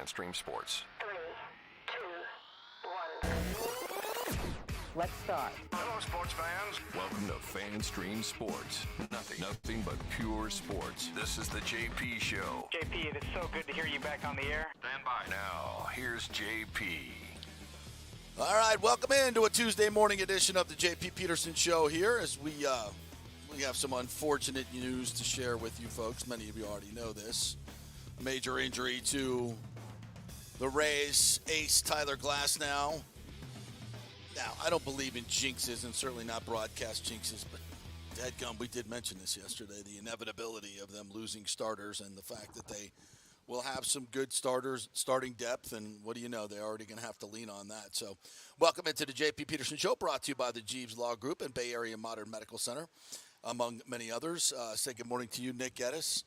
Fanstream Sports. 3, 2, 1. Let's start. Hello, sports fans. Welcome to Fanstream Sports. Nothing but pure sports. This is the JP Show. JP, it is so good to hear you back on the air. Stand by. Now, here's JP. All right, welcome into a Tuesday morning edition of the JP Peterson Show here as we have some unfortunate news to share with you folks. Many of you already know this. A major injury to the Rays ace Tyler Glasnow. Now, I don't believe in jinxes and certainly not broadcast jinxes, but dadgum, we did mention this yesterday, the inevitability of them losing starters and the fact that they will have some good starting depth, and what do you know, they're already going to have to lean on that. So welcome into the JP Peterson Show, brought to you by the Jeeves Law Group and Bay Area Modern Medical Center, among many others. Say good morning to you, Nick Geddes.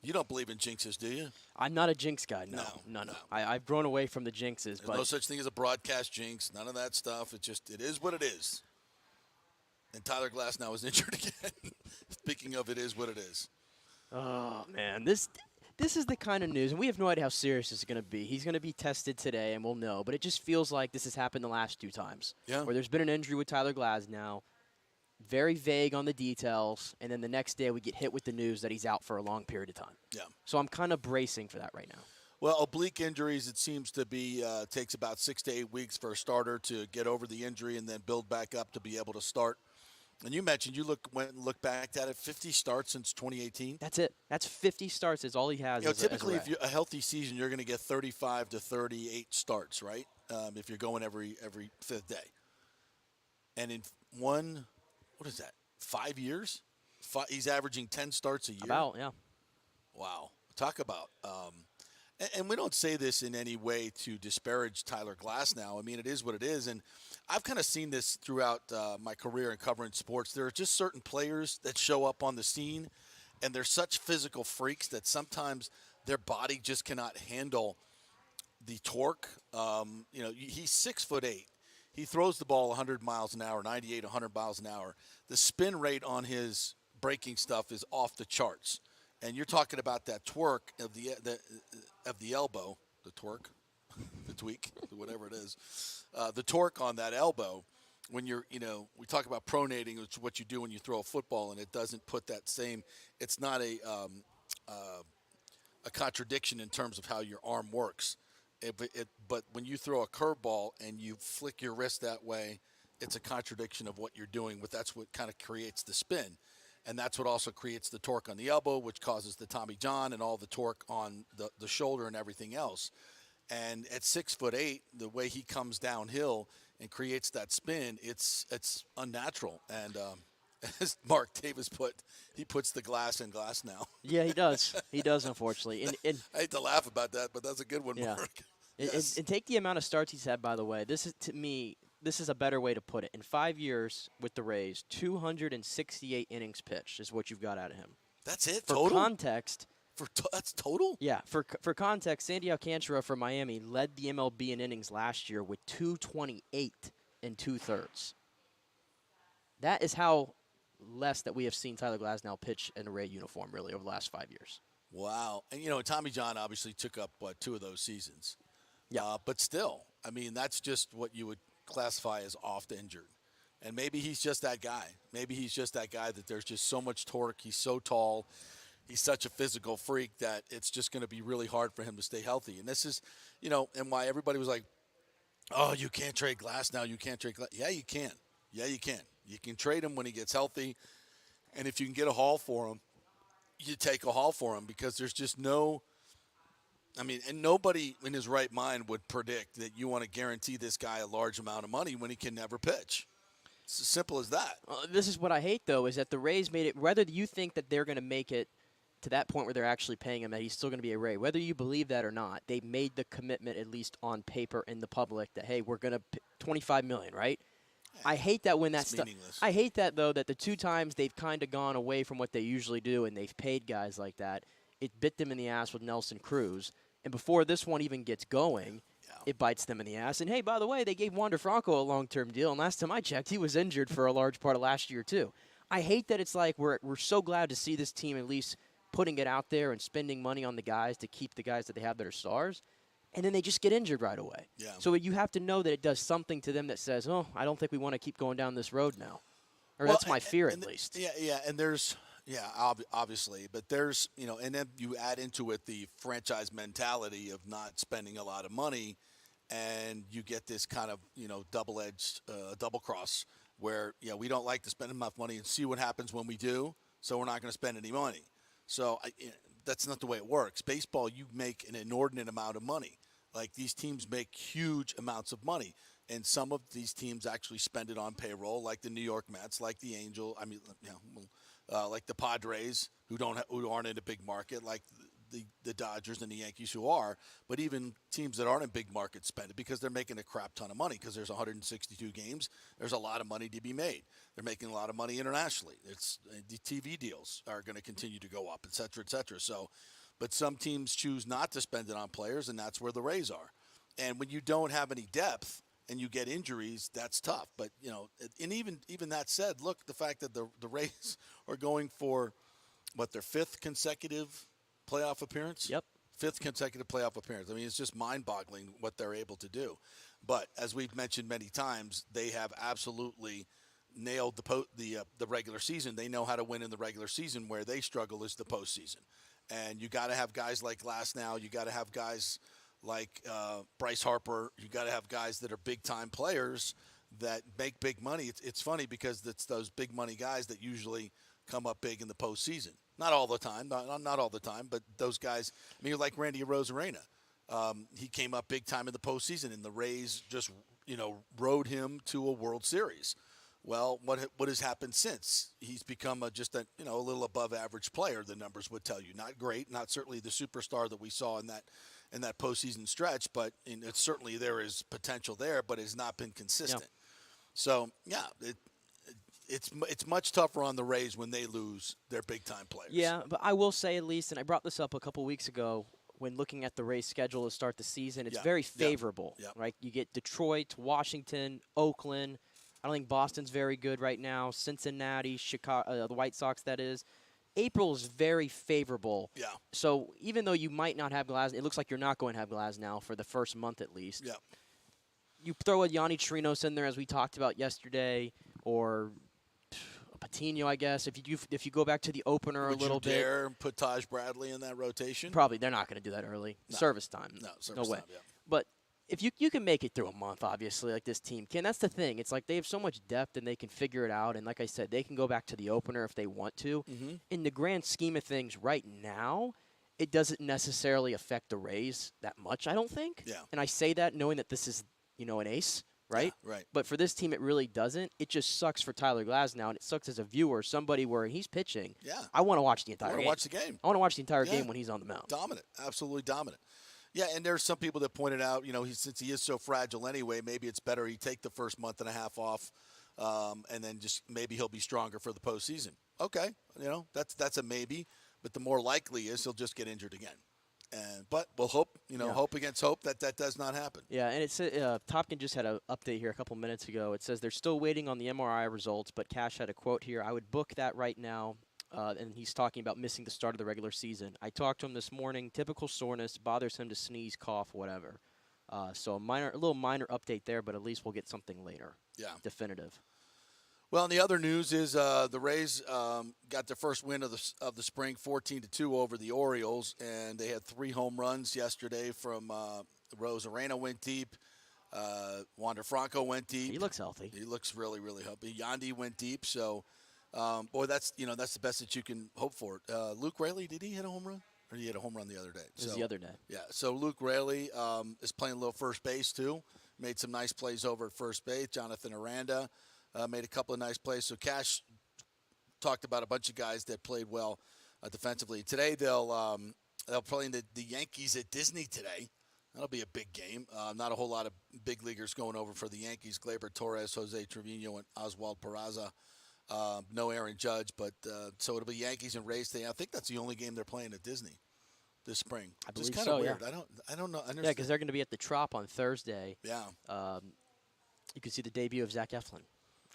You don't believe in jinxes, do you? I'm not a jinx guy, no. I've grown away from the jinxes. There's but no such thing as a broadcast jinx, none of that stuff. It is what it is. And Tyler Glasnow is injured again. Speaking of it is what it is. Oh, man, This is the kind of news, and we have no idea how serious this is going to be. He's going to be tested today, and we'll know. But it just feels like this has happened the last 2 times. Yeah. Where there's been an injury with Tyler Glasnow, very vague on the details, and then the next day we get hit with the news that he's out for a long period of time. Yeah. So I'm kind of bracing for that right now. Well, oblique injuries, it seems to be, takes about 6 to 8 weeks for a starter to get over the injury and then build back up to be able to start. And you mentioned went and looked back at it, 50 starts since 2018. That's it. That's 50 starts is all he has. Typically, if you're a healthy season, you're going to get 35 to 38 starts, right? If you're going every 5th day. And in 5 years? He's averaging 10 starts a year? About, yeah. Wow. Talk about and we don't say this in any way to disparage Tyler Glasnow. I mean, it is what it is. And I've kind of seen this throughout my career in covering sports. There are just certain players that show up on the scene, and they're such physical freaks that sometimes their body just cannot handle the torque. He's 6'8". He throws the ball 100 miles an hour, 98, 100 miles an hour. The spin rate on his breaking stuff is off the charts. And you're talking about that twerk of the elbow, the twerk, the tweak, whatever it is, the torque on that elbow. When we talk about pronating, which is what you do when you throw a football, and it doesn't put that same. It's not a contradiction in terms of how your arm works. But when you throw a curveball and you flick your wrist that way, it's a contradiction of what you're doing. But that's what kind of creates the spin. And that's what also creates the torque on the elbow, which causes the Tommy John and all the torque on the shoulder and everything else. And at 6'8", the way he comes downhill and creates that spin, it's unnatural. And as Mark Davis he puts the glass in glass now. Yeah, he does. He does, unfortunately. And I hate to laugh about that, but that's a good one, yeah. Mark. Yes. And take the amount of starts he's had, by the way. This is, to me, this is a better way to put it. In 5 years with the Rays, 268 innings pitched is what you've got out of him. That's it, for total? Context. That's total? Yeah, for context, Sandy Alcantara from Miami led the MLB in innings last year with 228 and 2/3. That is how less that we have seen Tyler Glasnow pitch in a Ray uniform, really, over the last 5 years. Wow. And, Tommy John obviously took up, 2 of those seasons. Yeah. But still, I mean, that's just what you would classify as oft injured. And maybe he's just that guy. Maybe he's just that guy that there's just so much torque. He's so tall. He's such a physical freak that it's just going to be really hard for him to stay healthy. And this is, and why everybody was like, oh, you can't trade Glasnow. You can't trade Glasnow. Yeah, you can. Yeah, you can. You can trade him when he gets healthy. And if you can get a haul for him, you take a haul for him because there's just no – and nobody in his right mind would predict that you want to guarantee this guy a large amount of money when he can never pitch. It's as simple as that. This is what I hate, though, is that the Rays made it – whether you think that they're going to make it to that point where they're actually paying him, that he's still going to be a Ray, whether you believe that or not, they made the commitment, at least on paper in the public, that, hey, we're going to $25 million, right? I hate that when that's meaningless. I hate that, though, that the 2 times they've kind of gone away from what they usually do and they've paid guys like that, it bit them in the ass with Nelson Cruz. And before this one even gets going, it bites them in the ass. And, hey, by the way, they gave Wander Franco a long-term deal. And last time I checked, he was injured for a large part of last year, too. I hate that it's like we're so glad to see this team at least putting it out there and spending money on the guys to keep the guys that they have that are stars. and then they just get injured right away. Yeah. So you have to know that it does something to them that says, oh, I don't think we want to keep going down this road now. Or that's my fear, at least. Yeah, and there's obviously, but there's and then you add into it the franchise mentality of not spending a lot of money, and you get this kind of double-edged double cross where we don't like to spend enough money and see what happens when we do, so we're not going to spend any money. So that's not the way it works. Baseball, you make an inordinate amount of money. Like these teams make huge amounts of money. And some of these teams actually spend it on payroll, like the New York Mets, like the Angels. Like the Padres, who aren't in a big market, like the Dodgers and the Yankees, who are. But even teams that aren't in big markets spend it because they're making a crap ton of money. Because there's 162 games, there's a lot of money to be made. They're making a lot of money internationally. The TV deals are going to continue to go up, et cetera, et cetera. So, but some teams choose not to spend it on players, and that's where the Rays are. And when you don't have any depth and you get injuries, that's tough. But, and even that said, look, the fact that the Rays are going for, their fifth consecutive playoff appearance? Yep. Fifth consecutive playoff appearance. I mean, it's just mind-boggling what they're able to do. But as we've mentioned many times, they have absolutely nailed the regular season. They know how to win in the regular season. Where they struggle is the postseason. And you got to have guys like Glasnow. You got to have guys like Bryce Harper. You got to have guys that are big-time players that make big money. It's funny because it's those big money guys that usually come up big in the postseason. Not all the time, not all the time, but those guys. I mean, like Randy Arozarena. He came up big time in the postseason, and the Rays just rode him to a World Series. Well, what has happened since? He's become just a little above average player. The numbers would tell you, not great, not certainly the superstar that we saw in that postseason stretch, but it's certainly there is potential there, but it's not been consistent. Yeah. So it's much tougher on the Rays when they lose their big time players. Yeah, but I will say at least, and I brought this up a couple weeks ago when looking at the Rays schedule to start the season, it's very favorable. Yeah. Right? You get Detroit, Washington, Oakland. I don't think Boston's very good right now. Cincinnati, Chicago, the White Sox, that is. April is very favorable. Yeah. So even though you might not have Glasnow, it looks like you're not going to have Glasnow for the first month at least. Yeah. You throw a Yanni Chirinos in there, as we talked about yesterday, or Patino, I guess. If you go back to the opener Would a little you dare put Taj Bradley in that rotation? Probably. They're not going to do that early. No. Service time. No, service way. time, yeah. But if you can make it through a month, obviously, like this team can. That's the thing. It's like they have so much depth and they can figure it out. And like I said, they can go back to the opener if they want to. Mm-hmm. In the grand scheme of things right now, it doesn't necessarily affect the Rays that much, I don't think. Yeah. And I say that knowing that this is, an ace, right? Yeah, right. But for this team, it really doesn't. It just sucks for Tyler Glasnow, and it sucks as a viewer, somebody where he's pitching. Yeah. I want to watch the entire I want game. to watch the game. I want to watch the entire game when he's on the mound. Dominant. Absolutely dominant. Yeah, and there's some people that pointed out, since he is so fragile anyway, maybe it's better he take the first month and a half off, and then just maybe he'll be stronger for the postseason. Okay, that's a maybe, but the more likely is he'll just get injured again. But we'll hope, hope against hope that does not happen. Yeah, and it's Topkin just had an update here a couple minutes ago. It says they're still waiting on the MRI results, but Cash had a quote here. I would book that right now. And he's talking about missing the start of the regular season. I talked to him this morning. Typical soreness, bothers him to sneeze, cough, whatever. So a little minor update there, but at least we'll get something later. Yeah. Definitive. Well, and the other news is the Rays got their first win of the spring, 14-2 over the Orioles, and they had 3 home runs yesterday from Arozarena went deep. Wander Franco went deep. He looks healthy. He looks really, really healthy. Yandy went deep, so. That's the best that you can hope for. Luke Raley, did he hit a home run? Or he hit a home run the other day? It was the other day. Yeah, so Luke Raley is playing a little first base too. Made some nice plays over at first base. Jonathan Aranda made a couple of nice plays. So Cash talked about a bunch of guys that played well defensively. Today they'll play the Yankees at Disney today. That'll be a big game. Not a whole lot of big leaguers going over for the Yankees. Gleyber Torres, Jose Trevino, and Oswald Peraza. No Aaron Judge, but so it'll be Yankees and Rays today. I think that's the only game they're playing at Disney this spring. I believe it's kind so. of weird. Yeah. I don't know. Yeah, because they're going to be at the Trop on Thursday. Yeah. You can see the debut of Zach Eflin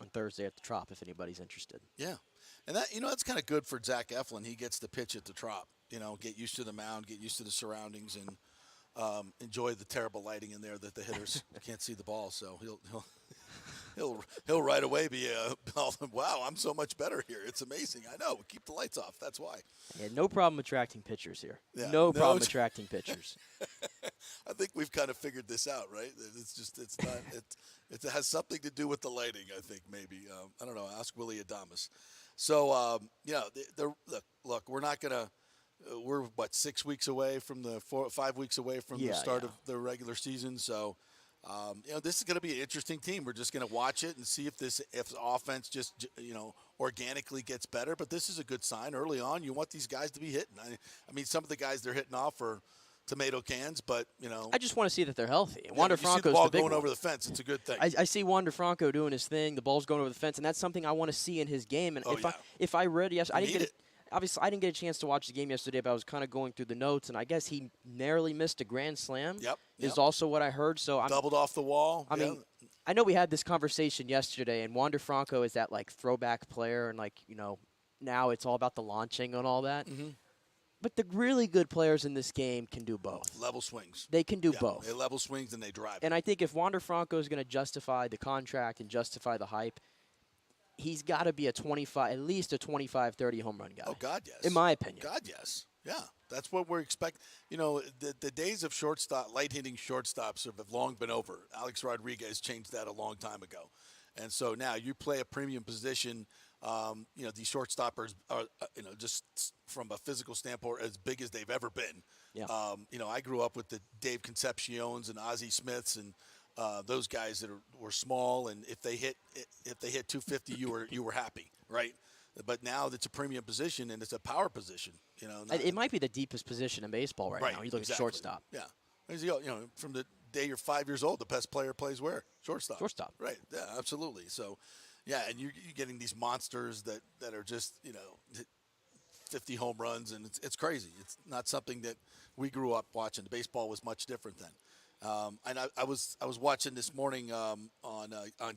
on Thursday at the Trop if anybody's interested. Yeah, and that's kind of good for Zach Eflin. He gets to pitch at the Trop. Get used to the mound, get used to the surroundings, and enjoy the terrible lighting in there that the hitters can't see the ball. So he'll right away be wow, I'm so much better here. It's amazing. I know. Keep the lights off. That's why. Yeah, no problem attracting pitchers here. Yeah, no problem attracting pitchers. I think we've kind of figured this out, right? It has something to do with the lighting, I think, maybe. I don't know. Ask Willie Adamas. So, look, we're not going to we're, 6 weeks away from 5 weeks away from the start of the regular season. So, this is going to be an interesting team. We're just going to watch it and see if the offense just, organically gets better. But this is a good sign early on. You want these guys to be hitting. I mean, some of the guys they're hitting off are tomato cans, but, I just want to see that they're healthy. And Wander Franco's the ball big going one. over the fence. It's a good thing. I see Wander Franco doing his thing. The ball's going over the fence, and that's something I want to see in his game. And if I read yesterday, obviously, I didn't get a chance to watch the game yesterday, but I was kind of going through the notes, and I guess he narrowly missed a grand slam. Yep. Is also what I heard. So doubled off the wall. I mean, I know we had this conversation yesterday, and Wander Franco is that throwback player, and now it's all about the launching and all that. Mm-hmm. But the really good players in this game can do both. Level swings. They can do both. They level swings and they drive. And I think if Wander Franco is going to justify the contract and justify the hype, he's got to be at least a 25, 30 home run guy. Oh, God, yes. In my opinion. God, yes. Yeah, that's what we're expecting. The days of light-hitting shortstops have long been over. Alex Rodriguez changed that a long time ago. And so now you play a premium position. These shortstoppers are, just from a physical standpoint, as big as they've ever been. Yeah. I grew up with the Dave Concepcion's and Ozzie Smiths and those guys that were small, and if they hit 250, you were happy, right? But now it's a premium position and it's a power position. It might be the deepest position in baseball right now. You look at shortstop. Yeah. From the day you're 5 years old, the best player plays where? Shortstop. Shortstop. Right. Yeah, absolutely. So, yeah, and you're getting these monsters that are just, 50 home runs, and it's crazy. It's not something that we grew up watching. The baseball was much different then. And I was watching this morning on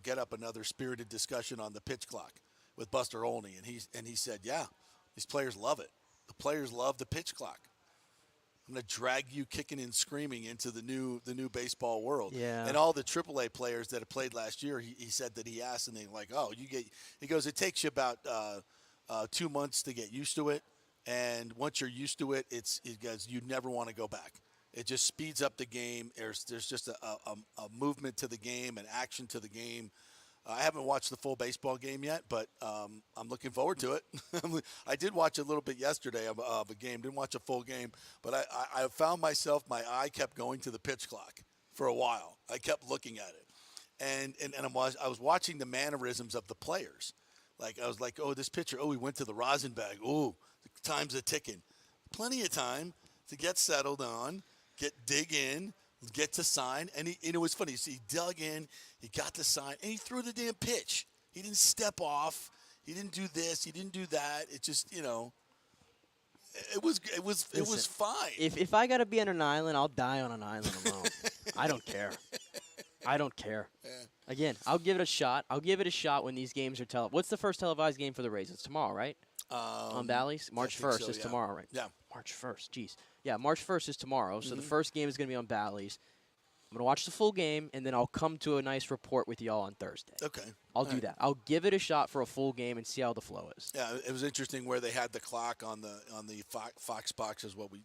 Get Up another spirited discussion on the pitch clock with Buster Olney, and he said, yeah, these players love it. The players love the pitch clock. I'm going to drag you kicking and screaming into the new baseball world. Yeah. And all the AAA players that have played last year, he said that he asked, and they're like, he goes, it takes you about 2 months to get used to it, and once you're used to it, he goes, you never want to go back. It just speeds up the game. There's just a movement to the game, an action to the game. I haven't watched the full baseball game yet, but I'm looking forward to it. I did watch a little bit yesterday of a game. Didn't watch a full game, but I found myself, my eye kept going to the pitch clock for a while. I kept looking at it, and I was watching the mannerisms of the players. I was like, oh, this pitcher, he went to the rosin bag. Oh, time's a ticking. Plenty of time to get settled on, dig in, get to sign. And it was funny. So he dug in, he got to sign, and he threw the damn pitch. He didn't step off. He didn't do this. He didn't do that. It just, it was fine. If I got to be on an island, I'll die on an island alone. I don't care. Yeah. Again, I'll give it a shot. I'll give it a shot when these games are televised. What's the first televised game for the Rays? It's tomorrow, right? On Bally's? March 1st is tomorrow, right? Yeah. March 1st, jeez. Yeah, March 1st is tomorrow, so the first game is going to be on Bally's. I'm going to watch the full game, and then I'll come to a nice report with y'all on Thursday. Okay. I'll do that. I'll give it a shot for a full game and see how the flow is. Yeah, it was interesting where they had the clock on the Fox box is what we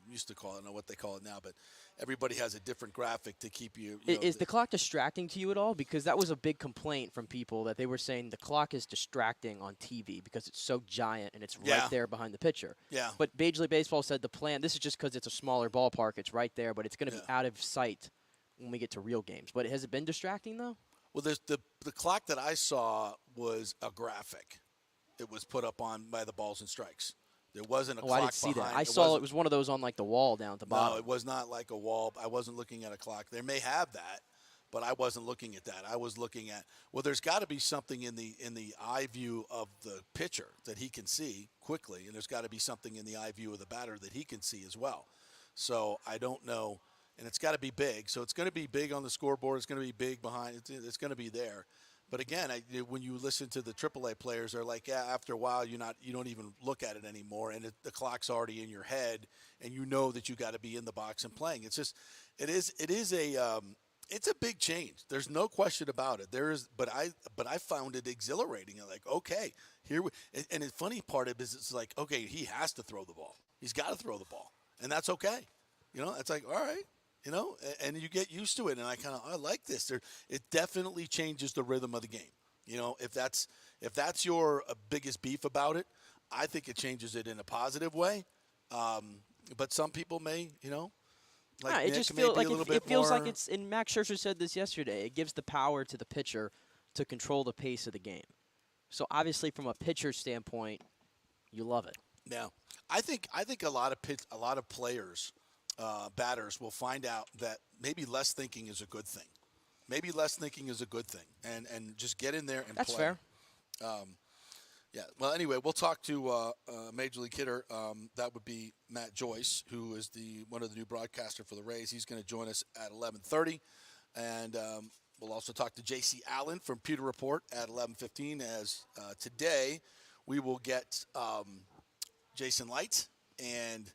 used to call it. I don't know what they call it now, but everybody has a different graphic to keep you. Is the clock distracting to you at all? Because that was a big complaint from people that they were saying the clock is distracting on TV because it's so giant and it's right there behind the pitcher. Yeah. But Major League Baseball said the plan, this is just because it's a smaller ballpark, it's right there, but it's going to be out of sight when we get to real games. But has it been distracting, though? Well, the clock that I saw was a graphic. It was put up on by the balls and strikes. There wasn't a clock I didn't see behind. that. I saw it was one of those on the wall down at the bottom. No, it was not like a wall. I wasn't looking at a clock. They may have that, but I wasn't looking at that. I was looking at, there's got to be something in the eye view of the pitcher that he can see quickly, and there's got to be something in the eye view of the batter that he can see as well. So I don't know, and it's got to be big. So it's going to be big on the scoreboard. It's going to be big behind. It's going to be there. But again, when you listen to the AAA players, they're like, yeah, after a while, you don't even look at it anymore, and the clock's already in your head, and you know that you got to be in the box and playing. It's just, it's a big change. There's no question about it. But I found it exhilarating. I'm like, okay, and the funny part of it is it's like, okay, he has to throw the ball. He's got to throw the ball, and that's okay. It's like, all right. And you get used to it, and I like this. It definitely changes the rhythm of the game. If that's your biggest beef about it, I think it changes it in a positive way. But some people may, like it just feels like it's. And Max Scherzer said this yesterday. It gives the power to the pitcher to control the pace of the game. So obviously, from a pitcher standpoint, you love it. Yeah, I think a lot of players. Batters will find out that maybe less thinking is a good thing. And just get in there and That's play. That's fair. Yeah. Well, anyway, we'll talk to Major League hitter. That would be Matt Joyce, who is one of the new broadcaster for the Rays. He's going to join us at 11:30, and we'll also talk to J.C. Allen from Pewter Report at 11:15. As today, we will get Jason Light and.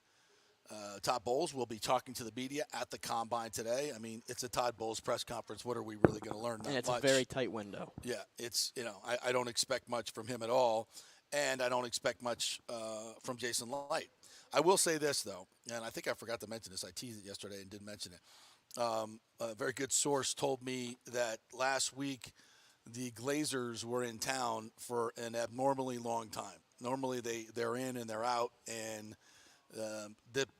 Todd Bowles will be talking to the media at the Combine today. I mean, it's a Todd Bowles press conference. What are we really going to learn? And it's much. A very tight window. Yeah, it's, I don't expect much from him at all, and I don't expect much from Jason Light. I will say this, though, and I think I forgot to mention this. I teased it yesterday and didn't mention it. A very good source told me that last week the Glazers were in town for an abnormally long time. Normally they're in and they're out, and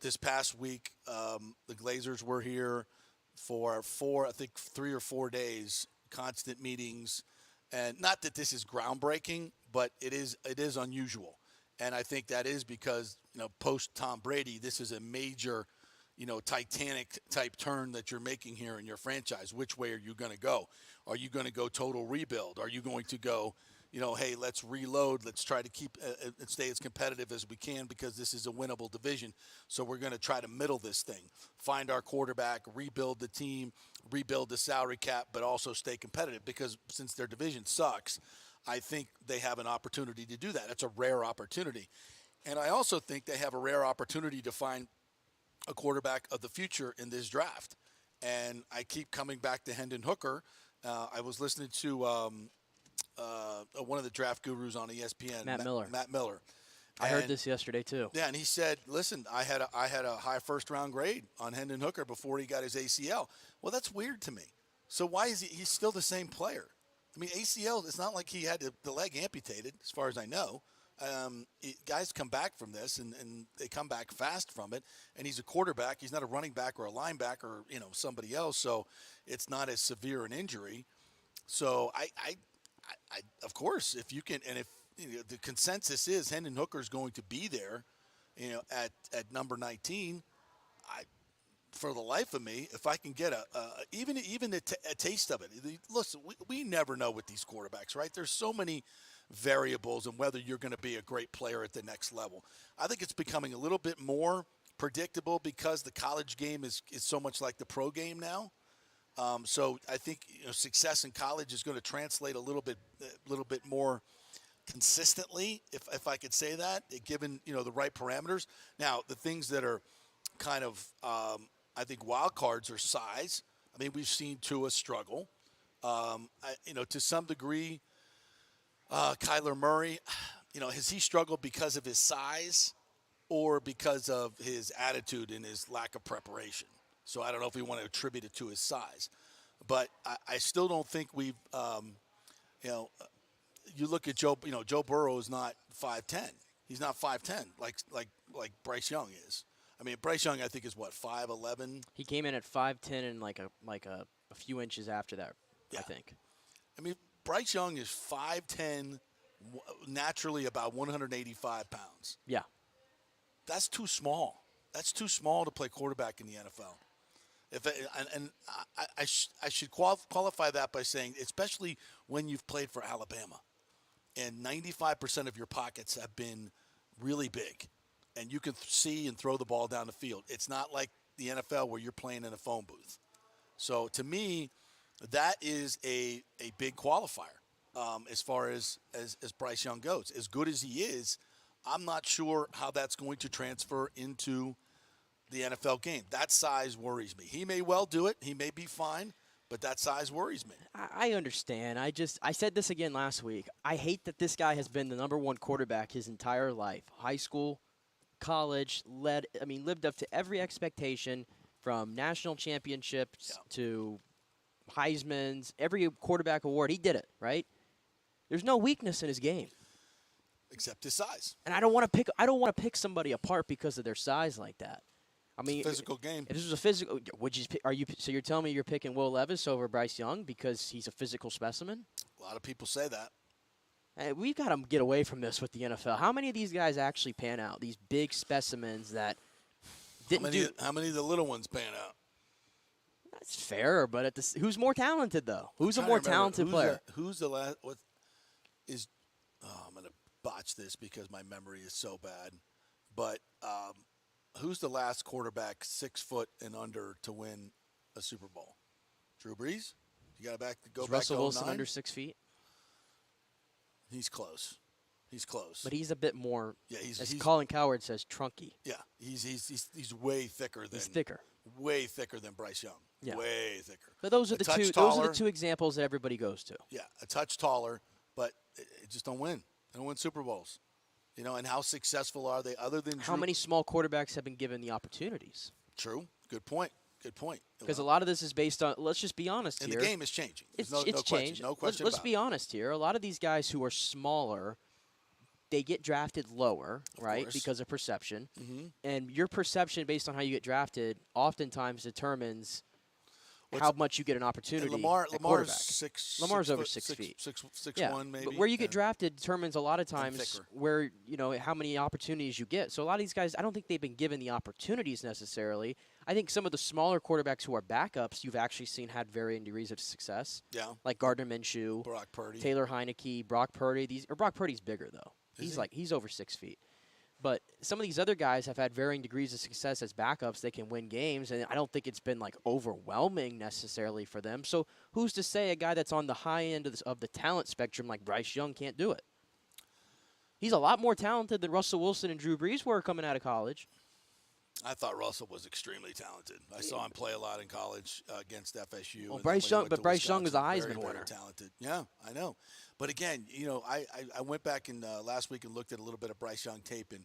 this past week, the Glazers were here for 3 or 4 days, constant meetings, and not that this is groundbreaking, but it is unusual, and I think that is because post Tom Brady, this is a major, Titanic type turn that you're making here in your franchise. Which way are you going to go? Are you going to go total rebuild? Are you going to go? Hey, let's reload. Let's try to keep and stay as competitive as we can because this is a winnable division. So we're going to try to middle this thing, find our quarterback, rebuild the team, rebuild the salary cap, but also stay competitive because since their division sucks, I think they have an opportunity to do that. It's a rare opportunity. And I also think they have a rare opportunity to find a quarterback of the future in this draft. And I keep coming back to Hendon Hooker. I was listening to one of the draft gurus on ESPN, Matt Miller. I heard this yesterday too. Yeah, and he said, "Listen, I had a high first round grade on Hendon Hooker before he got his ACL." Well, that's weird to me. So why is he's still the same player? I mean, ACL. It's not like he had the leg amputated, as far as I know. Guys come back from this, and they come back fast from it. And he's a quarterback. He's not a running back or a linebacker or somebody else. So it's not as severe an injury. So I of course, if you can, and if the consensus is Hendon Hooker is going to be there, at number 19, for the life of me, if I can get even a taste of it. Listen, we never know with these quarterbacks, right? There's so many variables and whether you're going to be a great player at the next level. I think it's becoming a little bit more predictable because the college game is so much like the pro game now. So I think success in college is going to translate a little bit more consistently, if I could say that, given the right parameters. Now the things that are kind of I think wild cards are size. I mean, we've seen Tua struggle, to some degree. Kyler Murray, has he struggled because of his size or because of his attitude and his lack of preparation? So I don't know if we want to attribute it to his size, but I still don't think we've, you look at Joe Burrow is not 5'10". He's not 5'10" like Bryce Young is. I mean, Bryce Young I think is what, 5'11". He came in at 5'10" and like a few inches after that. Yeah. I think. I mean, Bryce Young is 5'10", naturally about 185 pounds. Yeah. That's too small. That's too small to play quarterback in the NFL. I should qualify that by saying, especially when you've played for Alabama, and 95% of your pockets have been really big, and you can see and throw the ball down the field. It's not like the NFL where you're playing in a phone booth. So to me, that is a big qualifier. as far as Bryce Young goes. As good as he is, I'm not sure how that's going to transfer into the NFL game. That size worries me. He may well do it. He may be fine, but that size worries me. I understand. I said this again last week. I hate that this guy has been the number one quarterback his entire life. High school, college, lived up to every expectation from national championships to Heisman's, every quarterback award. He did it, right? There's no weakness in his game. Except his size. And I don't want to pick somebody apart because of their size like that. I mean, it's a physical game. If this was a physical, so you're telling me you're picking Will Levis over Bryce Young because he's a physical specimen? A lot of people say that. Hey, we've got to get away from this with the NFL. How many of these guys actually pan out? These big specimens that didn't How many of the little ones pan out? That's fair, but who's more talented though? Who's a more talented player? Who's the last? What is? Oh, I'm gonna botch this because my memory is so bad. But who's the last quarterback 6 foot and under to win a Super Bowl? Drew Brees. You got to go back. Russell to Wilson 09? under 6 feet. He's close. He's close. But he's a bit more. Yeah, as Colin Cowherd says, trunky. Yeah, he's way thicker than. He's thicker. Way thicker than Bryce Young. Yeah. Way thicker. But those are the two. Those are the two examples that everybody goes to. Yeah, a touch taller, but it just don't win. They don't win Super Bowls. You know, and how successful are they other than how many small quarterbacks have been given the opportunities? True. Good point. Good point. Because a lot of this is based on. Let's just be honest here. And the game is changing. It's changed. Question. No question. Let's be honest here. A lot of these guys who are smaller, they get drafted lower, right? Because of perception. Mm-hmm. And your perception based on how you get drafted oftentimes determines how much you get an opportunity. Lamar's Lamar's over 6 feet. 6'1", maybe. But where you get drafted determines a lot of times where, how many opportunities you get. So a lot of these guys, I don't think they've been given the opportunities necessarily. I think some of the smaller quarterbacks who are backups, you've actually seen had varying degrees of success. Yeah. Like Gardner Minshew, Brock Purdy, Taylor Heineke, Brock Purdy. Brock Purdy's bigger though. He's over 6 feet. But some of these other guys have had varying degrees of success as backups. They can win games, and I don't think it's been overwhelming necessarily for them. So who's to say a guy that's on the high end of the talent spectrum like Bryce Young can't do it? He's a lot more talented than Russell Wilson and Drew Brees were coming out of college. I thought Russell was extremely talented. I saw him play a lot in college against FSU. Well, Bryce Young is a Heisman winner. Very talented. Yeah, I know. But again, I went back in last week and looked at a little bit of Bryce Young tape, and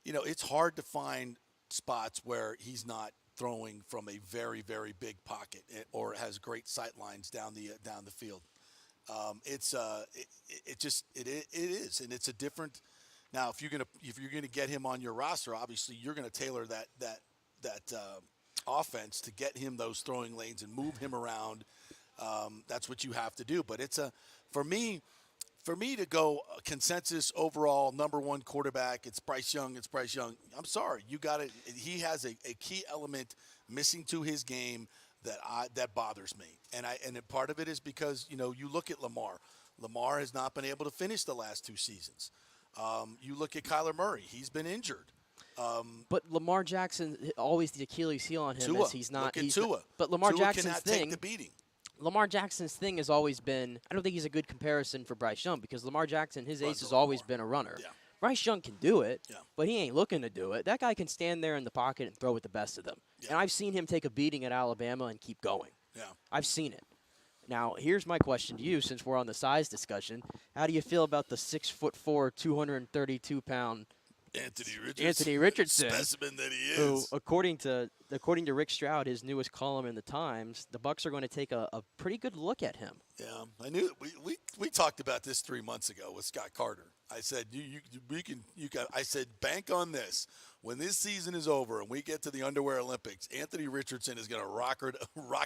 it's hard to find spots where he's not throwing from a very, very big pocket or has great sight lines down the field. It is, and it's a different. Now, if you're gonna get him on your roster, obviously you're gonna tailor that offense to get him those throwing lanes and move him around. That's what you have to do. But for me to go consensus overall number one quarterback, it's Bryce Young. It's Bryce Young. I'm sorry, you got it. He has a key element missing to his game that bothers me, and part of it is because you look at Lamar. Lamar has not been able to finish the last 2 seasons. You look at Kyler Murray; he's been injured. But Lamar Jackson, always the Achilles heel on him is he's not. Look at Tua. But Lamar Tua Jackson's cannot thing. take the beating. Lamar Jackson's thing has always been. I don't think he's a good comparison for Bryce Young because Lamar Jackson, his ace has always been a runner. Yeah. Bryce Young can do it, but he ain't looking to do it. That guy can stand there in the pocket and throw with the best of them. Yeah. And I've seen him take a beating at Alabama and keep going. Yeah. I've seen it. Now, here's my question to you, since we're on the size discussion. How do you feel about the 6'4", 232-pound Anthony Richardson, specimen that he is? Who, according to Rick Stroud, his newest column in the Times, the Bucs are going to take a pretty good look at him. Yeah, I knew we talked about this 3 months ago with Scott Carter. I said I said bank on this. When this season is over and we get to the Underwear Olympics, Anthony Richardson is going to rock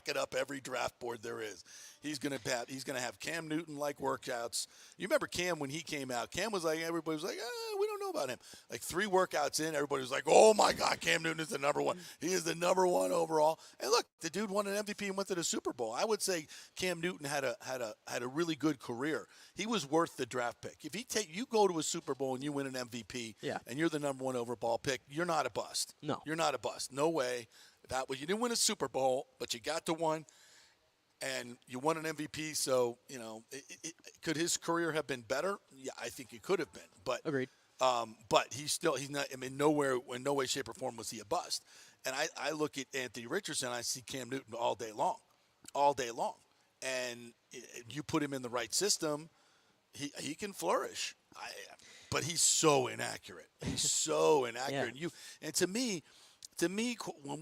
it up every draft board there is. He's going to have Cam Newton-like workouts. You remember Cam when he came out? Cam was like, everybody was like, we don't know about him. Like 3 workouts in, everybody was like, oh my God, Cam Newton is the number one. He is the number one overall. And look, the dude won an MVP and went to the Super Bowl. I would say Cam Newton had a really good career. He was worth the draft pick. If you go to a Super Bowl and you win an MVP, and you're the number one overall pick, you're not a bust. No. You're not a bust. No way. You didn't win a Super Bowl, but you got to one. And you won an MVP, so, could his career have been better? Yeah, I think it could have been. But Agreed. But he's not. I mean, in no way, shape, or form was he a bust. And I look at Anthony Richardson, I see Cam Newton all day long. And you put him in the right system, he can flourish. But he's so inaccurate. He's so inaccurate. Yeah. And to me, when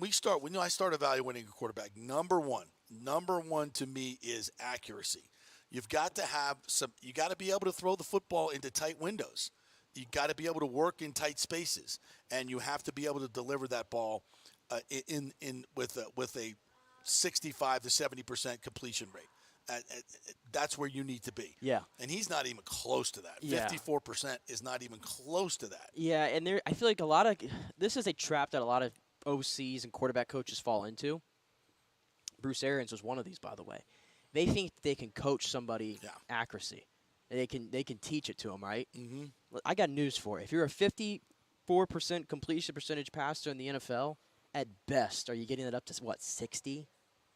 I start evaluating a quarterback, number one to me is accuracy. You've got to have you got to be able to throw the football into tight windows. You got to be able to work in tight spaces, and you have to be able to deliver that ball with a 65 to 70% completion rate. That's where you need to be. Yeah. And he's not even close to that. Yeah. 54% is not even close to that. Yeah, and I feel like this is a trap that a lot of OCs and quarterback coaches fall into. Bruce Arians was one of these, by the way. They think they can coach somebody accuracy. They can teach it to them, right? Mm-hmm. I got news for you. If you're a 54% completion percentage passer in the NFL, at best, are you getting it up to, 60?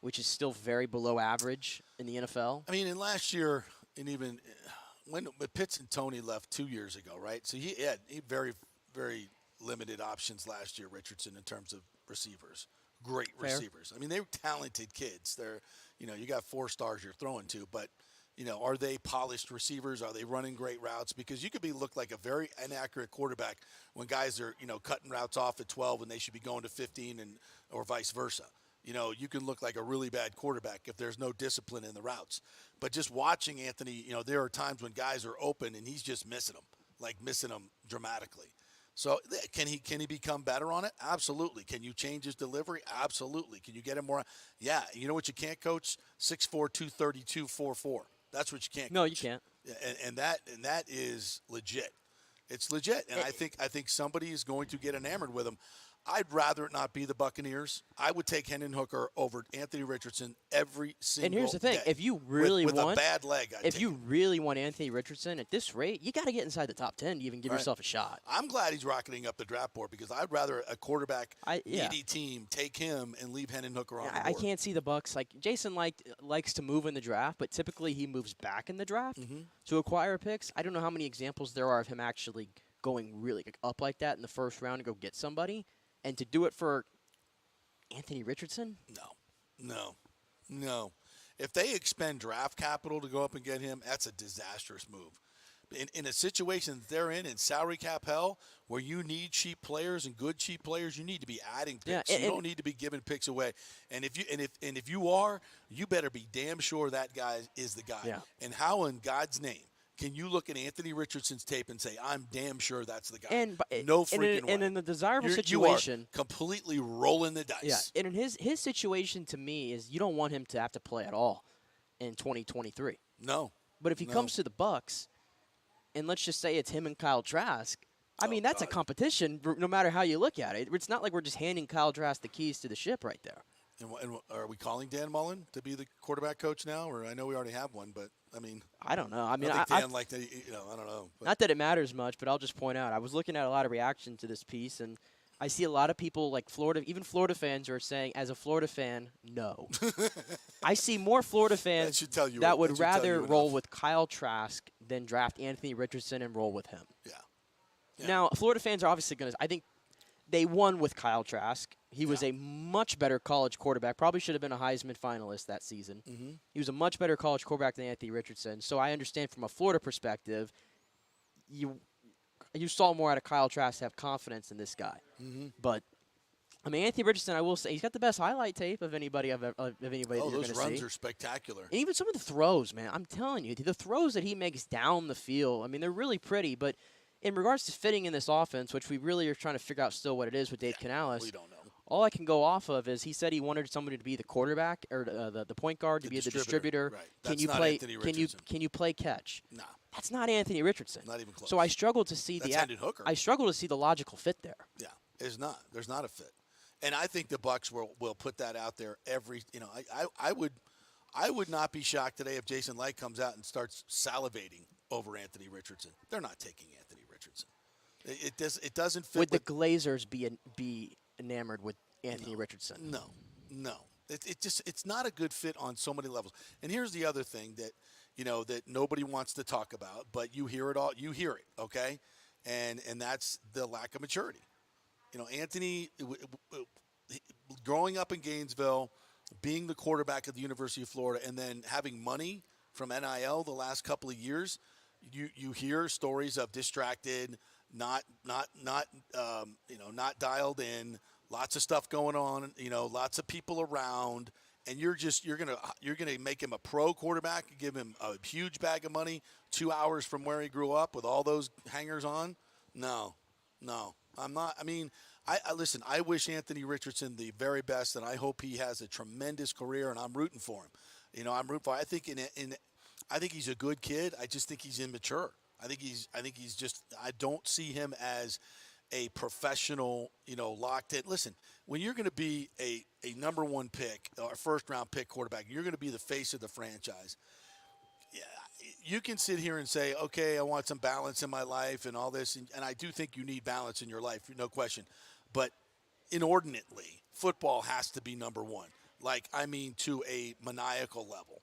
Which is still very below average in the NFL. I mean, in last year, and even when Pitts and Tony left 2 years ago, right? So he had very, very limited options last year, Richardson, in terms of receivers. Great receivers. I mean, they were talented kids. They're, you got 4 stars you're throwing to, but, are they polished receivers? Are they running great routes? Because you could look like a very inaccurate quarterback when guys are, cutting routes off at 12 and they should be going to 15 or vice versa. You can look like a really bad quarterback if there's no discipline in the routes. But just watching Anthony, there are times when guys are open and he's just missing them dramatically. So can he become better on it? Absolutely. Can you change his delivery? Absolutely. Can you get him more? Yeah. You know what you can't coach? 6'4", 232, 4'4". That's what you can't coach. No, you can't. And that is legit. It's legit. And I think somebody is going to get enamored with him. I'd rather it not be the Buccaneers. I would take Hendon Hooker over Anthony Richardson every single day. And here's the thing: if you really with a bad leg, if you really want Anthony Richardson at this rate, you got to get inside the top 10 to even give yourself a shot. I'm glad he's rocketing up the draft board because I'd rather a quarterback needy team take him and leave Hendon Hooker on the board. I can't see the Bucs Jason likes to move in the draft, but typically he moves back in the draft to acquire picks. I don't know how many examples there are of him actually going really up like that in the first round to go get somebody. And to do it for Anthony Richardson? No. If they expend draft capital to go up and get him, that's a disastrous move. In a situation they're in salary cap hell, where you need cheap players and good cheap players, you need to be adding picks. You don't need to be giving picks away. And if you are, you better be damn sure that guy is the guy. Yeah. And how in God's name can you look at Anthony Richardson's tape and say, I'm damn sure that's the guy? No freaking way. And in the desirable situation, you are completely rolling the dice. Yeah, and in his situation to me is you don't want him to have to play at all in 2023. No. But if he comes to the Bucs, and let's just say it's him and Kyle Trask, I mean, that's a competition no matter how you look at it. It's not like we're just handing Kyle Trask the keys to the ship right there. And are we calling Dan Mullen to be the quarterback coach now? Or I know we already have one, but I mean, I don't know. I mean, I think Dan I don't know. But. Not that it matters much, but I'll just point out I was looking at a lot of reaction to this piece, and I see a lot of people like Florida, even Florida fans are saying, as a Florida fan, no. I see more Florida fans that would rather roll with Kyle Trask than draft Anthony Richardson and roll with him. Yeah. Now, Florida fans are obviously going to. I think they won with Kyle Trask. He was a much better college quarterback. Probably should have been a Heisman finalist that season. Mm-hmm. He was a much better college quarterback than Anthony Richardson. So I understand from a Florida perspective, you saw more out of Kyle Trask to have confidence in this guy. Mm-hmm. But I mean, Anthony Richardson, I will say, he's got the best highlight tape of anybody that you're going to see. Those runs are spectacular. And even some of the throws, man. I'm telling you, the throws that he makes down the field, I mean, they're really pretty. But in regards to fitting in this offense, which we really are trying to figure out still what it is with Dave Canales, we don't know. All I can go off of is he said he wanted somebody to be the quarterback or the point guard to be the distributor. Right. Can you play? Can you play catch? No. That's not Anthony Richardson. Not even close. So I struggle to see Hendon Hooker. I struggle to see the logical fit there. Yeah, there's not. There's not a fit, and I think the Bucs will put that out there every. I would not be shocked today if Jason Light comes out and starts salivating over Anthony Richardson. They're not taking Anthony Richardson. It doesn't fit. Would the Glazers be enamored with Anthony Richardson? No. It's not a good fit on so many levels. And here's the other thing that, that nobody wants to talk about, but you hear it all. You hear it, okay? And that's the lack of maturity. Anthony, growing up in Gainesville, being the quarterback at the University of Florida, and then having money from NIL the last couple of years, you hear stories of distracted, not dialed in, lots of stuff going on, lots of people around, and you're gonna make him a pro quarterback, give him a huge bag of money 2 hours from where he grew up with all those hangers on. No, I'm not. I mean, I listen. I wish Anthony Richardson the very best, and I hope he has a tremendous career, and I'm rooting for him. I'm rooting for him. I think I think he's a good kid. I just think he's immature. I think he's just. I don't see him as a professional, locked in. Listen, when you're going to be a number one pick or first round pick quarterback, you're going to be the face of the franchise. Yeah, you can sit here and say, okay, I want some balance in my life and all this, and I do think you need balance in your life, no question. But inordinately, football has to be number one. To a maniacal level.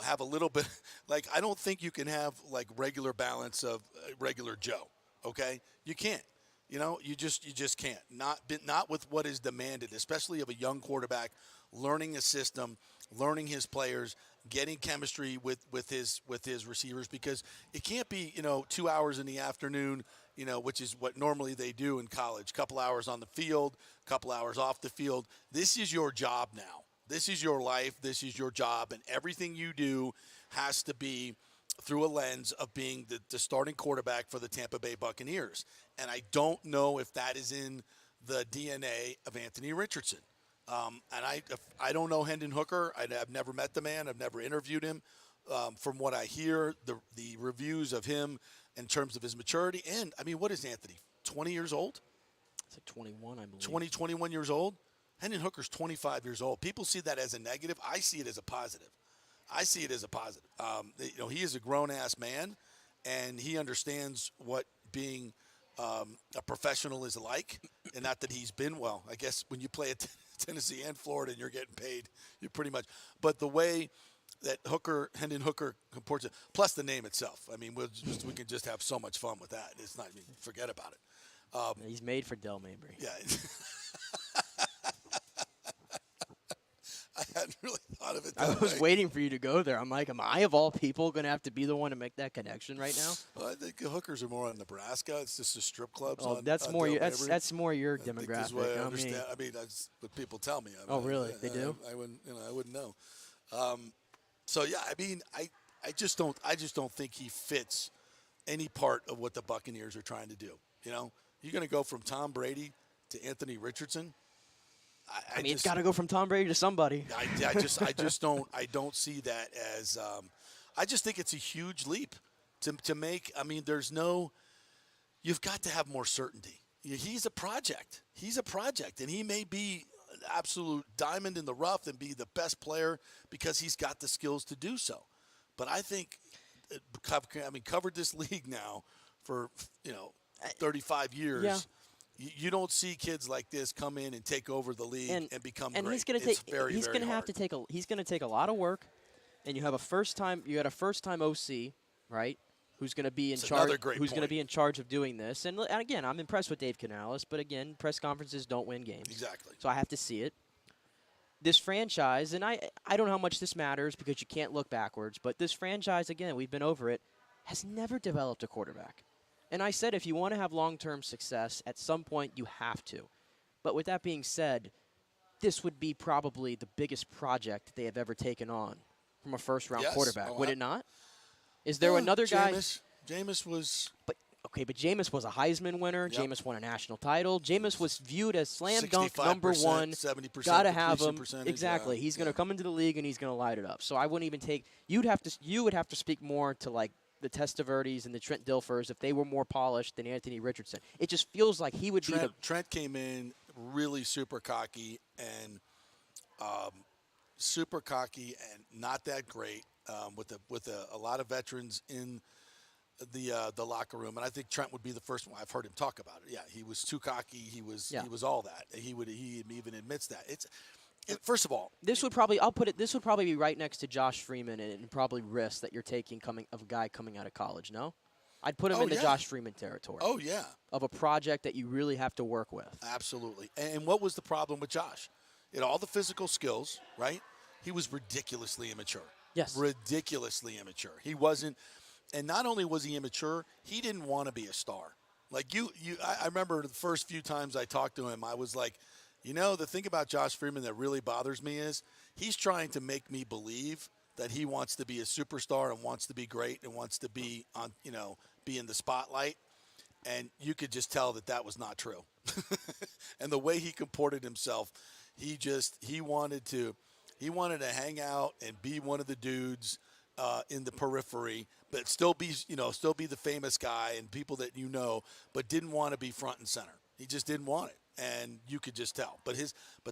Have a little bit. I don't think you can have regular balance of regular Joe. Okay, you can't. You just can't. Not with what is demanded, especially of a young quarterback, learning a system, learning his players, getting chemistry with his receivers, because it can't be 2 hours in the afternoon, which is what normally they do in college. Couple hours on the field, couple hours off the field. This is your job now. This is your life. This is your job, and everything you do has to be through a lens of being the starting quarterback for the Tampa Bay Buccaneers. And I don't know if that is in the DNA of Anthony Richardson. And I don't know Hendon Hooker. I've never met the man. I've never interviewed him. From what I hear, the reviews of him in terms of his maturity. And, what is Anthony, 20 years old? It's 21, I believe. 21 years old? Hendon Hooker's 25 years old. People see that as a negative. I see it as a positive. He is a grown-ass man, and he understands what being a professional is like, and not that he's been, I guess when you play at Tennessee and Florida and you're getting paid, you're pretty much. But the way that Hendon Hooker comports it, plus the name itself. We can just have so much fun with that. It's not, forget about it. He's made for Del Mabry. Yeah. I hadn't really thought of it that I was waiting for you to go there. I'm like, am I, of all people, going to have to be the one to make that connection right now? Well, I think hookers are more in Nebraska. It's just the strip clubs. That's more your demographic. That's what I understand. That's what people tell me. Really? They do? I wouldn't know. I just don't think he fits any part of what the Buccaneers are trying to do. You're going to go from Tom Brady to Anthony Richardson. It's got to go from Tom Brady to somebody. I don't see that as. I just think it's a huge leap to make. You've got to have more certainty. He's a project, and he may be an absolute diamond in the rough and be the best player because he's got the skills to do so. But I think, covered this league now for 35 years. Yeah. You don't see kids like this come in and take over the league and become great. He's going to take a lot of work, and you have a first time OC, right? Who's going to be in charge? Who's going to be in charge of doing this? And again, I'm impressed with Dave Canales, but again, press conferences don't win games. Exactly. So I have to see it. This franchise, and I don't know how much this matters because you can't look backwards, but this franchise, again, we've been over it, has never developed a quarterback. And I said if you want to have long-term success, at some point you have to. But with that being said, this would be probably the biggest project they have ever taken on from a first-round quarterback. Would it not? Is there another guy? Jameis was. But Jameis was a Heisman winner. Yep. Jameis won a national title. Jameis was viewed as slam dunk number one. 70%. Got to have him. Exactly. He's going to come into the league and he's going to light it up. So I wouldn't even take. You would have to speak more to the Testaverdes and the Trent Dilfers if they were more polished than Anthony Richardson. It just feels like he would be Trent came in really super cocky and not that great with a lot of veterans in the locker room, and I think Trent would be the first one. I've heard him talk about it. Yeah, he was too cocky. He was all that. He even admits that. First of all, this would probably be right next to Josh Freeman and probably risks that you're taking of a guy coming out of college. No, I'd put him in the Josh Freeman territory. Oh yeah, of a project that you really have to work with. Absolutely. And what was the problem with Josh? He had all the physical skills, right? He was ridiculously immature. Yes, ridiculously immature. He wasn't, and not only was he immature, he didn't want to be a star. Like I remember the first few times I talked to him, I was like, the thing about Josh Freeman that really bothers me is he's trying to make me believe that he wants to be a superstar and wants to be great and wants to be on, be in the spotlight. And you could just tell that was not true. And the way he comported himself, he wanted to hang out and be one of the dudes in the periphery, but still be the famous guy and people that but didn't want to be front and center. He just didn't want it. And you could just tell. But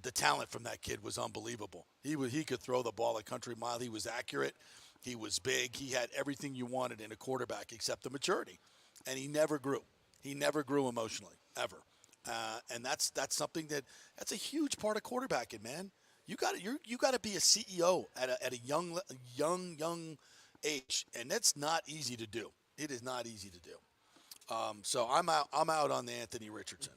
the talent from that kid was unbelievable. He could throw the ball a country mile. He was accurate. He was big. He had everything you wanted in a quarterback except the maturity. And he never grew. He never grew emotionally, ever. And that's something that's a huge part of quarterbacking, man. You got to be a CEO at a young age, and that's not easy to do. It is not easy to do. So I'm out on the Anthony Richardson.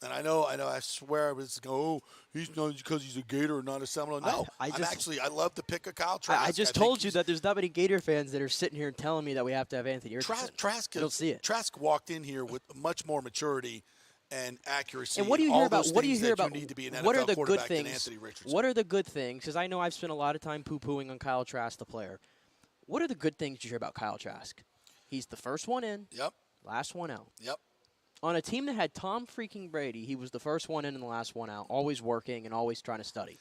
And I know. I swear I was going, he's not because he's a Gator or not a Seminole. No, I love to pick a Kyle Trask. I just told you that there's not many Gator fans that are sitting here telling me that we have to have Anthony Richardson. Trask, I don't see it. Trask walked in here with much more maturity and accuracy. And what do you hear about? What are the good things? What are the good things? Because I know I've spent a lot of time poo-pooing on Kyle Trask, the player. What are the good things you hear about Kyle Trask? He's the first one in. Yep. Last one out. Yep. On a team that had Tom freaking Brady, he was the first one in and the last one out, always working and always trying to study.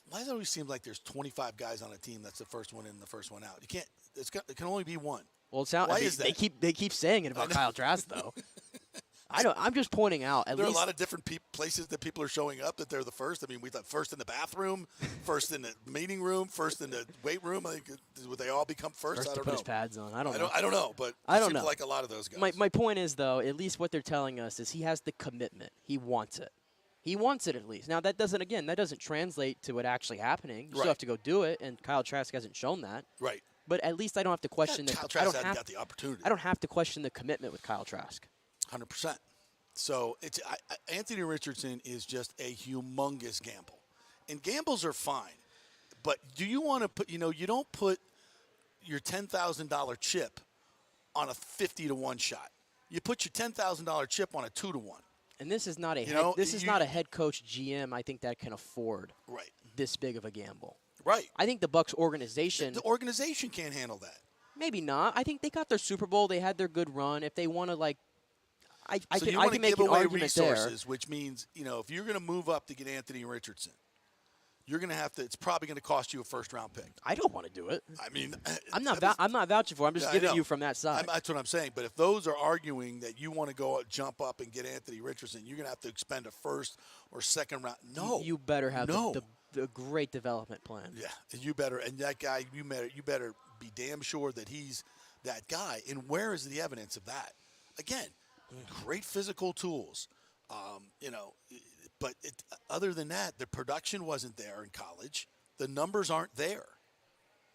Why does it always seem like there's 25 guys on a team that's the first one in and the first one out? You can't. It can only be one. Well, why is that? They keep saying it about Kyle Trask though. I'm just pointing out. There are a lot of different places that people are showing up that they're the first. I mean, we thought first in the bathroom, first in the meeting room, first in the weight room. I think would they all become first? I don't know. Put his pads on. I don't know. I don't know, but it seems like a lot of those guys. My point is though, at least what they're telling us is he has the commitment. He wants it. He wants it at least. Now that doesn't translate to it actually happening. You still have to go do it, and Kyle Trask hasn't shown that. Right. But at least I don't have to question Kyle Trask hasn't got the opportunity. I don't have to question the commitment with Kyle Trask. 100%. So Anthony Richardson is just a humongous gamble, and gambles are fine. But do you want to put? You don't put your $10,000 chip on a 50-1 shot. You put your $10,000 chip on a 2-1. And this is not a not a head coach GM. I think that can afford this big of a gamble. Right. I think the Bucs organization. The organization can't handle that. Maybe not. I think they got their Super Bowl. They had their good run. If they want to I can make give an away argument resources, there. which means if you're going to move up to get Anthony Richardson, you're going to have to. It's probably going to cost you a first-round pick. I don't want to do it. I mean, I'm not vouching for it. I'm just giving you from that side. That's what I'm saying. But if those are arguing that you want to go jump up and get Anthony Richardson, you're going to have to expend a first or second round. No, you better have the great development plan. Yeah, you better. And that guy, you better be damn sure that he's that guy. And where is the evidence of that? Again. Great physical tools, but other than that, the production wasn't there in college. The numbers aren't there.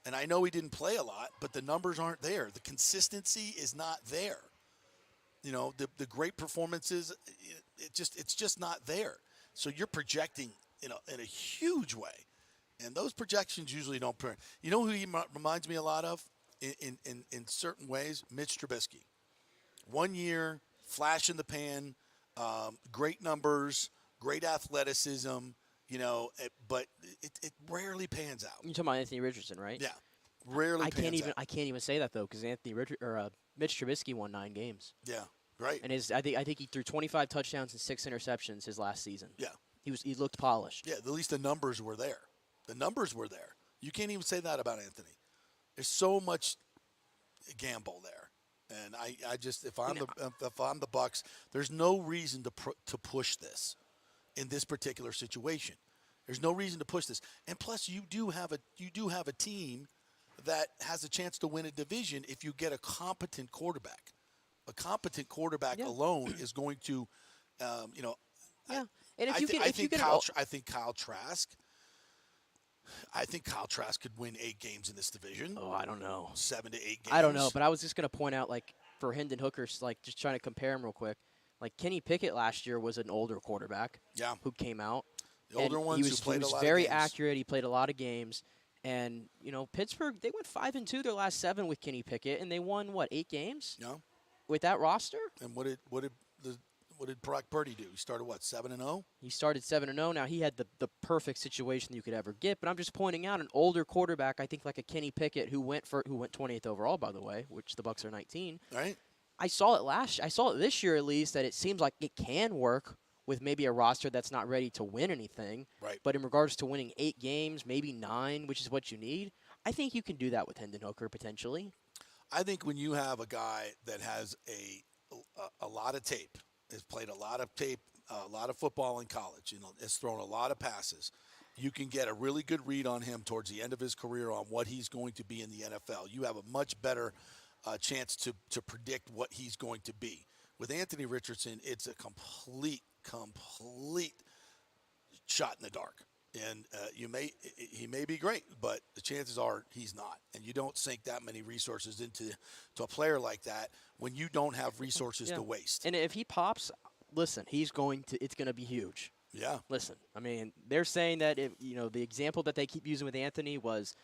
And I know he didn't play a lot, but the numbers aren't there. The consistency is not there. The great performances, it's just not there. So you're projecting, in a huge way. And those projections usually don't print. You know who he reminds me a lot of in certain ways? Mitch Trubisky. 1 year, flash in the pan, great numbers, great athleticism, but it rarely pans out. You're talking about Anthony Richardson, right? Yeah, rarely pans out. I can't even say that though, because Mitch Trubisky won 9 games. Yeah, right. And I think he threw 25 touchdowns and 6 interceptions his last season. Yeah, he looked polished. Yeah, at least the numbers were there. The numbers were there. You can't even say that about Anthony. There's so much gamble there. And I just if I'm the Bucs, there's no reason to push this in this particular situation. There's no reason to push this. And plus, you do have a team that has a chance to win a division if you get a competent quarterback. A competent quarterback alone is going to, Yeah. And I think Kyle Trask I think Kyle Trask could win 8 games in this division. Oh, I don't know. 7 to 8 games. I don't know, but I was just going to point out, like, for Hendon Hooker, like, just trying to compare him real quick. Like, Kenny Pickett last year was an older quarterback who came out. The older ones who played a lot of games. He was very accurate. He played a lot of games. And, you know, Pittsburgh, they went 5-2 their last 7 with Kenny Pickett, and they won, 8 games? Yeah. With that roster? And what did Brock Purdy do? He started, 7-0? He started 7-0. Now, he had the perfect situation you could ever get. But I'm just pointing out an older quarterback, I think like a Kenny Pickett, who went 20th overall, by the way, which the Bucs are 19. Right. I saw it this year at least, that it seems like it can work with maybe a roster that's not ready to win anything. Right. But in regards to winning 8 games, maybe 9, which is what you need, I think you can do that with Hendon Hooker potentially. I think when you have a guy that has a lot of tape, has played a lot of tape, a lot of football in college, has thrown a lot of passes, you can get a really good read on him towards the end of his career on what he's going to be in the NFL. You have a much better chance to predict what he's going to be. With Anthony Richardson, it's a complete shot in the dark. And he may be great, but the chances are he's not. And you don't sink that many resources into a player like that when you don't have resources to waste. And if he pops, listen, it's going to be huge. Yeah. Listen, I mean, they're saying that the example that they keep using with Anthony was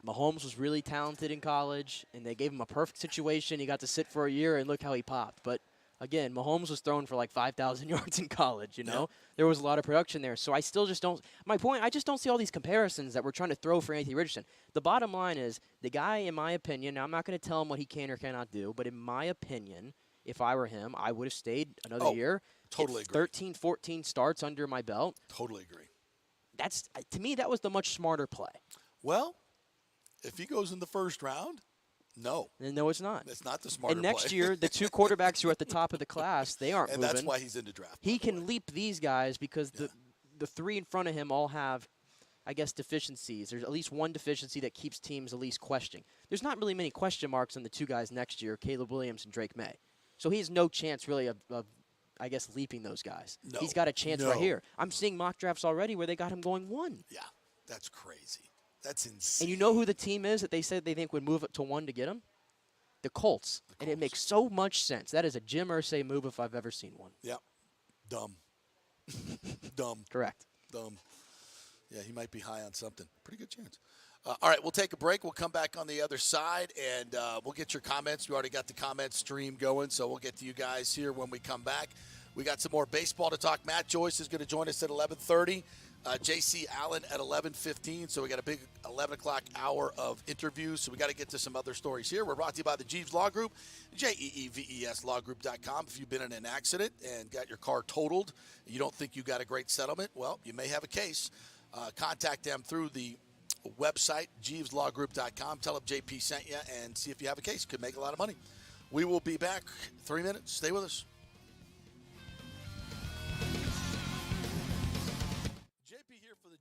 Mahomes was really talented in college, and they gave him a perfect situation. He got to sit for a year, and look how he popped. But again, Mahomes was thrown for like 5,000 yards in college, Yeah. There was a lot of production there. So I still just don't – my point, I just don't see all these comparisons that we're trying to throw for Anthony Richardson. The bottom line is the guy, in my opinion – now I'm not going to tell him what he can or cannot do, but in my opinion, if I were him, I would have stayed another year. Totally agree. 13, 14 starts under my belt. Totally agree. To me, that was the much smarter play. Well, if he goes in the first round – no. No, it's not. It's not the smarter And next play. year, the 2 quarterbacks who are at the top of the class, they aren't and moving. that's why he's in the draft. He can leap these guys because the 3 in front of him all have, I guess, deficiencies. There's at least one deficiency that keeps teams at least questioning. There's not really many question marks on the 2 guys next year, Caleb Williams and Drake May. So he has no chance really of I guess, leaping those guys. No. He's got a chance right here. I'm seeing mock drafts already where they got him going 1. Yeah, that's crazy. That's insane. And you know who the team is that they said they think would move it to 1 to get him? The Colts. And it makes so much sense. That is a Jim Irsay move if I've ever seen one. Yep. Dumb. Dumb. Correct. Dumb. Yeah, he might be high on something. Pretty good chance. All right, we'll take a break. We'll come back on the other side, and we'll get your comments. We already got the comment stream going, so we'll get to you guys here when we come back. We got some more baseball to talk. Matt Joyce is going to join us at 11:30. J.C. Allen at 11:15. So we got a big 11 o'clock hour of interviews. So we got to get to some other stories here. We're brought to you by the Jeeves Law Group, JEEVESLawgroup.com. If you've been in an accident and got your car totaled, and you don't think you got a great settlement, well, you may have a case. Contact them through the website, JeevesLawGroup.com. Tell them JP sent you and see if you have a case. Could make a lot of money. We will be back 3 minutes. Stay with us.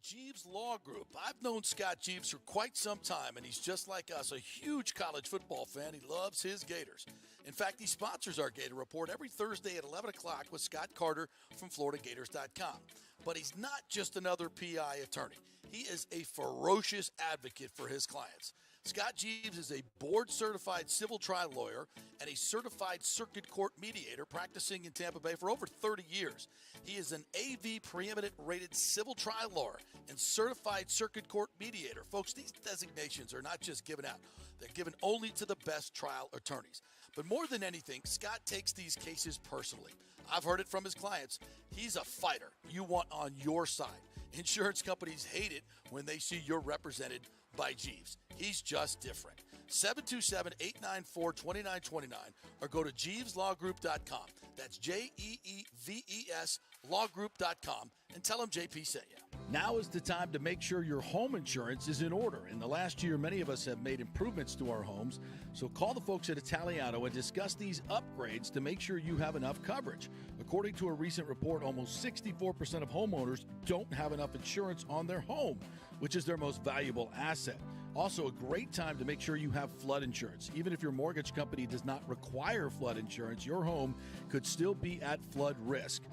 Jeeves Law Group. I've known Scott Jeeves for quite some time, and he's just like us, a huge college football fan. He loves his Gators. In fact, he sponsors our Gator Report every Thursday at 11 o'clock with Scott Carter from FloridaGators.com. But he's not just another PI attorney. He is a ferocious advocate for his clients. Scott Jeeves is a board-certified civil trial lawyer and a certified circuit court mediator practicing in Tampa Bay for over 30 years. He is an AV preeminent rated civil trial lawyer and certified circuit court mediator. Folks, these designations are not just given out. They're given only to the best trial attorneys. But more than anything, Scott takes these cases personally. I've heard it from his clients. He's a fighter you want on your side. Insurance companies hate it when they see you're represented by Jeeves. He's just different. 727-894-2929 or go to JeevesLawGroup.com. That's JEEVES lawgroup.com and tell him JP sent you. Now is the time to make sure your home insurance is in order. In the last year, many of us have made improvements to our homes, so call the folks at Italiano and discuss these upgrades to make sure you have enough coverage. According to a recent report, almost 64% of homeowners don't have enough insurance on their home, which is their most valuable asset. Also, a great time to make sure you have flood insurance. Even if your mortgage company does not require flood insurance, your home could still be at flood risk.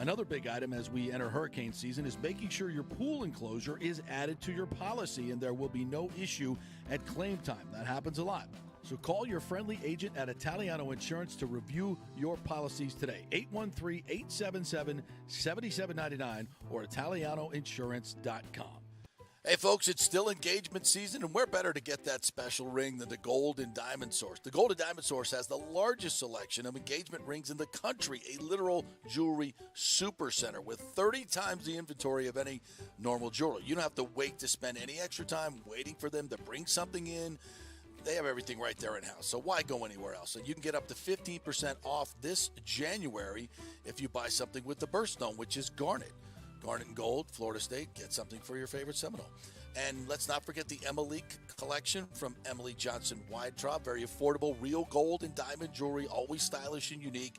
Another big item as we enter hurricane season is making sure your pool enclosure is added to your policy and there will be no issue at claim time. That happens a lot. So call your friendly agent at Italiano Insurance to review your policies today. 813-877-7799 or ItalianoInsurance.com. Hey, folks, it's still engagement season, and where better to get that special ring than the Gold and Diamond Source? The Gold and Diamond Source has the largest selection of engagement rings in the country, a literal jewelry supercenter with 30 times the inventory of any normal jeweler. You don't have to wait to spend any extra time waiting for them to bring something in. They have everything right there in-house, so why go anywhere else? And you can get up to 15% off this January if you buy something with the birthstone, which is garnet. Garnet and gold, Florida State, get something for your favorite Seminole. And let's not forget the Oblique collection from Emily Johnson Weintraub. Very affordable, real gold and diamond jewelry, always stylish and unique.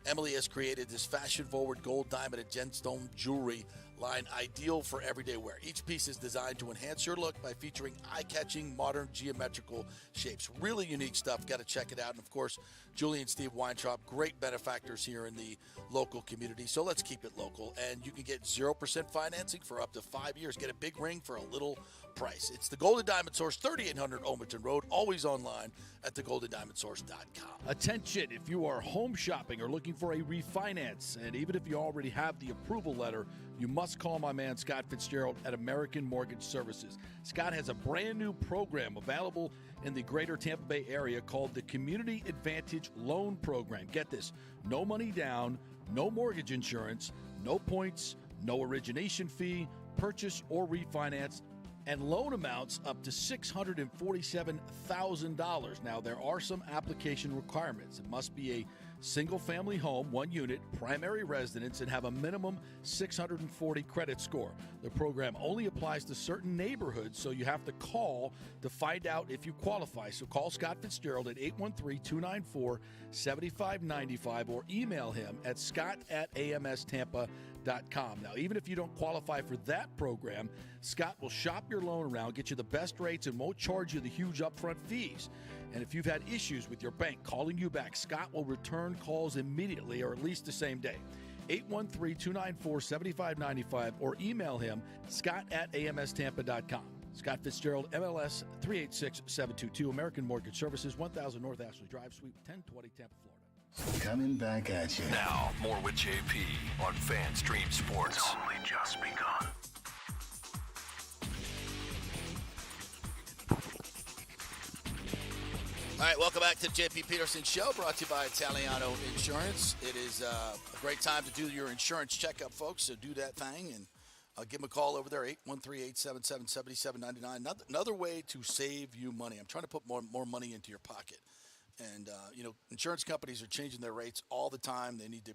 Emily has created this fashion-forward gold, diamond, and gemstone jewelry line ideal for everyday wear. Each piece is designed to enhance your look by featuring eye-catching, modern geometrical shapes. Really unique stuff. Got to check it out. And, of course, Julie and Steve Weintraub, great benefactors here in the local community. So let's keep it local. And you can get 0% financing for up to 5 years. Get a big ring for a little price. It's the Golden Diamond Source, 3800 Olmerton Road, always online at thegoldendiamondsource.com. Attention, if you are home shopping or looking for a refinance, and even if you already have the approval letter, you must call my man Scott Fitzgerald at American Mortgage Services. Scott has a brand new program available in the greater Tampa Bay area called the Community Advantage Loan Program. Get this, no money down, no mortgage insurance, no points, no origination fee, purchase or refinance, and loan amounts up to $647,000. Now, there are some application requirements. It must be a single-family home, one unit, primary residence, and have a minimum 640 credit score. The program only applies to certain neighborhoods, so you have to call to find out if you qualify. So call Scott Fitzgerald at 813-294-7595 or email him at scott@amstampa.com. Now, even if you don't qualify for that program, Scott will shop your loan around, get you the best rates, and won't charge you the huge upfront fees. And if you've had issues with your bank calling you back, Scott will return calls immediately or at least the same day. 813-294-7595 or email him, scott@amstampa.com. Scott Fitzgerald, MLS 386722, American Mortgage Services, 1000 North Ashley Drive, Suite 1020, Tampa, Florida. Coming back at you. Now, more with JP on FanStream Sports. It's only just begun. All right, welcome back to the JP Peterson Show, brought to you by Italiano Insurance. It is a great time to do your insurance checkup, folks, so do that thing and give them a call over there, 813-877-7799. Another way to save you money. I'm trying to put more money into your pocket. And, insurance companies are changing their rates all the time. They need to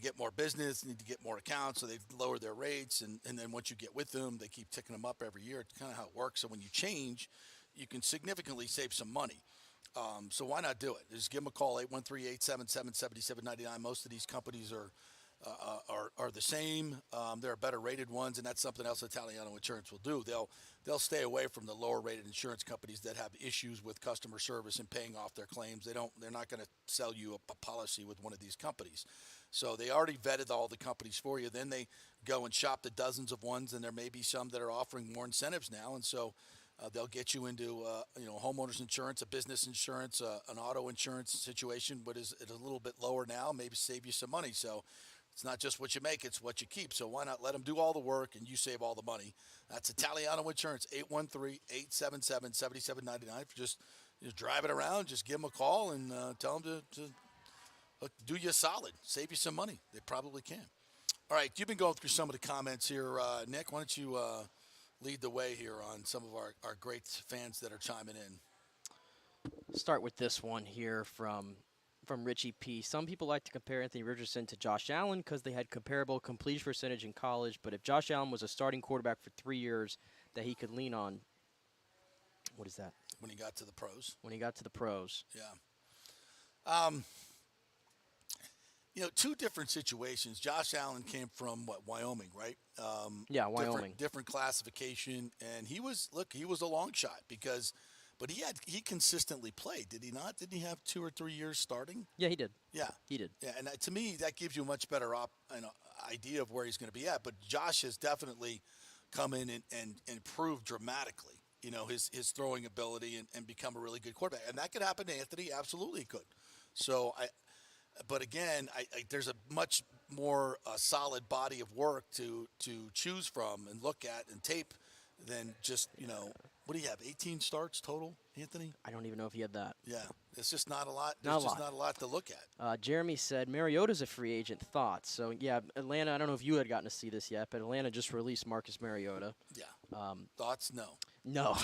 get more business, need to get more accounts, so they've lowered their rates. And then once you get with them, they keep ticking them up every year. It's kind of how it works. So when you change, you can significantly save some money. So why not do it? Just give them a call, 813-877-7799. Most of these companies are the same. There are better rated ones, and that's something else Italiano Insurance will do. They'll stay away from the lower rated insurance companies that have issues with customer service and paying off their claims. They're not going to sell you a policy with one of these companies. So they already vetted all the companies for you. Then they go and shop the dozens of ones, and there may be some that are offering more incentives now, and so they'll get you into homeowners insurance, a business insurance, an auto insurance situation, but is a little bit lower now, maybe save you some money. So it's not just what you make, it's what you keep. So why not let them do all the work and you save all the money? That's Italiano Insurance, 813-877-7799. If you're just driving around, just give them a call and tell them to do you a solid, save you some money. They probably can. All right, you've been going through some of the comments here. Nick, why don't you lead the way here on some of our great fans that are chiming in? Start with this one here from Richie P. Some people like to compare Anthony Richardson to Josh Allen because they had comparable completion percentage in college, but if Josh Allen was a starting quarterback for 3 years that he could lean on, what is that? When he got to the pros. When he got to the pros. Yeah. Two different situations. Josh Allen came from, Wyoming, right? Yeah, Wyoming. Different classification, and he was a long shot but he consistently played, did he not? Didn't he have 2 or 3 years starting? Yeah, he did. Yeah. He did. Yeah, and to me, that gives you a much better idea of where he's going to be at. But Josh has definitely come in and improved dramatically. His throwing ability and become a really good quarterback. And that could happen to Anthony. Absolutely could. So but again, there's a much more solid body of work to choose from and look at and tape than just, what do you have, 18 starts total, Anthony? I don't even know if he had that. Yeah, it's just not a lot. There's not a lot to look at. Jeremy said Mariota's a free agent. Thoughts? So, yeah, Atlanta, I don't know if you had gotten to see this yet, but Atlanta just released Marcus Mariota. Yeah. Thoughts? No. No.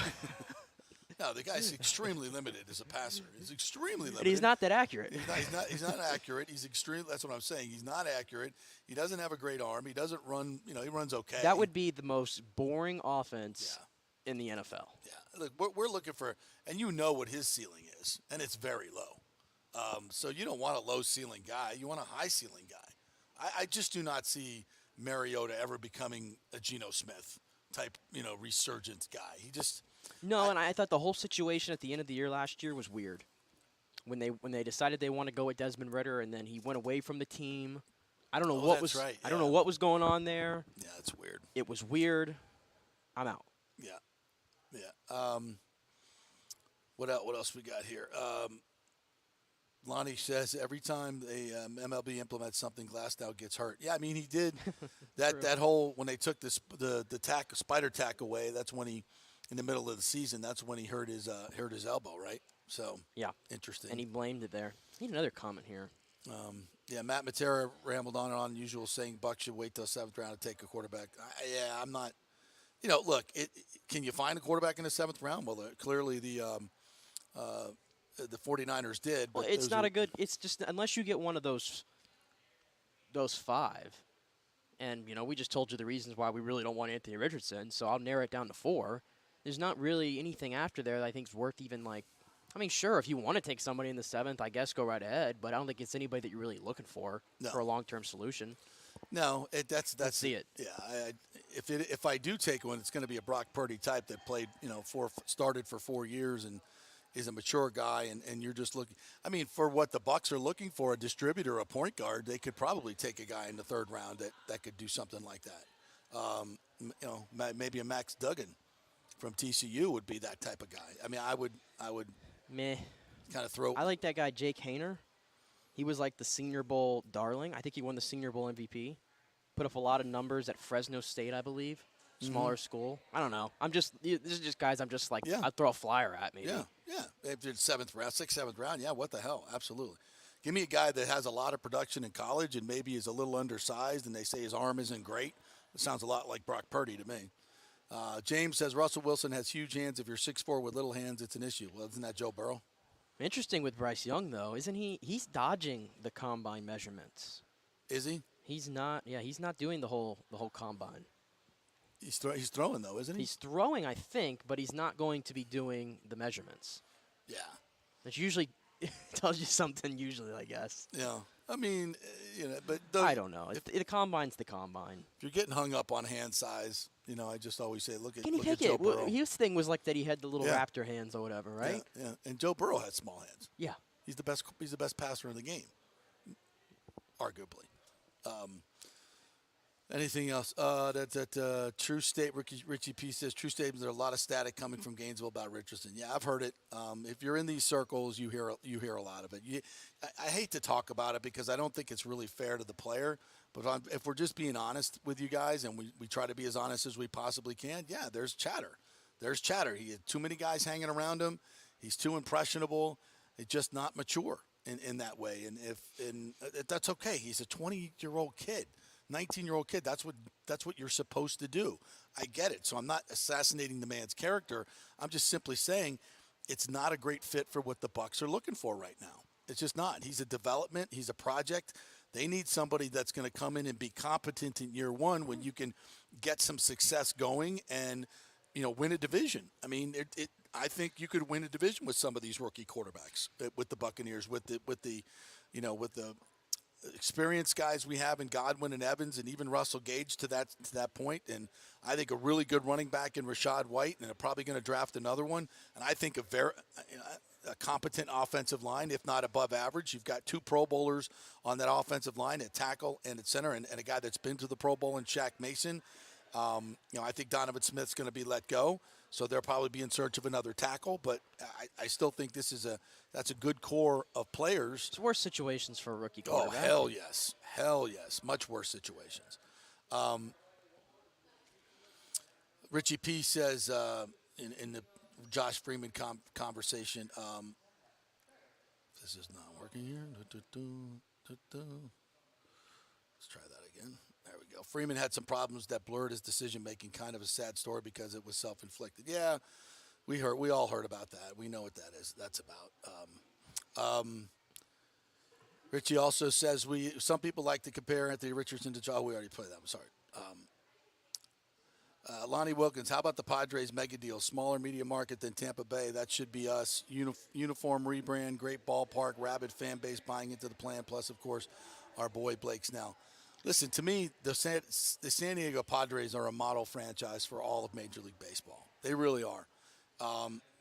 No, the guy's extremely limited as a passer. He's extremely limited. And he's not that accurate. He's not accurate. He's extreme. That's what I'm saying. He's not accurate. He doesn't have a great arm. He doesn't run. He runs okay. That would be the most boring offense in the NFL. Yeah. Look, we're looking for, and you know what his ceiling is, and it's very low. So you don't want a low ceiling guy. You want a high ceiling guy. I just do not see Mariota ever becoming a Geno Smith type, resurgent guy. He just. No, and I thought the whole situation at the end of the year last year was weird. When they decided they want to go with Desmond Ridder, and then he went away from the team. I don't know what was. Right. I don't know what was going on there. Yeah, it's weird. It was weird. I'm out. Yeah. What else we got here? Lonnie says every time MLB implements something, Glasnow gets hurt. Yeah, I mean he did that whole when they took the spider tack away. That's when he. In the middle of the season, that's when he hurt his elbow, right? So yeah, interesting. And he blamed it there. I need another comment here. Matt Matera rambled on and on, usual, saying Bucs should wait till 7th round to take a quarterback. I'm not. Look, can you find a quarterback in the 7th round? Well, clearly the 49ers did. Well, it's not a good. It's just unless you get one of those 5, and we just told you the reasons why we really don't want Anthony Richardson. So I'll narrow it down to 4. There's not really anything after there that I think is worth even sure, if you want to take somebody in the 7th, I guess go right ahead. But I don't think it's anybody that you're really looking for a long-term solution. No, that's Let's see it. Yeah, if I do take one, it's going to be a Brock Purdy type that played, started for 4 years and is a mature guy, and you're just looking. I mean, for what the Bucs are looking for, a distributor, a point guard, they could probably take a guy in the 3rd round that could do something like that. Maybe a Max Duggan from TCU would be that type of guy. I mean, I would meh kind of throw. I like that guy Jake Haener. He was like the Senior Bowl darling. I think he won the Senior Bowl MVP. Put up a lot of numbers at Fresno State, I believe. Smaller school. I don't know. This is just guys I'm just like, I'd throw a flyer at maybe. Yeah. If it's 7th round, 6th, 7th round, what the hell? Absolutely. Give me a guy that has a lot of production in college and maybe is a little undersized and they say his arm isn't great. It sounds a lot like Brock Purdy to me. James says Russell Wilson has huge hands. If you're 6'4" with little hands, it's an issue. Well, isn't that Joe Burrow? Interesting with Bryce Young, though, isn't he? He's dodging the combine measurements. Is he? He's not. Yeah, he's not doing the whole combine. He's throwing, though, isn't he? He's throwing, I think, but he's not going to be doing the measurements. Yeah. Which usually tells you something, I guess. Yeah. I mean, but I don't know. The combine's the combine. If you're getting hung up on hand size, I just always say, look at Joe Joe Burrow. His thing was like that he had the little raptor hands or whatever, right? Yeah. And Joe Burrow had small hands. Yeah. He's the best. He's the best passer in the game, arguably. Anything else? True state. Richie P says true statements. There's a lot of static coming from Gainesville about Richardson. Yeah, I've heard it. If you're in these circles, you hear a lot of it. I hate to talk about it because I don't think it's really fair to the player. But if we're just being honest with you guys, and we try to be as honest as we possibly can, there's chatter. There's chatter. He had too many guys hanging around him. He's too impressionable. He's just not mature in that way. And if that's okay. He's a 20-year-old kid. 19-year-old kid, that's what you're supposed to do. I get it. So I'm not assassinating the man's character. I'm just simply saying it's not a great fit for what the Bucs are looking for right now. It's just not. He's a development. He's a project. They need somebody that's going to come in and be competent in year one when you can get some success going and, win a division. I mean, I think you could win a division with some of these rookie quarterbacks with the Buccaneers, with the experienced guys we have in Godwin and Evans and even Russell Gage to that point. And I think a really good running back in Rachaad White, and they're probably going to draft another one. And I think a competent offensive line, if not above average. You've got 2 Pro Bowlers on that offensive line at tackle and at center, and a guy that's been to the Pro Bowl in Shaq Mason. I think Donovan Smith's going to be let go, so they'll probably be in search of another tackle. But I still think that's a good core of players. It's worse situations for a rookie quarterback. Oh, hell yes, much worse situations. Richie P says in the Josh Freeman conversation, this is not working here. Let's try that again. There we go. Freeman had some problems that blurred his decision-making. Kind of a sad story because it was self-inflicted. Yeah, we all heard about that. We know what that's about. Richie also says some people like to compare Anthony Richardson to Joe. We already played that. I'm sorry. Lonnie Wilkins, how about the Padres mega deal? Smaller media market than Tampa Bay. That should be us. Uniform rebrand, great ballpark, rabid fan base buying into the plan. Plus, of course, our boy Blake Snell. Listen, to me, the San Diego Padres are a model franchise for all of Major League Baseball. They really are.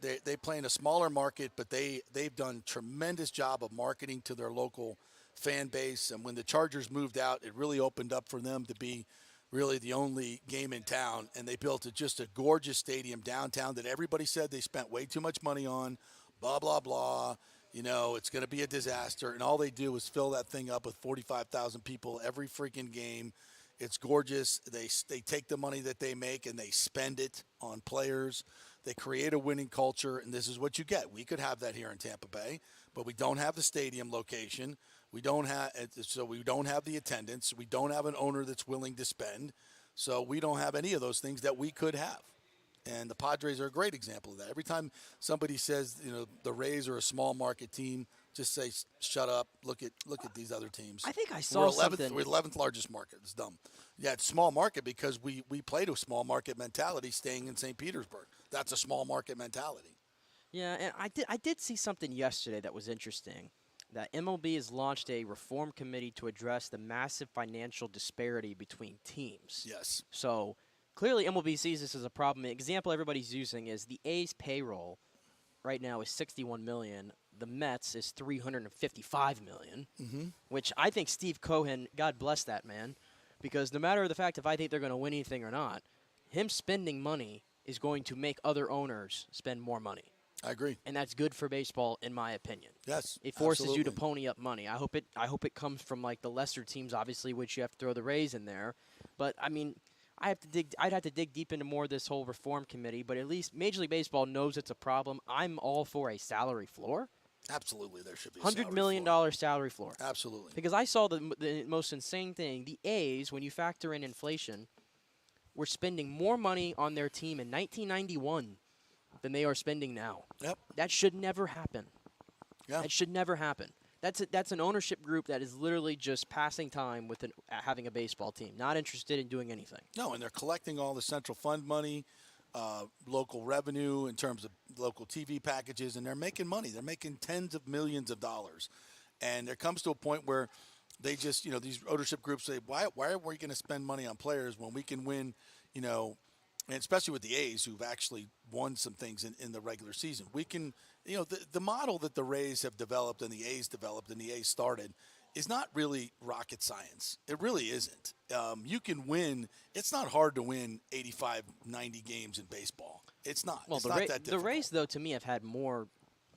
They play in a smaller market, but they've done a tremendous job of marketing to their local fan base. And when the Chargers moved out, it really opened up for them to be really the only game in town. And they built just a gorgeous stadium downtown that everybody said they spent way too much money on, blah, blah, blah. It's going to be a disaster. And all they do is fill that thing up with 45,000 people every freaking game. It's gorgeous. They take the money that they make and they spend it on players. They create a winning culture, and this is what you get. We could have that here in Tampa Bay, but we don't have the stadium location. We don't have the attendance. We don't have an owner that's willing to spend. So we don't have any of those things that we could have. And the Padres are a great example of that. Every time somebody says, the Rays are a small market team, just say, shut up. Look at these other teams. I think I saw something. We're 11th largest market. It's dumb. Yeah, it's small market because we played a small market mentality staying in St. Petersburg. That's a small market mentality. Yeah, and I did see something yesterday that was interesting. That MLB has launched a reform committee to address the massive financial disparity between teams. Yes. So clearly MLB sees this as a problem. An example everybody's using is the A's payroll right now is $61 million. The Mets is $355 million, which I think Steve Cohen, God bless that man, because no matter the fact if I think they're going to win anything or not, him spending money is going to make other owners spend more money. I agree. And that's good for baseball, in my opinion. Yes, it forces absolutely. you to pony up money. I hope it comes from like the lesser teams, obviously, which you have to throw the Rays in there. But I mean, I'd have to dig deep into more of this whole reform committee. But at least Major League Baseball knows it's a problem. I'm all for a salary floor. Absolutely, there should be a $100 million salary floor. Absolutely. Because I saw the most insane thing. The A's, when you factor in inflation, were spending more money on their team in 1991 than they are spending now. Yep. That should never happen. Yeah. That should never happen. That's an ownership group that is literally just passing time with having a baseball team, not interested in doing anything. No, and they're collecting all the central fund money, local revenue in terms of local TV packages, and they're making money. They're making tens of millions of dollars. And there comes to a point where they just, these ownership groups say, why are we going to spend money on players when we can win, and especially with the A's, who've actually won some things in the regular season. We can, the model that the Rays have developed and the A's developed and the A's started is not really rocket science. It really isn't. You can win. It's not hard to win 85, 90 games in baseball. It's not. Well, it's not that difficult. The Rays, though, to me, have had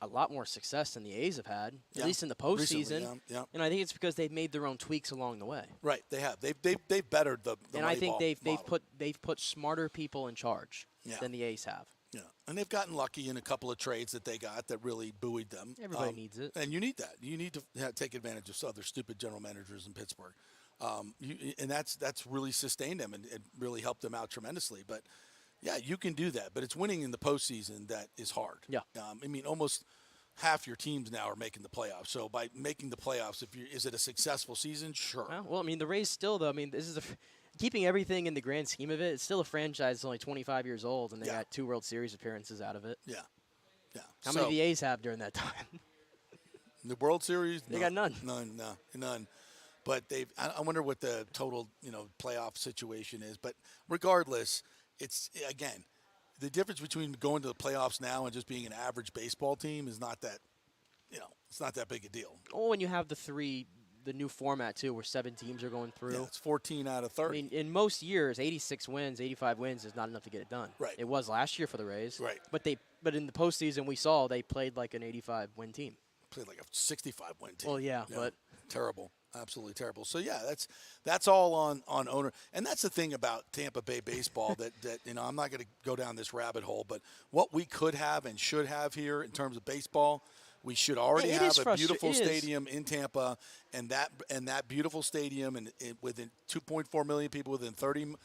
a lot more success than the A's have had, at least in the postseason. Recently, yeah. And I think it's because they've made their own tweaks along the way. Right, they have. They've bettered the and I think model. they've put smarter people in charge than the A's have. Yeah, and they've gotten lucky in a couple of trades that they got that really buoyed them. Everybody needs it, and you need that. You need to take advantage of other stupid general managers in Pittsburgh, and that's really sustained them and really helped them out tremendously. But yeah, you can do that, but it's winning in the postseason that is hard. Yeah, I mean, almost half your teams now are making the playoffs. So by making the playoffs, is it a successful season? Sure. Well, I mean, the Rays still, though. I mean, this is keeping everything in the grand scheme of it. It's still a franchise that's only 25 years old, and they got 2 World Series appearances out of it. Yeah. How many do the A's have during that time? The World Series? They got none. None. But I wonder what the total, playoff situation is. But regardless, it's, again, the difference between going to the playoffs now and just being an average baseball team is not that, it's not that big a deal. Oh, and you have the new format, too, where 7 teams are going through. Yeah, it's 14 out of 30. I mean, in most years, 86 wins, 85 wins is not enough to get it done. Right. It was last year for the Rays. Right. But in the postseason, we saw they played like an 85-win team. Played like a 65-win team. Well, yeah, but terrible. Absolutely terrible. So, yeah, that's all on owner. And that's the thing about Tampa Bay baseball that I'm not going to go down this rabbit hole, but what we could have and should have here in terms of baseball, we should already have a beautiful stadium in Tampa, and that beautiful stadium, and within 2.4 million people within 30,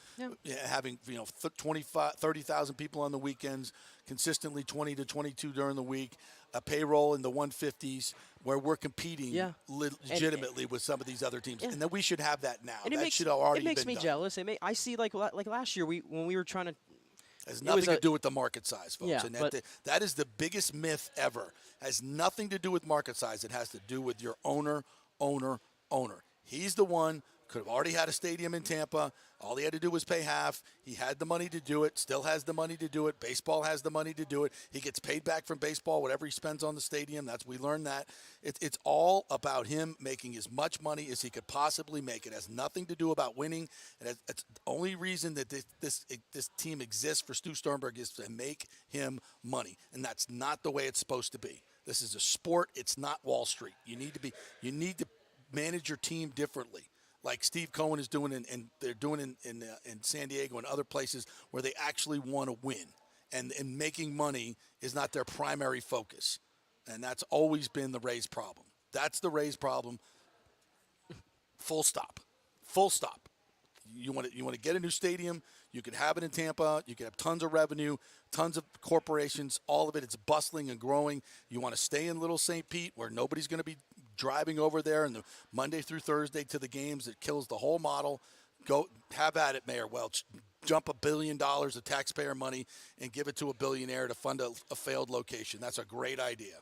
having 30,000 people on the weekends, consistently 20 to 22 during the week, a payroll in the 150s, where we're competing legitimately with some of these other teams, and then we should have that now. And that should have already been done. It makes me jealous. I see like last year when we were trying to. Has nothing to do with the market size, folks. Yeah, and that is the biggest myth ever. Has nothing to do with market size. It has to do with your owner. He's the one. Could have already had a stadium in Tampa. All he had to do was pay half. He had the money to do it, still has the money to do it. Baseball has the money to do it. He gets paid back from baseball, whatever he spends on the stadium. We learned that. It's all about him making as much money as he could possibly make. It has nothing to do about winning. It's the only reason that this team exists for Stu Sternberg is to make him money. And that's not the way it's supposed to be. This is a sport. It's not Wall Street. You need to manage your team differently, like Steve Cohen is doing, and they're doing in San Diego and other places where they actually want to win. And making money is not their primary focus. And that's always been the Rays' problem. That's the Rays' problem. Full stop. You want to get a new stadium. You can have it in Tampa. You can have tons of revenue, tons of corporations, all of it. It's bustling and growing. You want to stay in Little St. Pete where nobody's going to be driving over there and the Monday through Thursday to the games. It kills the whole model. Go have at it, Mayor Welch. Jump $1 billion of taxpayer money and give it to a billionaire to fund a failed location. That's a great idea.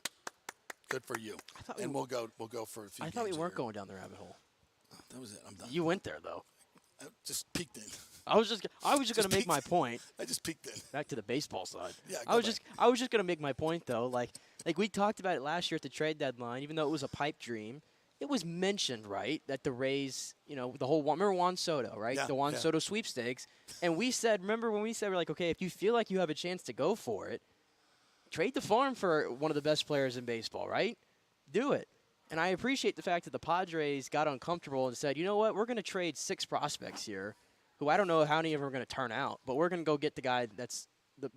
Good for you. We'll go for a few. I thought we weren't going down the rabbit hole. That was it. I'm done. You went there though. I just peeked in. I was just going to make my point. I just peeked in. Back to the baseball side. Yeah, I was just going to make my point though. Like we talked about it last year at the trade deadline. Even though it was a pipe dream, it was mentioned, right, that the Rays, the whole remember Juan Soto, right? Yeah, the Juan Soto sweepstakes, and we said, remember when we said we're like, okay, if you feel like you have a chance to go for it, trade the farm for one of the best players in baseball, right? Do it. And I appreciate the fact that the Padres got uncomfortable and said, you know what, we're going to trade 6 prospects here, who I don't know how many of them are going to turn out, but we're going to go get the guy that's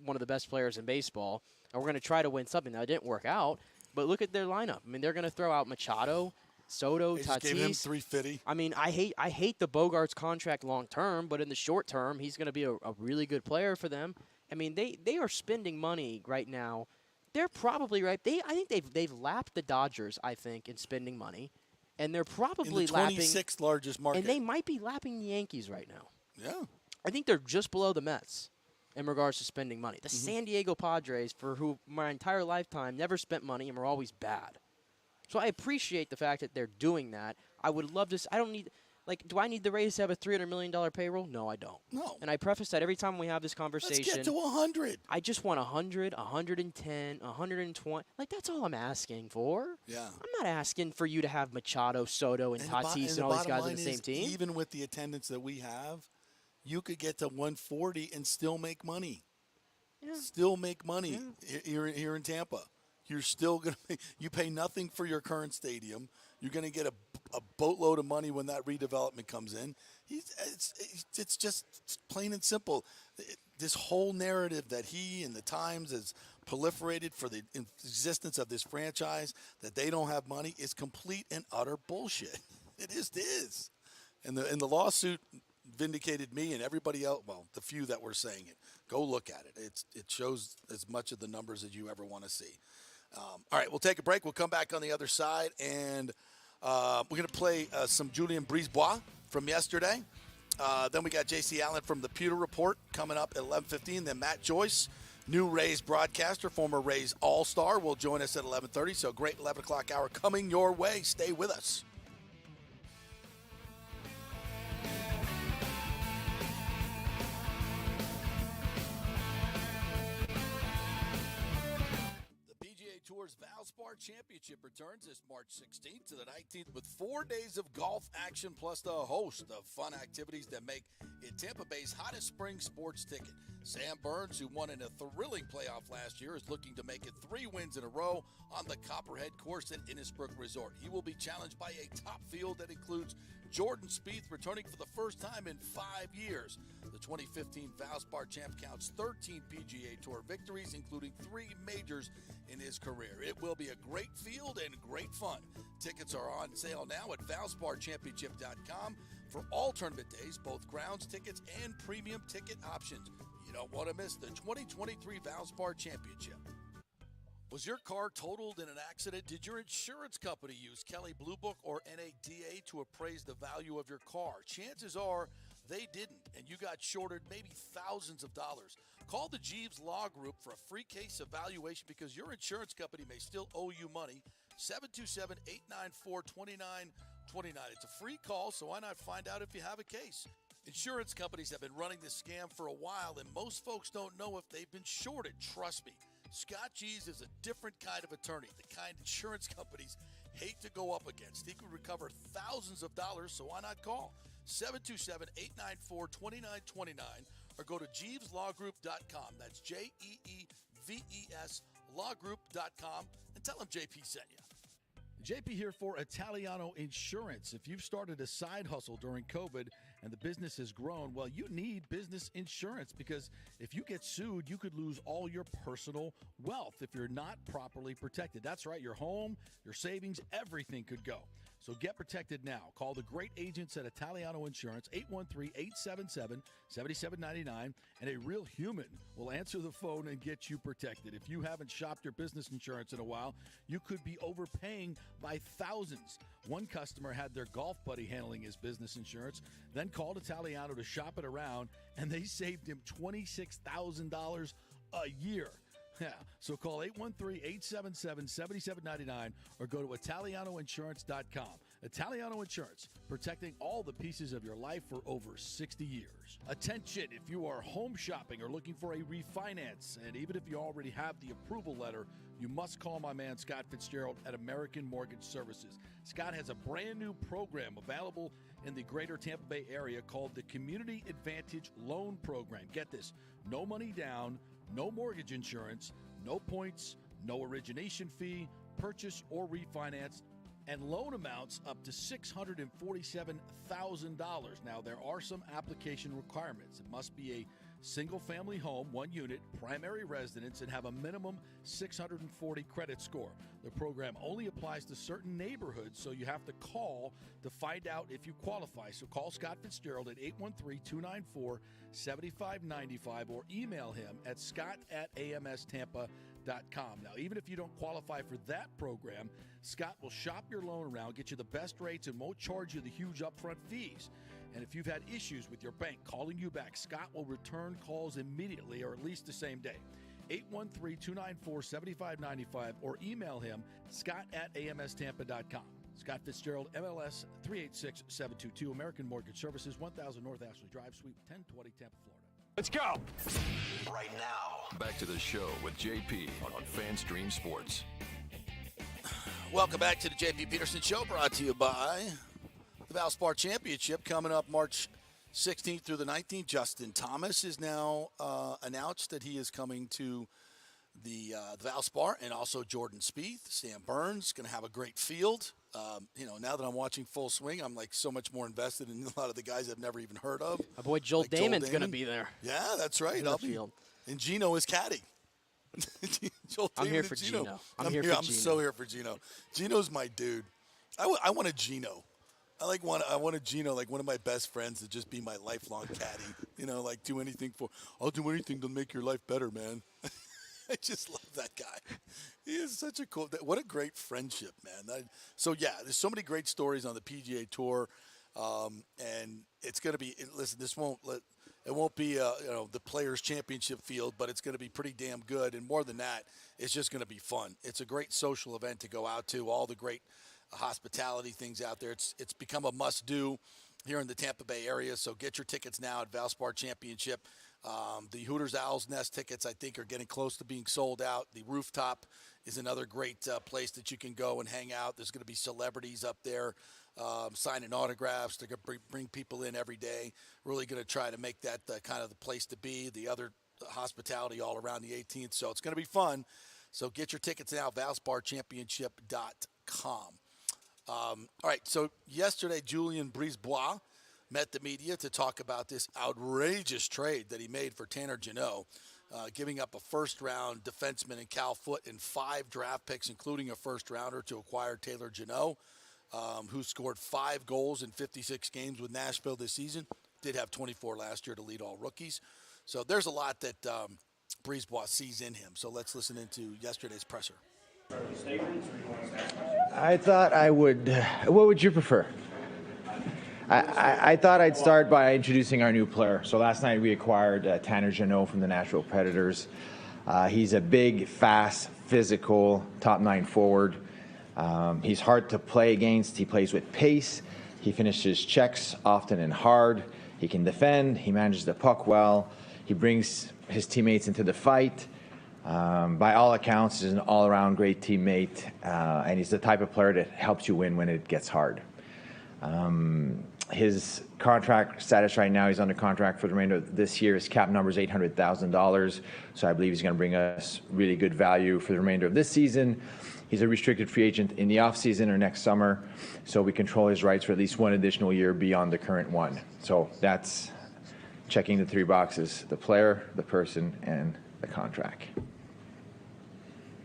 one of the best players in baseball, and we're going to try to win something. Now, it didn't work out, but look at their lineup. I mean, they're going to throw out Machado, Soto, They Tatis. just gave him $350. I mean, I hate the Bogarts contract long term, but in the short term, he's going to be a really good player for them. I mean, they are spending money right now. They're probably right. I think they've lapped the Dodgers, I think, in spending money, and they're probably in the 26th largest market. And they might be lapping the Yankees right now. Yeah. I think they're just below the Mets in regards to spending money. The San Diego Padres, for who my entire lifetime never spent money and were always bad. So I appreciate the fact that they're doing that. I would love to. I don't need. Do I need the Rays to have a $300 million payroll? No, I don't. No. And I preface that every time we have this conversation. Let's get to 100. I just want 100, 110, 120. That's all I'm asking for. Yeah. I'm not asking for you to have Machado, Soto, and Tatis and all these guys on the same team. Even with the attendance that we have, you could get to 140 and still make money. Yeah. Still make money here in Tampa. You're still going to you pay nothing for your current stadium. You're going to get a boatload of money when that redevelopment comes in. It's just plain and simple. This whole narrative that he and the Times has proliferated for the existence of this franchise, that they don't have money, is complete and utter bullshit. It is. And the lawsuit vindicated me and everybody else, well, the few that were saying it. Go look at it. It shows as much of the numbers as you ever want to see. All right, we'll take a break. We'll come back on the other side, and we're going to play some Julien BriseBois from yesterday. Then we got J.C. Allen from the Pewter Report coming up at 11:15. Then Matt Joyce, new Rays broadcaster, former Rays All-Star, will join us at 11:30. So great 11 o'clock hour coming your way. Stay with us. Tour's Valspar Championship returns this March 16th to the 19th with 4 days of golf action plus a host of fun activities that make it Tampa Bay's hottest spring sports ticket. Sam Burns, who won in a thrilling playoff last year, is looking to make it 3 wins in a row on the Copperhead course at Innisbrook Resort. He will be challenged by a top field that includes Jordan Spieth, returning for the first time in 5 years. The 2015 Valspar champ counts 13 PGA Tour victories, including 3 majors in his career. It will be a great field and great fun. Tickets are on sale now at ValsparChampionship.com for all tournament days, both grounds tickets and premium ticket options. You don't want to miss the 2023 Valspar Championship. Was your car totaled in an accident? Did your insurance company use Kelley Blue Book or NADA to appraise the value of your car? Chances are they didn't, and you got shorted maybe thousands of dollars. Call the Jeeves Law Group for a free case evaluation because your insurance company may still owe you money. 727-894-2929. It's a free call, so why not find out if you have a case? Insurance companies have been running this scam for a while, and most folks don't know if they've been shorted. Trust me. Scott Jeeves is a different kind of attorney, the kind insurance companies hate to go up against. He could recover thousands of dollars, so why not call? 727-894-2929 or go to JeevesLawGroup.com. That's JEEVES lawgroup.com and tell them JP sent you. JP here for Italiano Insurance. If you've started a side hustle during COVID and the business has grown, well, you need business insurance because if you get sued, you could lose all your personal wealth if you're not properly protected. That's right, your home, your savings, everything could go. So get protected now. Call the great agents at Italiano Insurance, 813-877-7799, and a real human will answer the phone and get you protected. If you haven't shopped your business insurance in a while, you could be overpaying by thousands. One customer had their golf buddy handling his business insurance, then called Italiano to shop it around, and they saved him $26,000 a year. Yeah, so call 813-877-7799 or go to ItalianoInsurance.com. Italiano Insurance, protecting all the pieces of your life for over 60 years. Attention, if you are home shopping or looking for a refinance, and even if you already have the approval letter, you must call my man Scott Fitzgerald at American Mortgage Services. Scott has a brand new program available in the greater Tampa Bay area called the Community Advantage Loan Program. Get this, no money down, no mortgage insurance, no points, no origination fee, purchase or refinance, and loan amounts up to $647,000. Now, there are some application requirements. It must be a single-family home, 1 unit, primary residence, and have a minimum 640 credit score. The program only applies to certain neighborhoods, so you have to call to find out if you qualify. So call Scott Fitzgerald at 813-294-7595 or email him at scott@amstampa.com. Now, even if you don't qualify for that program, Scott will shop your loan around, get you the best rates, and won't charge you the huge upfront fees. And if you've had issues with your bank calling you back, Scott will return calls immediately or at least the same day. 813-294-7595 or email him, scott@amstampa.com. Scott Fitzgerald, MLS 386722, American Mortgage Services, 1000 North Ashley Drive, Suite 1020, Tampa, Florida. Let's go. Right now, back to the show with JP on FanStream Sports. Welcome back to the JP Peterson Show, brought to you by the Valspar Championship coming up March 16th through the 19th. Justin Thomas is now announced that he is coming to the Valspar, and also Jordan Spieth. Sam Burns going to have a great field. Now that I'm watching Full Swing, I'm like so much more invested in a lot of the guys I've never even heard of. My boy Joel Damon's going to be there. Yeah, that's right. Field. And Gino is caddy. I'm here for Gino. I'm so here for Gino. Gino's my dude. I want a Gino. I want a Gino, like one of my best friends, to just be my lifelong caddy. Like I'll do anything to make your life better, man. I just love that guy. He is such a cool. What a great friendship, man. There's so many great stories on the PGA Tour, and it's going to be. Listen, it won't be the Players Championship field, but it's going to be pretty damn good. And more than that, it's just going to be fun. It's a great social event to go out to. All the great hospitality things out there. It's become a must-do here in the Tampa Bay area. So get your tickets now at Valspar Championship. The Hooters Owls Nest tickets, I think, are getting close to being sold out. The rooftop is another great place that you can go and hang out. There's going to be celebrities up there signing autographs. They're going to bring people in every day. Really going to try to make that kind of the place to be. The other hospitality all around the 18th. So it's going to be fun. So get your tickets now, valsparchampionship.com. All right, so yesterday, Julien BriseBois met the media to talk about this outrageous trade that he made for Tanner Jeannot, giving up a first-round defenseman in Cal Foote and 5 draft picks, including a first-rounder, to acquire Tyler Glasnow, who scored 5 goals in 56 games with Nashville this season. Did have 24 last year to lead all rookies. So there's a lot that BriseBois sees in him. So let's listen into yesterday's presser. I thought I would. What would you prefer? I thought I'd start by introducing our new player. So last night we acquired Tanner Jeannot from the Nashville Predators. He's a big, fast, physical, top-9 forward. He's hard to play against. He plays with pace. He finishes checks often and hard. He can defend. He manages the puck well. He brings his teammates into the fight. By all accounts, he's an all-around great teammate, and he's the type of player that helps you win when it gets hard. His contract status right now, he's under contract for the remainder of this year. His cap number is $800,000, so I believe he's going to bring us really good value for the remainder of this season. He's a restricted free agent in the offseason or next summer, so we control his rights for at least one additional year beyond the current one. So that's checking the 3 boxes: the player, the person, and the contract.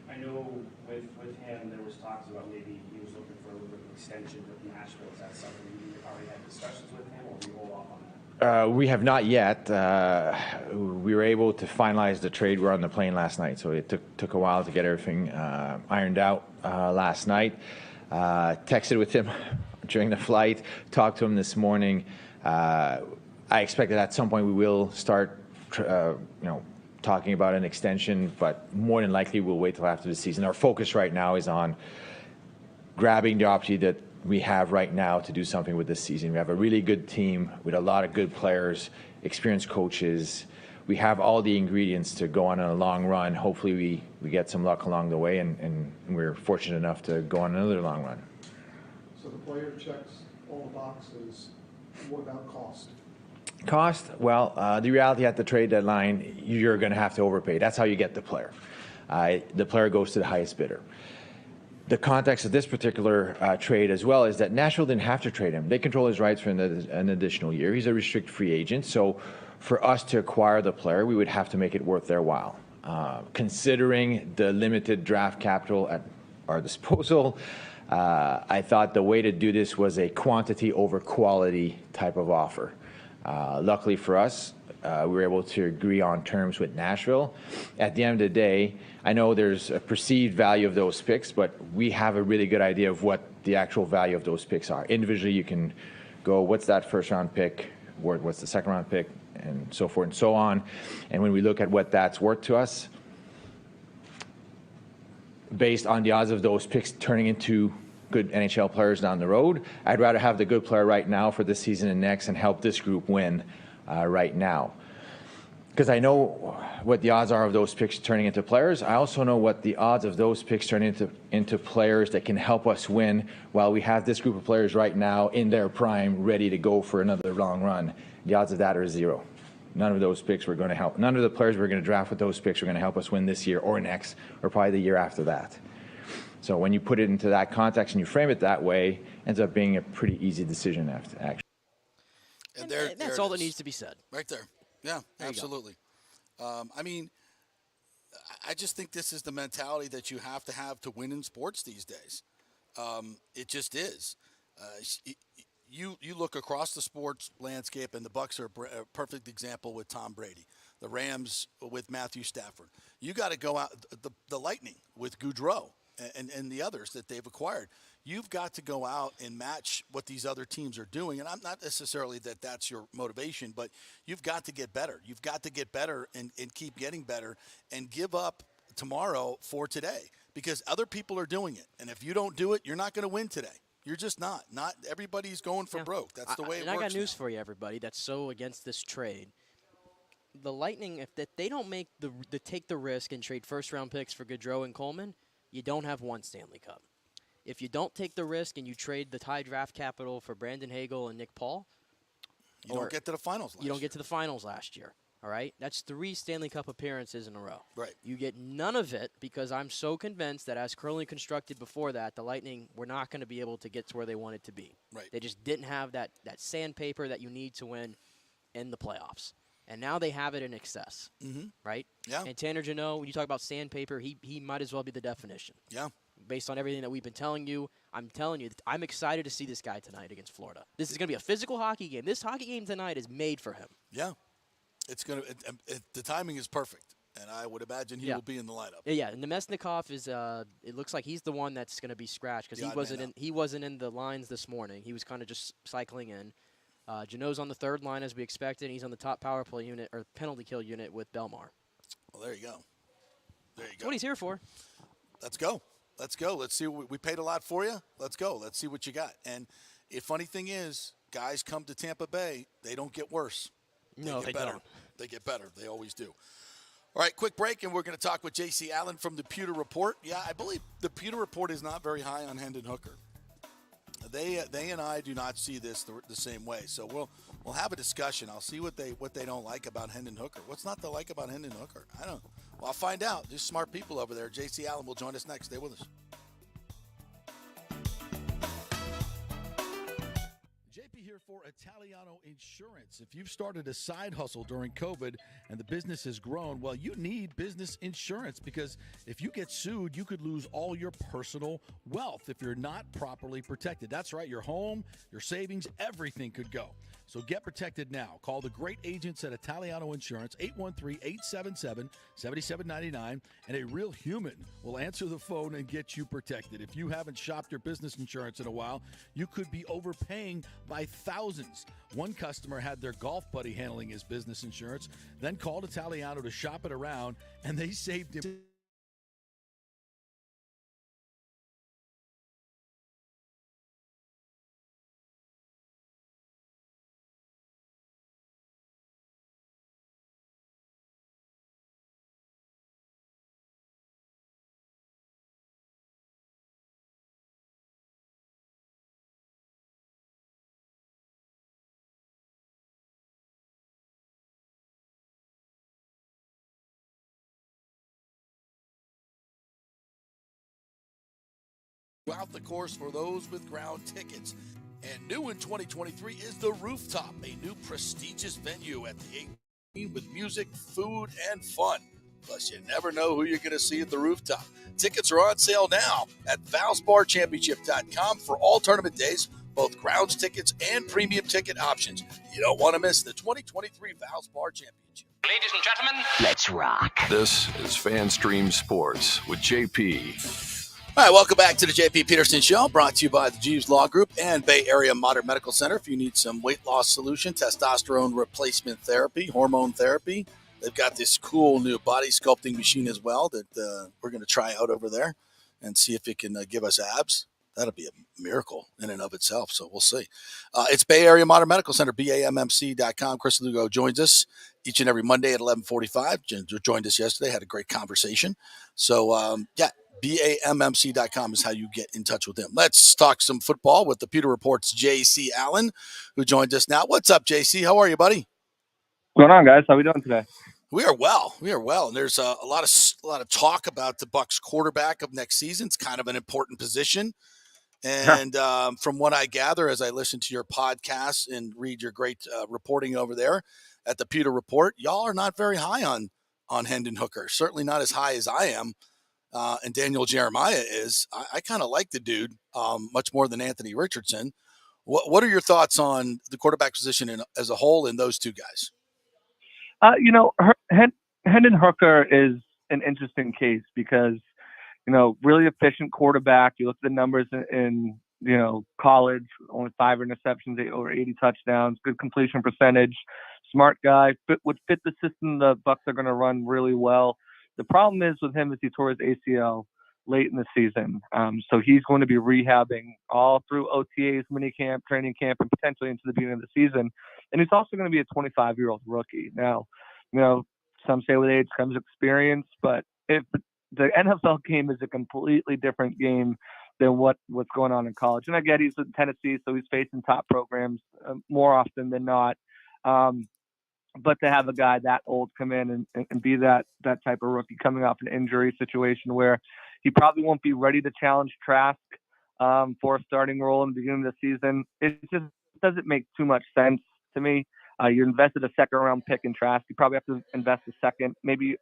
I know with him there was talks about maybe he was looking for a little bit of extension with Nashville. Is that something you already had discussions with him, or we hold off on that? We have not yet. We were able to finalize the trade. We were on the plane last night, so it took a while to get everything ironed out last night. Texted with him during the flight, talked to him this morning. I expect that at some point we will start, talking about an extension, but more than likely we'll wait till after the season. Our focus right now is on grabbing the opportunity that we have right now to do something with this season. We have a really good team with a lot of good players, experienced coaches. We have all the ingredients to go on a long run. Hopefully we get some luck along the way, and we're fortunate enough to go on another long run. So the player checks all the boxes. What about cost? Cost? Well, the reality at the trade deadline, you're going to have to overpay. That's how you get the player. The player goes to the highest bidder. The context of this particular trade as well is that Nashville didn't have to trade him. They control his rights for an additional year. He's a restricted free agent. So for us to acquire the player, we would have to make it worth their while. Considering the limited draft capital at our disposal, I thought the way to do this was a quantity over quality type of offer. Luckily for us, we were able to agree on terms with Nashville. At the end of the day, I know there's a perceived value of those picks, but we have a really good idea of what the actual value of those picks are. Individually, you can go, what's that first-round pick, what's the second-round pick, and so forth and so on. And when we look at what that's worth to us, based on the odds of those picks turning into good NHL players down the road, I'd rather have the good player right now for this season and next and help this group win right now. Because I know what the odds are of those picks turning into players. I also know what the odds of those picks turning into players that can help us win while we have this group of players right now in their prime ready to go for another long run. The odds of that are 0. None of those picks were going to help. None of the players we're going to draft with those picks are going to help us win this year or next or probably the year after that. So when you put it into that context and you frame it that way, it ends up being a pretty easy decision after actually. And that's all that needs to be said. Right there. Yeah, absolutely. I mean, I just think this is the mentality that you have to win in sports these days. It just is. You look across the sports landscape, and the Bucs are a perfect example with Tom Brady. The Rams with Matthew Stafford. You got to go out. The Lightning with Goudreau and the others that they've acquired. You've got to go out and match what these other teams are doing. And I'm not necessarily that that's your motivation, but you've got to get better. You've got to get better and keep getting better and give up tomorrow for today because other people are doing it. And if you don't do it, you're not going to win today. You're just not. Not everybody's going for broke. That's the way it works. And I got news now. for you, everybody, that's so against this trade. the Lightning, if they don't make the take the risk and trade first-round picks for Gaudreau and Coleman, you don't have one Stanley Cup. If you don't take the risk and you trade the high draft capital for Brandon Hagel and Nick Paul, you don't get to the finals last You don't year. get to the finals last year. All right? That's 3 Stanley Cup appearances in a row. Right. You get none of it because I'm so convinced that as currently constructed before that, the Lightning were not going to be able to get to where they wanted to be. Right. They just didn't have that sandpaper that you need to win in the playoffs. And now they have it in excess. Mm-hmm. Right? Yeah. And Tanner Jeannot, when you talk about sandpaper, he might as well be the definition. Yeah. Based on everything that we've been telling you, I'm telling you, I'm excited to see this guy tonight against Florida. This is going to be a physical hockey game. This hockey game tonight is made for him. Yeah. It's going to the timing is perfect, and I would imagine he will be in the lineup. Yeah, and Nemesnikov is it looks like he's the one that's going to be scratched because he wasn't in the lines this morning. He was kind of just cycling in. Jeannot's on the third line as we expected. He's on the top power play unit or penalty kill unit with Belmar. Well, there you go. That's what he's here for. Let's go. Let's go. Let's see. We paid a lot for you. Let's go. Let's see what you got. And the funny thing is, guys come to Tampa Bay, they don't get worse. No, they better. don't. They get better. They always do. All right, quick break, and we're going to talk with J.C. Allen from the Pewter Report. Yeah, I believe the Pewter Report is not very high on Hendon Hooker. They and I do not see this the same way. So we'll have a discussion. I'll see what they don't like about Hendon Hooker. What's not to like about Hendon Hooker? I don't know. Well, I'll find out. There's smart people over there. J.C. Allen will join us next. Stay with us. JP here for Italiano Insurance. If you've started a side hustle during COVID and the business has grown, well, you need business insurance because if you get sued, you could lose all your personal wealth if you're not properly protected. That's right, your home, your savings, everything could go. So get protected now. Call the great agents at Italiano Insurance, 813-877-7799, and a real human will answer the phone and get you protected. If you haven't shopped your business insurance in a while, you could be overpaying by thousands. One customer had their golf buddy handling his business insurance, then called Italiano to shop it around, and they saved him. Throughout the course for those with ground tickets. And new in 2023 is The Rooftop, a new prestigious venue at the 18 with music, food, and fun. Plus, you never know who you're going to see at The Rooftop. Tickets are on sale now at ValsBarChampionship.com for all tournament days, both grounds tickets and premium ticket options. You don't want to miss the 2023 Vals Bar Championship. Ladies and gentlemen, let's rock. This is FanStream Sports with JP. All right, welcome back to the JP Peterson Show, brought to you by the Jeeves Law Group and Bay Area Modern Medical Center. If you need some weight loss solution, testosterone replacement therapy, hormone therapy, they've got this cool new body sculpting machine as well that we're going to try out over there and see if it can give us abs. That'll be a miracle in and of itself, so we'll see. It's Bay Area Modern Medical Center, BAMMC.com. Chris Lugo joins us each and every Monday at 11:45. Joined us yesterday, had a great conversation. So, BAMMC.com is how you get in touch with him. Let's talk some football with the Pewter Report's J.C. Allen, who joins us now. What's up, J.C.? How are you, buddy? What's going on, guys? How are we doing today? We are well. And there's a lot of talk about the Bucs quarterback of next season. It's kind of an important position. And from what I gather, as I listen to your podcast and read your great reporting over there at the Pewter Report, y'all are not very high on Hendon Hooker. Certainly not as high as I am. And Daniel Jeremiah is. I kind of like the dude much more than Anthony Richardson. What are your thoughts on the quarterback position as a whole in those two guys? Hendon Hooker is an interesting case because, really efficient quarterback. You look at the numbers in college, only 5 interceptions, over 80 touchdowns, good completion percentage, smart guy, would fit the system the Bucs are going to run really well. The problem is with him is he tore his ACL late in the season. So he's going to be rehabbing all through OTAs, minicamp, training camp, and potentially into the beginning of the season. And he's also going to be a 25-year-old rookie. Now, Some say with age comes experience, but if the NFL game is a completely different game than what's going on in college. And I get he's in Tennessee, so he's facing top programs more often than not. But to have a guy that old come in and be that type of rookie coming off an injury situation where he probably won't be ready to challenge Trask for a starting role in the beginning of the season, it just doesn't make too much sense to me. You invested a second-round pick in Trask. You probably have to invest a second, maybe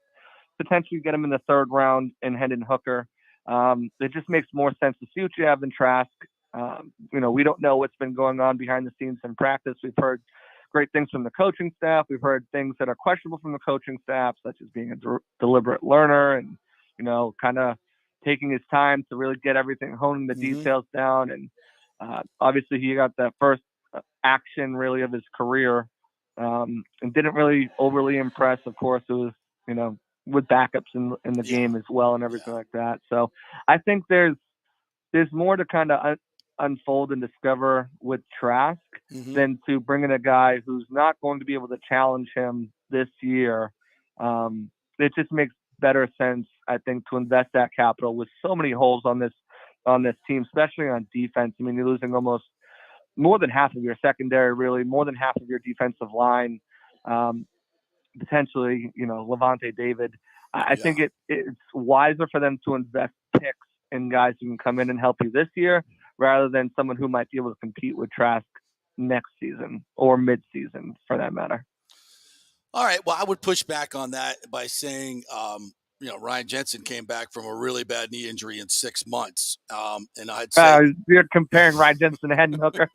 potentially get him in the third round in Hendon Hooker. It just makes more sense to see what you have in Trask. We don't know what's been going on behind the scenes in practice. We've heard great things from the coaching staff. We've heard things that are questionable from the coaching staff, such as being a deliberate learner and, kind of taking his time to really get everything, honing the details down. And obviously he got the first action really of his career and didn't really overly impress. Of course, it was, with backups in the game as well and everything like that. So I think there's more to kind of unfold and discover with Trask than to bring in a guy who's not going to be able to challenge him this year. It just makes better sense, I think, to invest that capital with so many holes on this team, especially on defense. I mean, you're losing almost more than half of your secondary, really more than half of your defensive line. Potentially, Levante David. I think it's wiser for them to invest picks in guys who can come in and help you this year rather than someone who might be able to compete with Trask next season or mid-season for that matter. All right. Well, I would push back on that by saying, Ryan Jensen came back from a really bad knee injury in 6 months. And I'd say you're comparing Ryan Jensen to Hendon Hooker.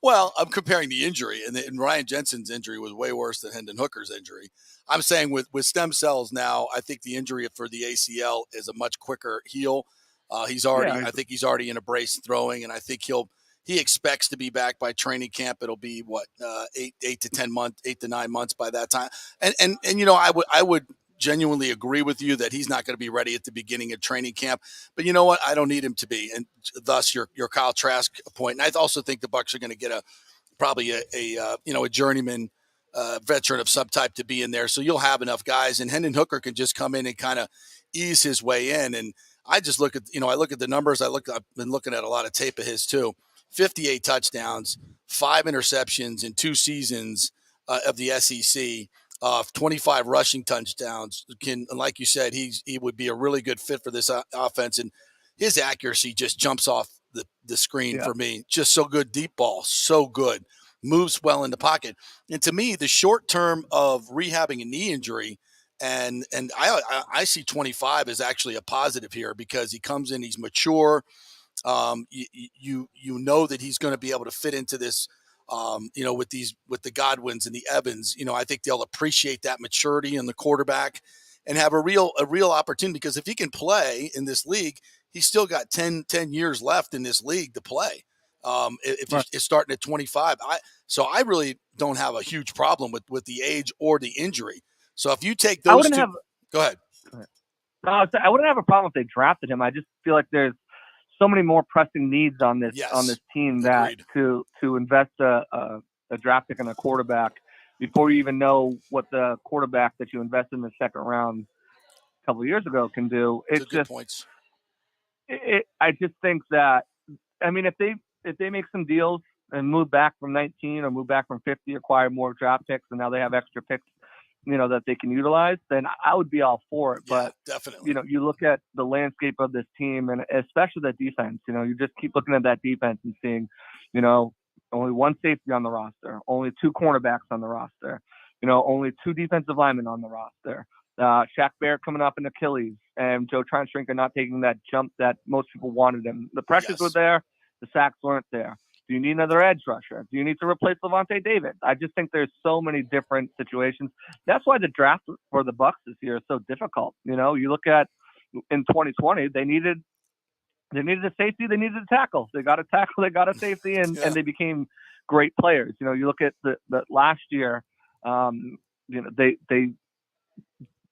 Well, I'm comparing the injury, and Ryan Jensen's injury was way worse than Hendon Hooker's injury. I'm saying with stem cells now, I think the injury for the ACL is a much quicker heal. I think he's already in a brace throwing, and I think he expects to be back by training camp. It'll be 8 to 9 months by that time. And I would genuinely agree with you that he's not going to be ready at the beginning of training camp, but you know what? I don't need him to be. And thus your Kyle Trask point. And I also think the Bucs are going to get probably a journeyman veteran of some type to be in there. So you'll have enough guys, and Hendon Hooker can just come in and kind of ease his way in. And I just look at the numbers. I've been looking at a lot of tape of his too. 58 touchdowns, 5 interceptions in 2 seasons of the SEC. 25 rushing touchdowns. Like you said, he would be a really good fit for this offense, and his accuracy just jumps off the screen for me. Just so good, deep ball, so good, moves well in the pocket. And to me, the short term of rehabbing a knee injury, and I see 25 as actually a positive here because he comes in, he's mature. You know that he's going to be able to fit into this. With the Godwins and the Evans, I think they'll appreciate that maturity in the quarterback and have a real opportunity, because if he can play in this league, he's still got 10 years left in this league to play. If he's starting at 25, I really don't have a huge problem with the age or the injury. So if you take those two, go ahead. I wouldn't have a problem if they drafted him. I just feel like there's so many more pressing needs on this team that to invest a draft pick and a quarterback before you even know what the quarterback that you invested in the second round a couple of years ago can do. It's just points. I just think that, I mean, if they make some deals and move back from 19 or move back from 50, acquire more draft picks, and now they have extra picks, that they can utilize, then I would be all for it. Yeah, but definitely, you look at the landscape of this team, and especially the defense, you just keep looking at that defense and seeing, only 1 safety on the roster, only 2 cornerbacks on the roster, only 2 defensive linemen on the roster. Shaq Barrett coming up in Achilles, and Joe Trent-Shrinker not taking that jump that most people wanted him. The pressures were there. The sacks weren't there. Do you need another edge rusher? Do you need to replace Levante David? I just think there's so many different situations. That's why the draft for the Bucs this year is so difficult. You look at in 2020, they needed a safety, they needed a tackle. They got a tackle, they got a safety, and they became great players. You look at the last year, they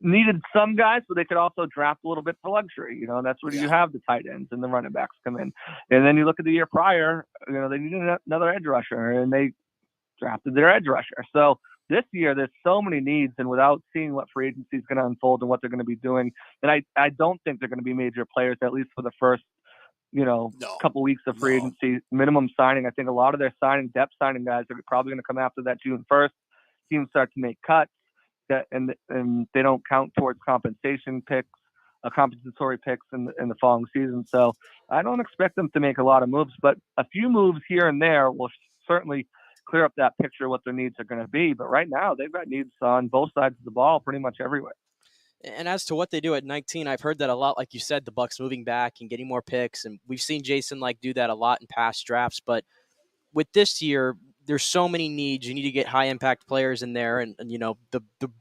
needed some guys, but they could also draft a little bit for luxury, and that's where you have the tight ends and the running backs come in. And then you look at the year prior, they needed another edge rusher, and they drafted their edge rusher. So this year there's so many needs, and without seeing what free agency is going to unfold and what they're going to be doing, and I don't think they're going to be major players, at least for the first, couple weeks of free agency minimum signing. I think a lot of their depth signing guys are probably going to come after that June 1st. Teams start to make cuts and they don't count towards compensatory picks in the following season. So I don't expect them to make a lot of moves, but a few moves here and there will certainly clear up that picture of what their needs are going to be. But right now they've got needs on both sides of the ball pretty much everywhere. And as to what they do at 19, I've heard that a lot. Like you said, the Bucs moving back and getting more picks, and we've seen Jason do that a lot in past drafts. But with this year, there's so many needs. You need to get high impact players in there, and the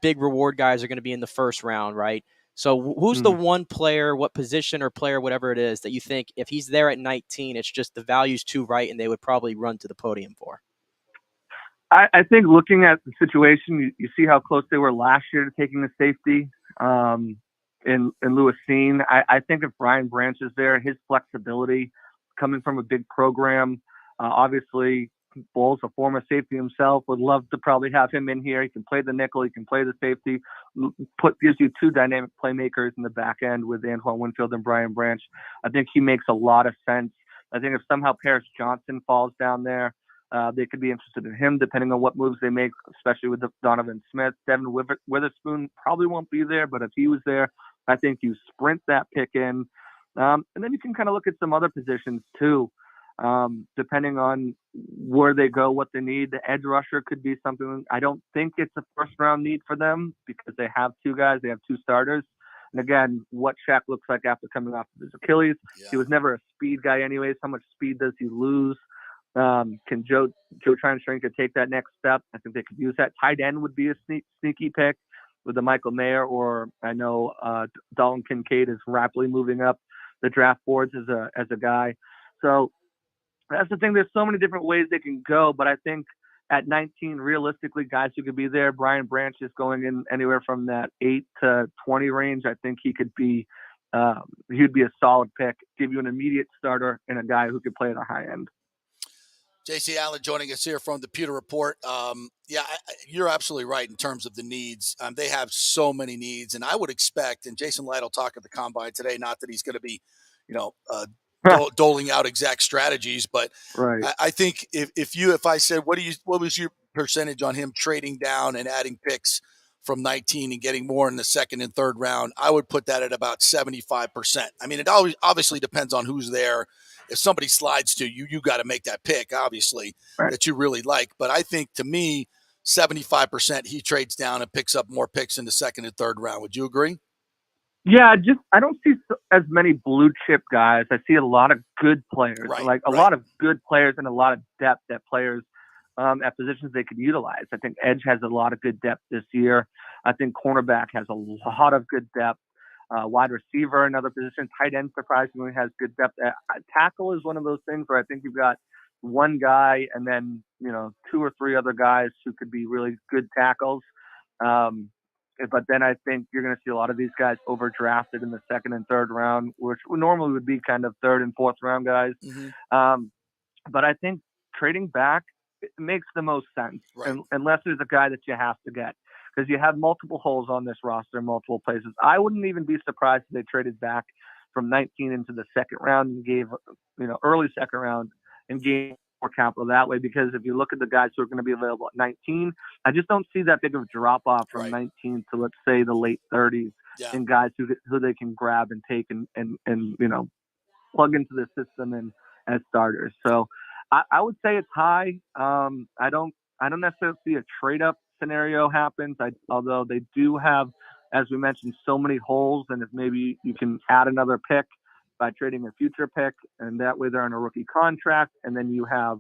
big reward guys are going to be in the first round, right? So who's the one player, what position or player, whatever it is, that you think if he's there at 19, it's just the value's too right, and they would probably run to the podium for? I think looking at the situation, you see how close they were last year to taking the safety in Lewis Cine. I think if Brian Branch is there, his flexibility coming from a big program, obviously Bowles, a former safety himself, would love to probably have him in here. He can play the nickel, he can play the safety, gives you two dynamic playmakers in the back end with Antoine Winfield and Brian Branch. I think he makes a lot of sense. I think if somehow Paris Johnson falls down there, they could be interested in him depending on what moves they make, especially with Donovan Smith. Devin Witherspoon probably won't be there, but if he was there, I think you sprint that pick in. And then you can kind of look at some other positions too, depending on where they go, what they need. The edge rusher could be something. I don't think it's a first-round need for them because they have two guys. They have two starters. And again, what Shaq looks like after coming off of his Achilles. Yeah. He was never a speed guy anyways. How much speed does he lose? Can Joe Tryon-Shrink take that next step? I think they could use that. Tight end would be a sneaky pick with the Michael Mayer, or I know Dalton Kincaid is rapidly moving up the draft boards as a guy. So that's the thing. There's so many different ways they can go, but I think at 19, realistically, guys who could be there, Brian Branch is going in anywhere from that 8 to 20 range. I think he could be he'd be a solid pick, give you an immediate starter and a guy who could play at a high end. J.C. Allen joining us here from the Pewter Report. You're absolutely right in terms of the needs. They have so many needs, and I would expect, and Jason Light will talk at the Combine today, not that he's going to be, doling out exact strategies, but right. I think if I said, what was your percentage on him trading down and adding picks from 19 and getting more in the second and third round, I would put that at about 75%. I mean, it always obviously depends on who's there. If somebody slides to you, you got to make that pick, obviously, right, that you really like. But I think, to me, 75% he trades down and picks up more picks in the second and third round. Would you agree? Yeah, I don't see as many blue chip guys. I see a lot of good players, a lot of good players and a lot of depth at players at positions they could utilize. I think edge has a lot of good depth this year. I think cornerback has a lot of good depth. Wide receiver, another position. Tight end surprisingly has good depth. Tackle is one of those things where I think you've got one guy and then two or three other guys who could be really good tackles. But then I think you're going to see a lot of these guys overdrafted in the second and third round, which normally would be kind of third and fourth round guys. Mm-hmm. But I think trading back makes the most sense, right, unless there's a guy that you have to get. Because you have multiple holes on this roster in multiple places. I wouldn't even be surprised if they traded back from 19 into the second round and gave, early second round and gave more capital that way. Because if you look at the guys who are going to be available at 19, I just don't see that big of a drop off from 19 to, let's say, the late 30s in guys who they can grab and take and plug into the system and as starters. So I would say it's high. I don't necessarily see a trade up scenario happens, although they do have, as we mentioned, so many holes, and if maybe you can add another pick by trading a future pick, and that way they're on a rookie contract, and then you have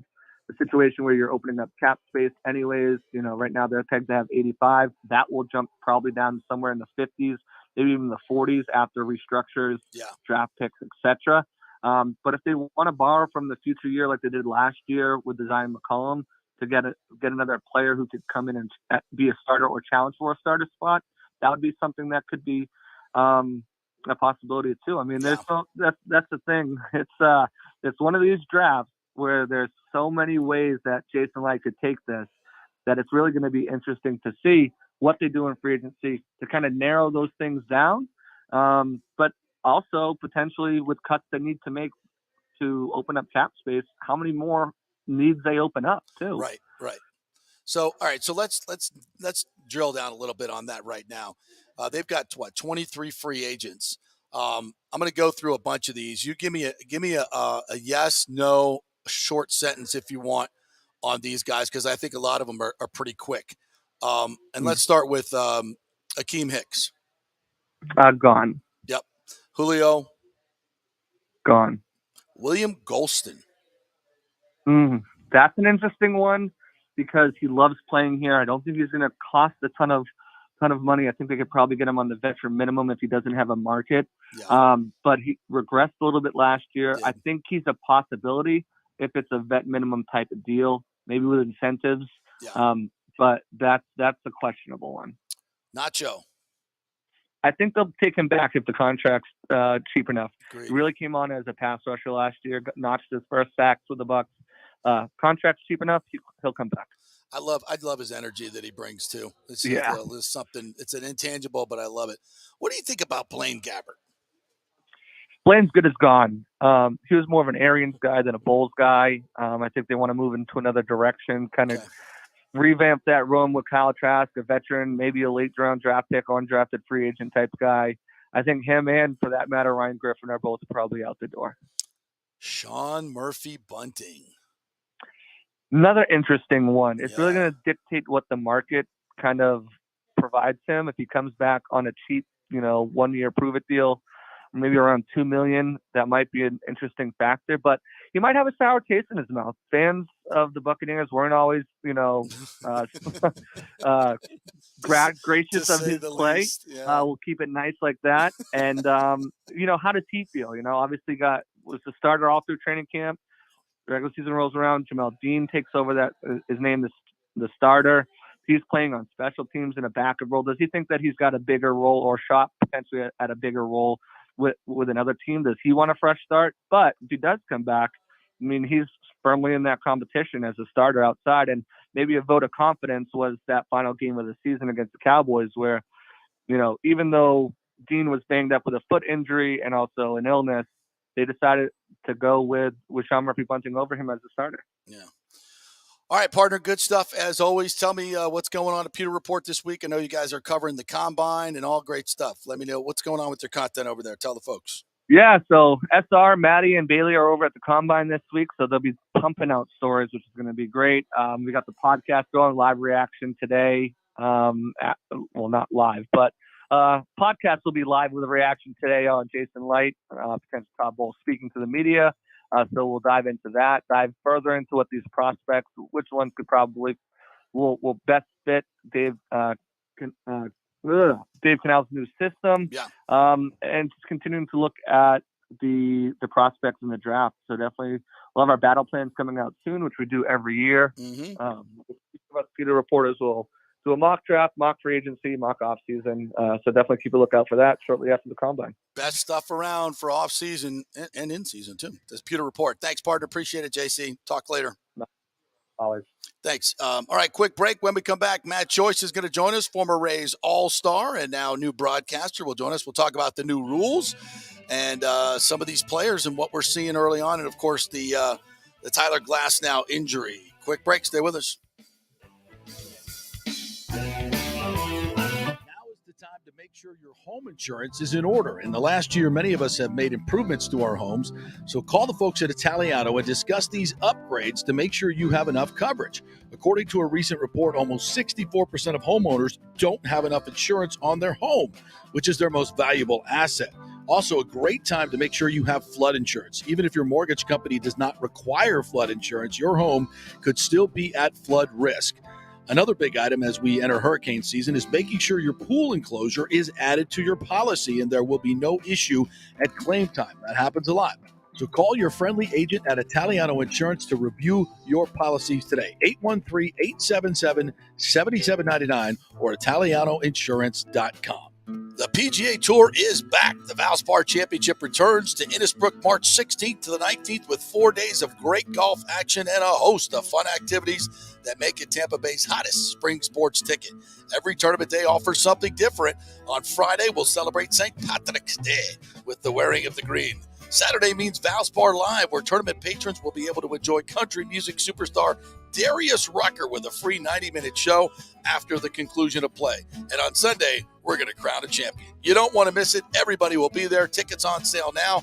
the situation where you're opening up cap space anyways. Right now they're pegged to have 85. That will jump probably down somewhere in the 50s, maybe even the 40s after restructures, draft picks, etc. But if they want to borrow from the future year like they did last year with Zion McCollum, to get another player who could come in and be a starter or challenge for a starter spot, that would be something that could be a possibility too. I mean, that's the thing. It's one of these drafts where there's so many ways that Jason Light could take this, that it's really going to be interesting to see what they do in free agency to kind of narrow those things down. But also potentially with cuts they need to make to open up cap space, how many more needs they open up too. Right. So, all right. So let's drill down a little bit on that right now. They've got 23 free agents. I'm going to go through a bunch of these. You give me a yes, no, short sentence if you want on these guys, because I think a lot of them are pretty quick. And let's start with Akeem Hicks. Gone. Yep. Julio. Gone. William Golston. That's an interesting one because he loves playing here. I don't think he's going to cost a ton of money. I think they could probably get him on the veteran minimum if he doesn't have a market. Yeah. But he regressed a little bit last year. Yeah. I think he's a possibility if it's a vet minimum type of deal, maybe with incentives. Yeah. But that's a questionable one. Nacho. I think they'll take him back if the contract's cheap enough. Agreed. He really came on as a pass rusher last year, notched his first sacks with the Bucs. Contract's cheap enough, he'll come back. I love his energy that he brings too. It's something. It's an intangible, but I love it. What do you think about Blaine Gabbert? Blaine's good as gone. He was more of an Arians guy than a Bulls guy. I think they want to move into another direction, kind of revamp that room with Kyle Trask, a veteran, maybe a late round draft pick, undrafted free agent type guy. I think him and, for that matter, Ryan Griffin are both probably out the door. Sean Murphy Bunting. Another interesting one. It's really going to dictate what the market kind of provides him. If he comes back on a cheap, 1-year prove-it deal, maybe around $2 million, that might be an interesting factor. But he might have a sour taste in his mouth. Fans of the Buccaneers weren't always, gracious of his play. Yeah. We'll keep it nice like that. And how does he feel? Obviously was the starter all through training camp. Regular season rolls around. Jamel Dean takes over his name, the starter. He's playing on special teams in a backup role. Does he think that he's got a bigger role or shot potentially at a bigger role with another team? Does he want a fresh start? But if he does come back, he's firmly in that competition as a starter outside. And maybe a vote of confidence was that final game of the season against the Cowboys where, even though Dean was banged up with a foot injury and also an illness, they decided to go with Sean Murphy Bunting over him as a starter. Yeah. All right, partner, good stuff as always. Tell me what's going on at Pewter Report this week. I know you guys are covering the Combine and all great stuff. Let me know what's going on with your content over there. Tell the folks. Yeah, so SR, Maddie, and Bailey are over at the Combine this week, so they'll be pumping out stories, which is going to be great. We got the podcast going, live reaction today. Not live, but podcast will be live with a reaction today on Jason Light, potential Todd Bowles speaking to the media. So we'll dive into that, dive further into what these prospects, which ones could probably will best fit Dave Canal's new system. Yeah. And just continuing to look at the prospects in the draft. So definitely we'll have our battle plans coming out soon, which we do every year. Pewter reporters will do a mock draft, mock free agency, mock off season. So definitely keep a lookout for that shortly after the Combine. Best stuff around for off season and in season too. This Pewter Report. Thanks, partner. Appreciate it, JC. Talk later. Always. Thanks. All right, quick break. When we come back, Matt Joyce is going to join us, former Rays All-Star and now new broadcaster will join us. We'll talk about the new rules and some of these players and what we're seeing early on. And, of course, the Tyler Glasnow injury. Quick break. Stay with us. Time to make sure your home insurance is in order. In the last year, many of us have made improvements to our homes, so call the folks at Italiano and discuss these upgrades to make sure you have enough coverage. According to a recent report, almost 64% of homeowners don't have enough insurance on their home, which is their most valuable asset. Also, a great time to make sure you have flood insurance. Even if your mortgage company does not require flood insurance, your home could still be at flood risk. Another big item as we enter hurricane season is making sure your pool enclosure is added to your policy and there will be no issue at claim time. That happens a lot. So call your friendly agent at Italiano Insurance to review your policies today. 813-877-7799 or ItalianoInsurance.com. The PGA Tour is back. The Valspar Championship returns to Innisbrook March 16th to the 19th with 4 days of great golf action and a host of fun activities that make it Tampa Bay's hottest spring sports ticket. Every tournament day offers something different. On Friday, we'll celebrate St. Patrick's Day with the wearing of the green. Saturday means Valspar Live, where tournament patrons will be able to enjoy country music superstar Darius Rucker with a free 90-minute show after the conclusion of play. And on Sunday, we're going to crown a champion. You don't want to miss it. Everybody will be there. Tickets on sale now.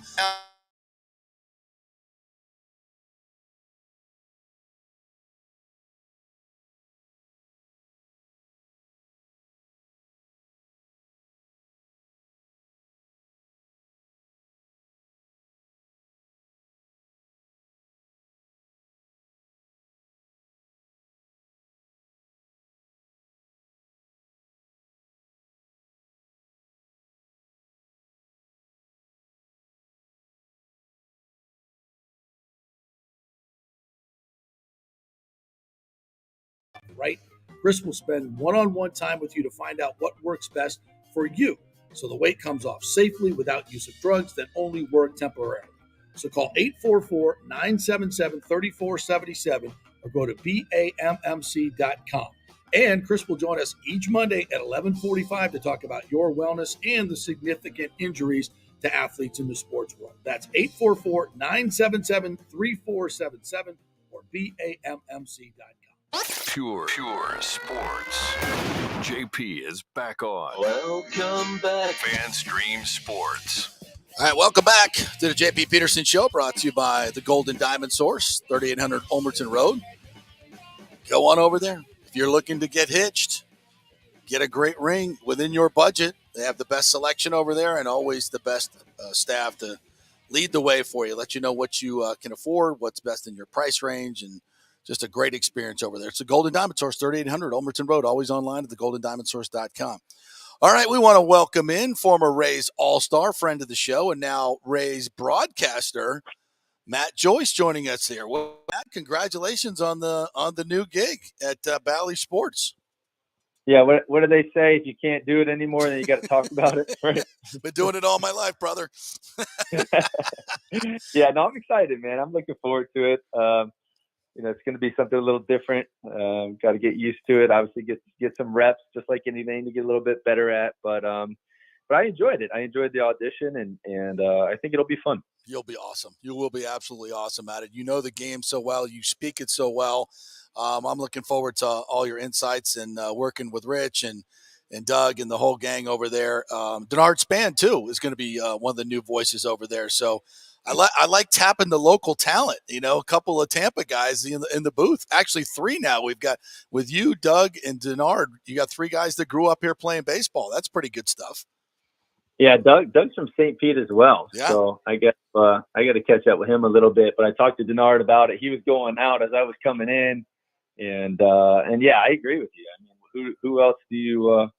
Right? Chris will spend one-on-one time with you to find out what works best for you so the weight comes off safely without use of drugs that only work temporarily. So call 844-977-3477 or go to BAMMC.com. And Chris will join us each Monday at 11:45 to talk about your wellness and the significant injuries to athletes in the sports world. That's 844-977-3477 or BAMMC.com. Pure Sports. JP is back on. Welcome back. FanStream Sports. All right, welcome back to the JP Peterson Show, brought to you by the Golden Diamond Source, 3800 Olmerton Road. Go on over there. If you're looking to get hitched, get a great ring within your budget. They have the best selection over there and always the best staff to lead the way for you, let you know what you can afford, what's best in your price range, and just a great experience over there. It's the Golden Diamond Source, 3800 Olmerton Road, always online at thegoldendiamondsource.com. All right, we want to welcome in former Rays All-Star, friend of the show, and now Rays broadcaster, Matt Joyce, joining us here. Well, Matt, congratulations on the new gig at Bally Sports. Yeah, what do they say? If you can't do it anymore, then you got to talk about it, right? Been doing it all my life, brother. Yeah, no, I'm excited, man. I'm looking forward to it. It's going to be something a little different. Got to get used to it. Obviously, get some reps, just like anything, to get a little bit better at. But I enjoyed it. I enjoyed the audition, and I think it'll be fun. You'll be awesome. You will be absolutely awesome at it. You know the game so well. You speak it so well. I'm looking forward to all your insights and working with Rich and Doug and the whole gang over there. Denard Span, too, is going to be one of the new voices over there. So I like tapping the local talent, a couple of Tampa guys in the booth. Actually, 3 now. We've got with you, Doug, and Denard. You got 3 guys that grew up here playing baseball. That's pretty good stuff. Yeah, Doug's from St. Pete as well. Yeah. So I guess I got to catch up with him a little bit. But I talked to Denard about it. He was going out as I was coming in. And yeah, I agree with you. I mean, who else do you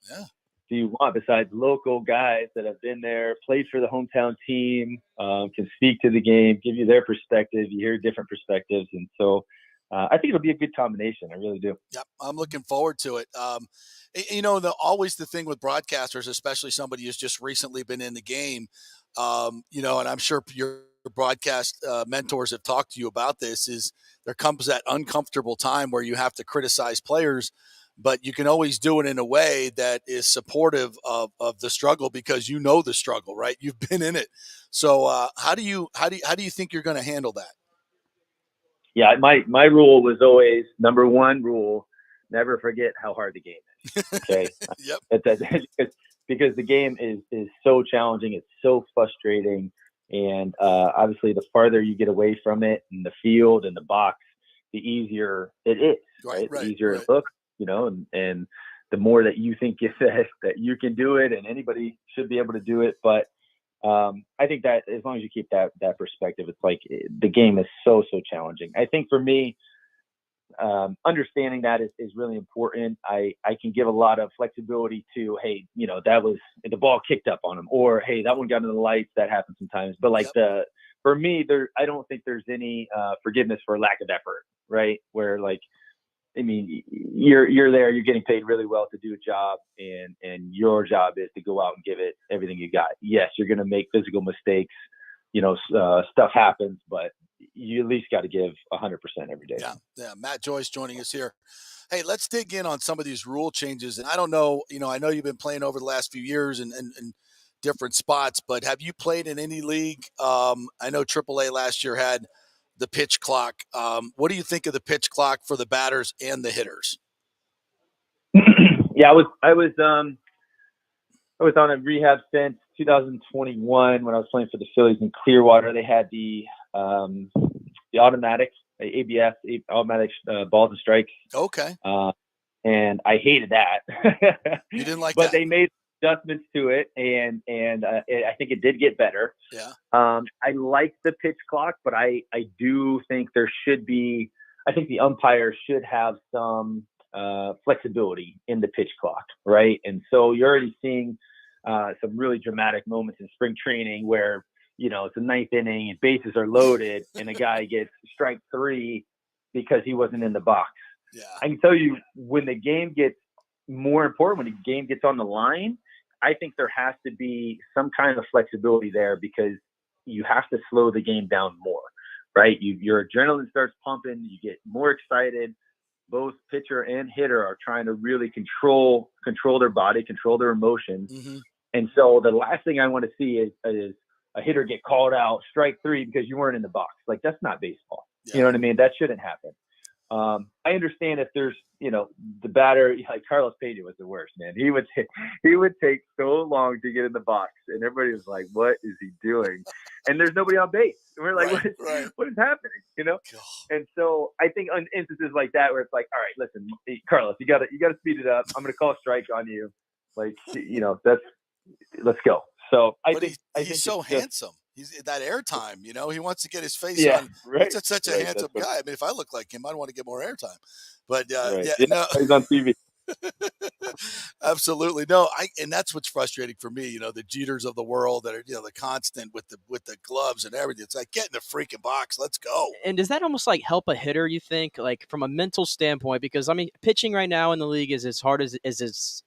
want besides local guys that have been there, played for the hometown team, can speak to the game, give you their perspective. You hear different perspectives, and so I think it'll be a good combination. I really do. Yep, I'm looking forward to it. Always the thing with broadcasters, especially somebody who's just recently been in the game, and I'm sure your broadcast mentors have talked to you about this, is there comes that uncomfortable time where you have to criticize players, but you can always do it in a way that is supportive of the struggle because you know the struggle, right? You've been in it. So how do you think you're going to handle that? Yeah, my rule was always, number one rule, never forget how hard the game is. Okay. Yep. Because the game is so challenging. It's so frustrating. And obviously, the farther you get away from it in the field and the box, the easier it is. Right? The easier it looks, and the more that you think that you can do it, and anybody should be able to do it. But I think that as long as you keep that perspective, it's like the game is so challenging. I think for me, understanding that is really important. I can give a lot of flexibility to, hey, that was the ball kicked up on him, or hey, that one got into the lights. That happens sometimes. But for me, I don't think there's any forgiveness for lack of effort, right? Where I mean, you're there, you're getting paid really well to do a job, and your job is to go out and give it everything you got. Yes, you're going to make physical mistakes. Stuff happens, but you at least got to give 100% every day. Yeah. Matt Joyce joining us here. Hey, let's dig in on some of these rule changes. And I don't know, I know you've been playing over the last few years and different spots, but have you played in any league? I know AAA last year had the pitch clock. What do you think of the pitch clock for the batters and the hitters? Yeah, I was on a rehab since 2021 when I was playing for the Phillies in Clearwater. They had the automatic ABS, automatic balls and strikes. Okay. And I hated that. You didn't like but that? But they made adjustments to it, and I think it did get better. Yeah. I like the pitch clock, but I do think there should be. I think the umpire should have some flexibility in the pitch clock, right? And so you're already seeing some really dramatic moments in spring training where it's the ninth inning and bases are loaded and a guy gets strike 3 because he wasn't in the box. Yeah. I can tell you when the game gets more important, when the game gets on the line, I think there has to be some kind of flexibility there because you have to slow the game down more, right? Your adrenaline starts pumping, you get more excited. Both pitcher and hitter are trying to really control their body, control their emotions. Mm-hmm. And so the last thing I want to see is a hitter get called out, strike 3 because you weren't in the box. Like, that's not baseball. Yeah. You know what I mean? That shouldn't happen. I understand if there's, the batter, like Carlos Pena was the worst, man. He would take so long to get in the box, and everybody was like, "What is he doing?" And there's nobody on base. And we're like, what is happening? And so I think on instances like that where it's like, all right, listen, Carlos, you gotta speed it up. I'm gonna call a strike on you. Like, let's go. So I think he's so handsome. He's that airtime, he wants to get his face on. Right. He's such a handsome guy. I mean, if I look like him, I'd want to get more airtime. But no, he's on TV. Absolutely. No, and that's what's frustrating for me, the Jeters of the world that are, the constant with the gloves and everything. It's like, get in the freaking box. Let's go. And does that almost like help a hitter, you think, like from a mental standpoint? Because I mean, pitching right now in the league is as hard as it's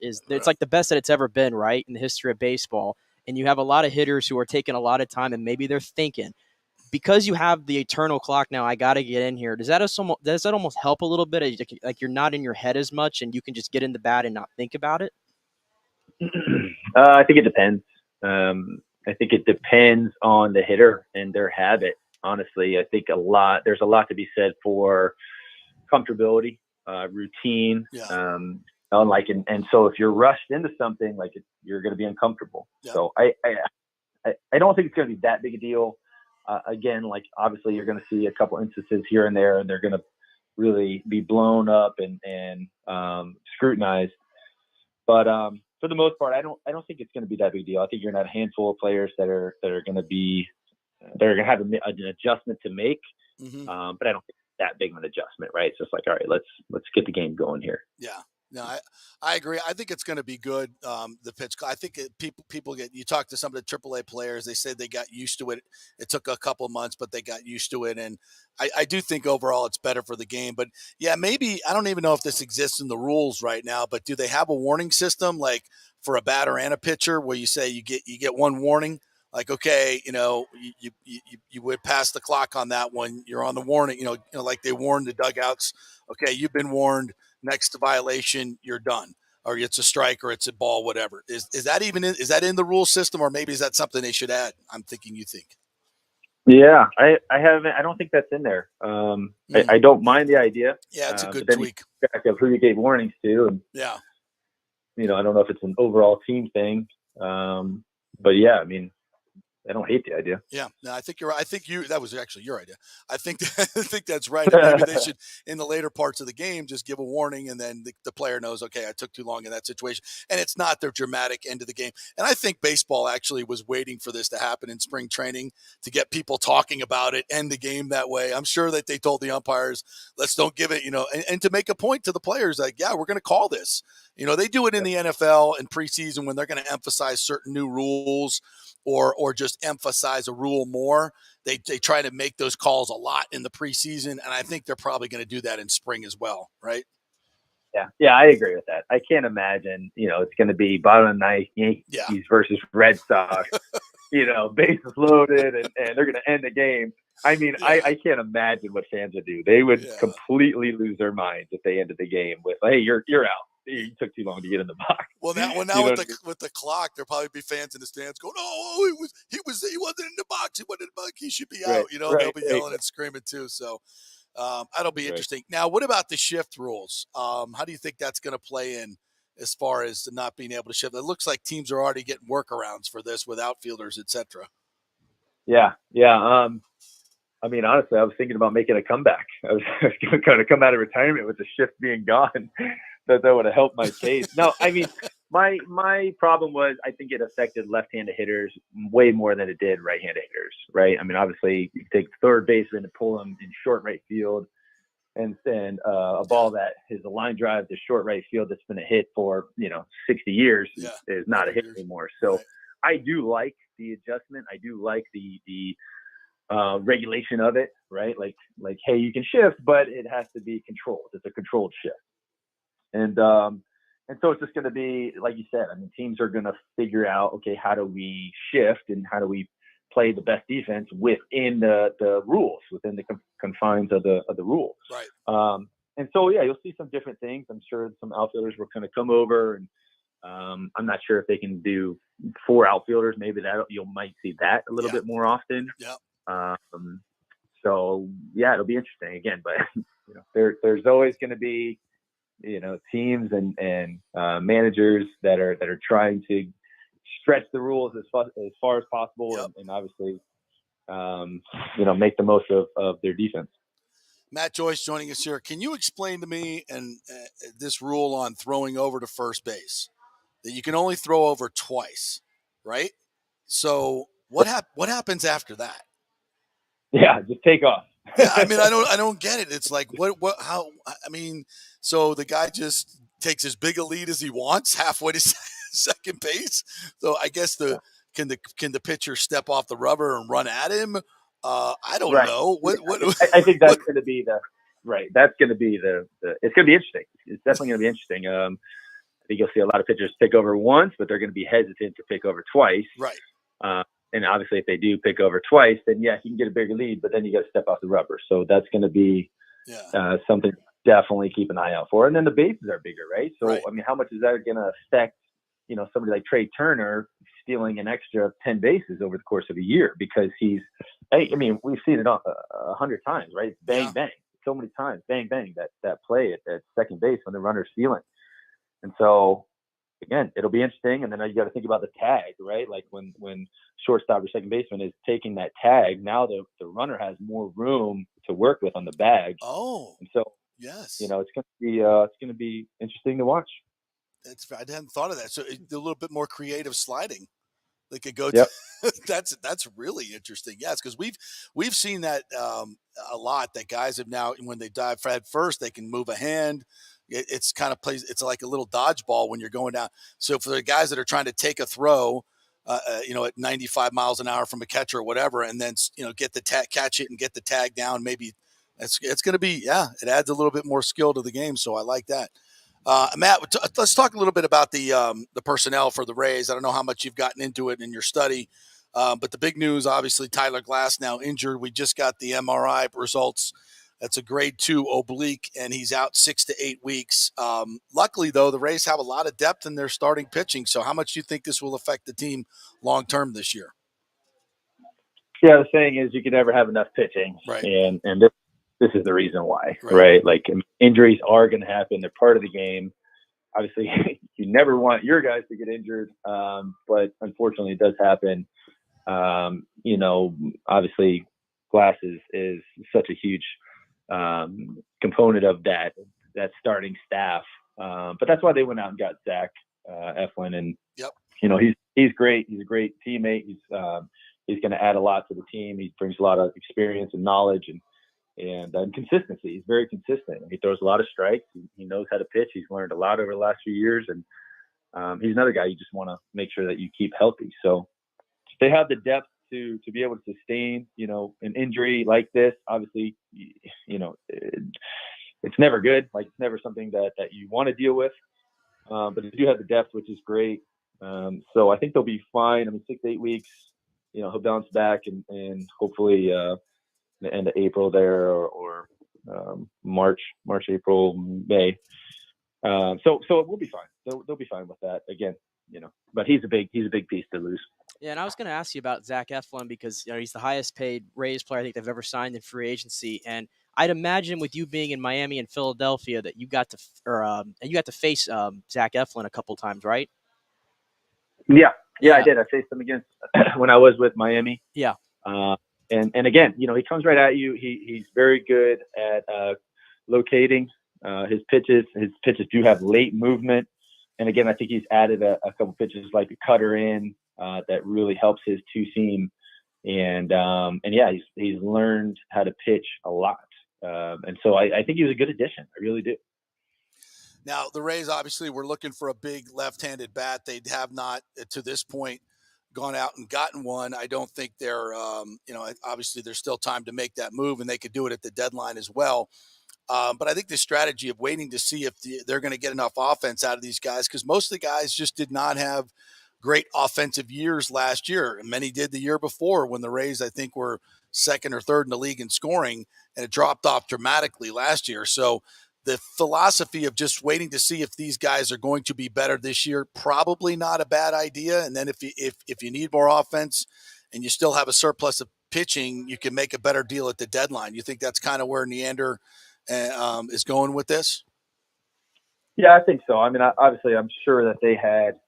like the best that it's ever been, right, in the history of baseball. And you have a lot of hitters who are taking a lot of time, and maybe they're thinking, because you have the eternal clock now, I got to get in here. Does that almost help a little bit? Like you're not in your head as much, and you can just get in the bat and not think about it? I think it depends. I think it depends on the hitter and their habit. Honestly, I think there's a lot to be said for comfortability, routine. Yeah. And so if you're rushed into something, like you're going to be uncomfortable. Yeah. So I don't think it's going to be that big a deal. Again, like obviously you're going to see a couple instances here and there, and they're going to really be blown up and scrutinized. But for the most part, I don't think it's going to be that big a deal. I think you're going to have a handful of players that are going to have an adjustment to make. Mm-hmm. But I don't think it's that big of an adjustment, right? It's just like, all right, let's get the game going here. Yeah. No, I agree. I think it's going to be good. The pitch. I think people you talk to some of the AAA players. They say they got used to it. It took a couple of months, but they got used to it. And I do think overall it's better for the game. But yeah, maybe I don't even know if this exists in the rules right now. But do they have a warning system like for a batter and a pitcher where you say you get one warning? Like, okay, you would pass the clock on that one. You're on the warning. Like they warned the dugouts. Okay, you've been warned. Next violation, you're done, or it's a strike, or it's a ball, whatever. Is that in the rule system, or maybe is that something they should add? I'm thinking you think. Yeah, I don't think that's in there. I don't mind the idea. Yeah, it's a good tweak. Of who you gave warnings to, and yeah, I don't know if it's an overall team thing, but yeah, I mean, I don't hate the idea. Yeah, no, I think you're right. I think that was actually your idea. I think that's right. Maybe they should, in the later parts of the game, just give a warning, and then the player knows, okay, I took too long in that situation, and it's not their dramatic end of the game. And I think baseball actually was waiting for this to happen in spring training to get people talking about it, end the game that way. I'm sure that they told the umpires, let's don't give it, and to make a point to the players, like, yeah, we're going to call this. They do it in the NFL in preseason when they're going to emphasize certain new rules or just emphasize a rule more. They try to make those calls a lot in the preseason, and I think they're probably going to do that in spring as well, right? Yeah, I agree with that. I can't imagine, it's going to be bottom of the ninth Yankees versus Red Sox, bases loaded, and they're going to end the game. I mean, I can't imagine what fans would do. They would completely lose their minds if they ended the game with, "Hey, you're out. You took too long to get in the box." Well, now with the clock, there'll probably be fans in the stands going, "Oh, he wasn't in the box. He wasn't in the box. He should be out." They'll be yelling and screaming too. So that'll be interesting. Now, what about the shift rules? How do you think that's going to play in as far as not being able to shift? It looks like teams are already getting workarounds for this with outfielders, etc. Yeah. I mean, honestly, I was thinking about making a comeback. I was going to come out of retirement with the shift being gone. that would have helped my case. No, I mean, my problem was I think it affected left-handed hitters way more than it did right-handed hitters, right? I mean, obviously, you take third baseman and pull him in short right field, and then a ball that is a line drive to short right field that's been a hit for 60 years is not a hit anymore. So I do like the adjustment. I do like the regulation of it, right? Like, hey, you can shift, but it has to be controlled. It's a controlled shift. And so it's just going to be, like you said, I mean, teams are going to figure out, okay, how do we shift and how do we play the best defense within the rules, within the confines of the rules. Right. And so, you'll see some different things. I'm sure some outfielders were going to come over, and I'm not sure if they can do 4 outfielders. Maybe you might see that a little bit more often. Yeah. So it'll be interesting again, but there's always going to be, teams and managers that are trying to stretch the rules as far as possible, and obviously, make the most of their defense. Matt Joyce joining us here. Can you explain to me this rule on throwing over to first base, that you can only throw over twice, right? So what happens after that? Yeah, just take off. Yeah, I mean, I don't get it. It's like how? I mean, so the guy just takes as big a lead as he wants halfway to second base. So I guess can the pitcher step off the rubber and run at him? I don't know. I think that's going to be That's going to be it's going to be interesting. It's definitely going to be interesting. I think you'll see a lot of pitchers pick over once, but they're going to be hesitant to pick over twice. Right. And obviously, if they do pick over twice, then you can get a bigger lead, but then you got to step off the rubber. So that's going to be something to definitely keep an eye out for. And then the bases are bigger, right? So, I mean, how much is that going to affect, somebody like Trey Turner stealing an extra 10 bases over the course of a year? Because we've seen it 100 times, right? Bang, bang. So many times, bang, bang, that play at second base when the runner's stealing. And so, again, it'll be interesting. And then you got to think about the tag, right? Like when shortstop or second baseman is taking that tag, now the runner has more room to work with on the bag. Oh, and so yes, it's going to be interesting to watch. I hadn't thought of that. So a little bit more creative sliding. They could go. Yep. That's really interesting. Yes, because we've seen that a lot. That guys have now, when they dive head first, they can move a hand. It's kind of plays. It's like a little dodgeball when you're going down. So for the guys that are trying to take a throw, at 95 miles an hour from a catcher or whatever, and then get the catch it and get the tag down, maybe it's going to be it adds a little bit more skill to the game. So I like that. Matt, let's talk a little bit about the personnel for the Rays. I don't know how much you've gotten into it in your study, but the big news, obviously, Tyler Glasnow injured. We just got the MRI results. That's a grade 2 oblique, and he's out 6 to 8 weeks. Luckily, though, the Rays have a lot of depth in their starting pitching. So how much do you think this will affect the team long-term this year? Yeah, the saying is you can never have enough pitching. Right. And this is the reason why, right? Like, injuries are going to happen. They're part of the game. Obviously, you never want your guys to get injured, but unfortunately it does happen. Obviously Glass is such a huge component of that starting staff. But that's why they went out and got Zach Eflin, and he's great. He's a great teammate. He's going to add a lot to the team. He brings a lot of experience and knowledge and consistency. He's very consistent. He throws a lot of strikes. He knows how to pitch. He's learned a lot over the last few years, and he's another guy you just want to make sure that you keep healthy. So they have the depth to be able to sustain, an injury like this. Obviously, it's never good. Like, it's never something that you want to deal with. But they do have the depth, which is great. So I think they'll be fine. I mean, 6 to 8 weeks, he'll bounce back and hopefully the end of April there or March, April, May. So it will be fine. They'll be fine with that again, but he's a big piece to lose. Yeah, and I was going to ask you about Zach Eflin because he's the highest paid Rays player I think they've ever signed in free agency, and I'd imagine with you being in Miami and Philadelphia that you got to face Zach Eflin a couple times, right? Yeah, I did. I faced him against when I was with Miami. Yeah. And again, he comes right at you. He's very good at locating his pitches. His pitches do have late movement. And again, I think he's added a couple pitches like a cutter in that really helps his two seam. And yeah, he's learned how to pitch a lot. And so I think he was a good addition. I really do. Now, the Rays obviously were looking for a big left-handed bat. They have not, to this point, gone out and gotten one. I don't think they're, obviously there's still time to make that move, and they could do it at the deadline as well. But I think the strategy of waiting to see if they're going to get enough offense out of these guys, because most of the guys just did not have great offensive years last year. And many did the year before when the Rays, I think, were second or third in the league in scoring, and it dropped off dramatically last year. So the philosophy of just waiting to see if these guys are going to be better this year, probably not a bad idea. And then if you need more offense and you still have a surplus of pitching, you can make a better deal at the deadline. You think that's kind of where Neander is going with this? Yeah, I think so. I mean, obviously, I'm sure that they had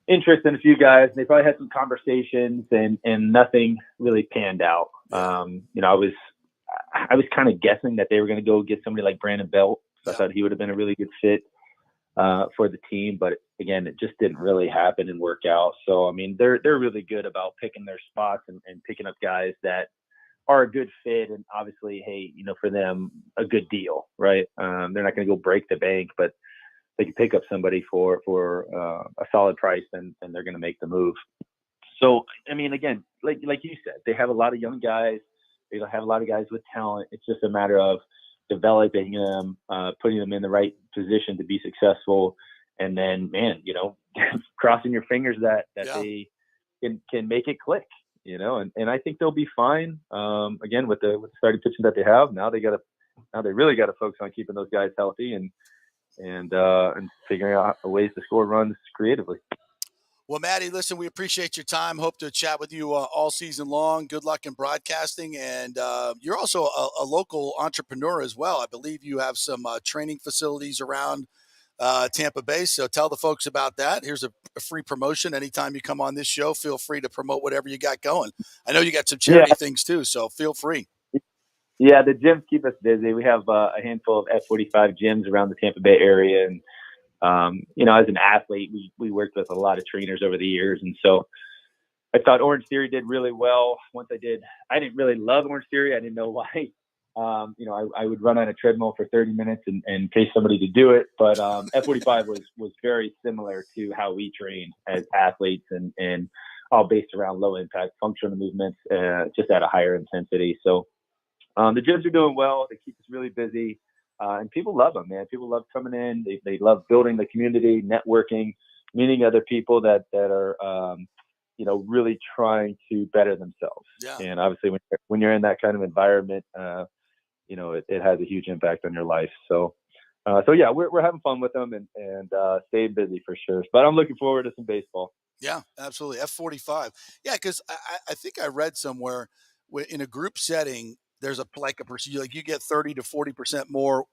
interest in a few guys. And they probably had some conversations, and nothing really panned out. I was kind of guessing that they were going to go get somebody like Brandon Belt. I thought he would have been a really good fit for the team, but again, it just didn't really happen and work out. So, I mean, they're really good about picking their spots and picking up guys that are a good fit. And obviously, hey, for them, a good deal, right? They're not going to go break the bank, but they can pick up somebody for a solid price, and they're going to make the move. So, I mean, again, like you said, they have a lot of young guys. They have a lot of guys with talent. It's just a matter of developing them, putting them in the right position to be successful, and then, crossing your fingers that they can make it click. And I think they'll be fine. Again, with the starting pitching that they have now, they really got to focus on keeping those guys healthy and figuring out ways to score runs creatively. Well, Matty, listen, we appreciate your time. Hope to chat with you all season long. Good luck in broadcasting. And you're also a local entrepreneur as well. I believe you have some training facilities around Tampa Bay. So tell the folks about that. Here's a free promotion. Anytime you come on this show, feel free to promote whatever you got going. I know you got some charity things too, so feel free. Yeah, the gyms keep us busy. We have a handful of F45 gyms around the Tampa Bay area. And as an athlete, we worked with a lot of trainers over the years. And so I thought Orange Theory did really well. Once I didn't really love Orange Theory. I didn't know why. I would run on a treadmill for 30 minutes and pay somebody to do it. But F45 was very similar to how we trained as athletes and all based around low impact functional movements, just at a higher intensity. So the gyms are doing well. They keep us really busy. And people love them, man. People love coming in. They love building the community, networking, meeting other people that are, really trying to better themselves. Yeah. And obviously, when you're in that kind of environment, it has a huge impact on your life. So yeah, we're having fun with them and staying busy for sure. But I'm looking forward to some baseball. Yeah, absolutely. F45. Yeah, because I think I read somewhere in a group setting, there's you get 30 to 40% more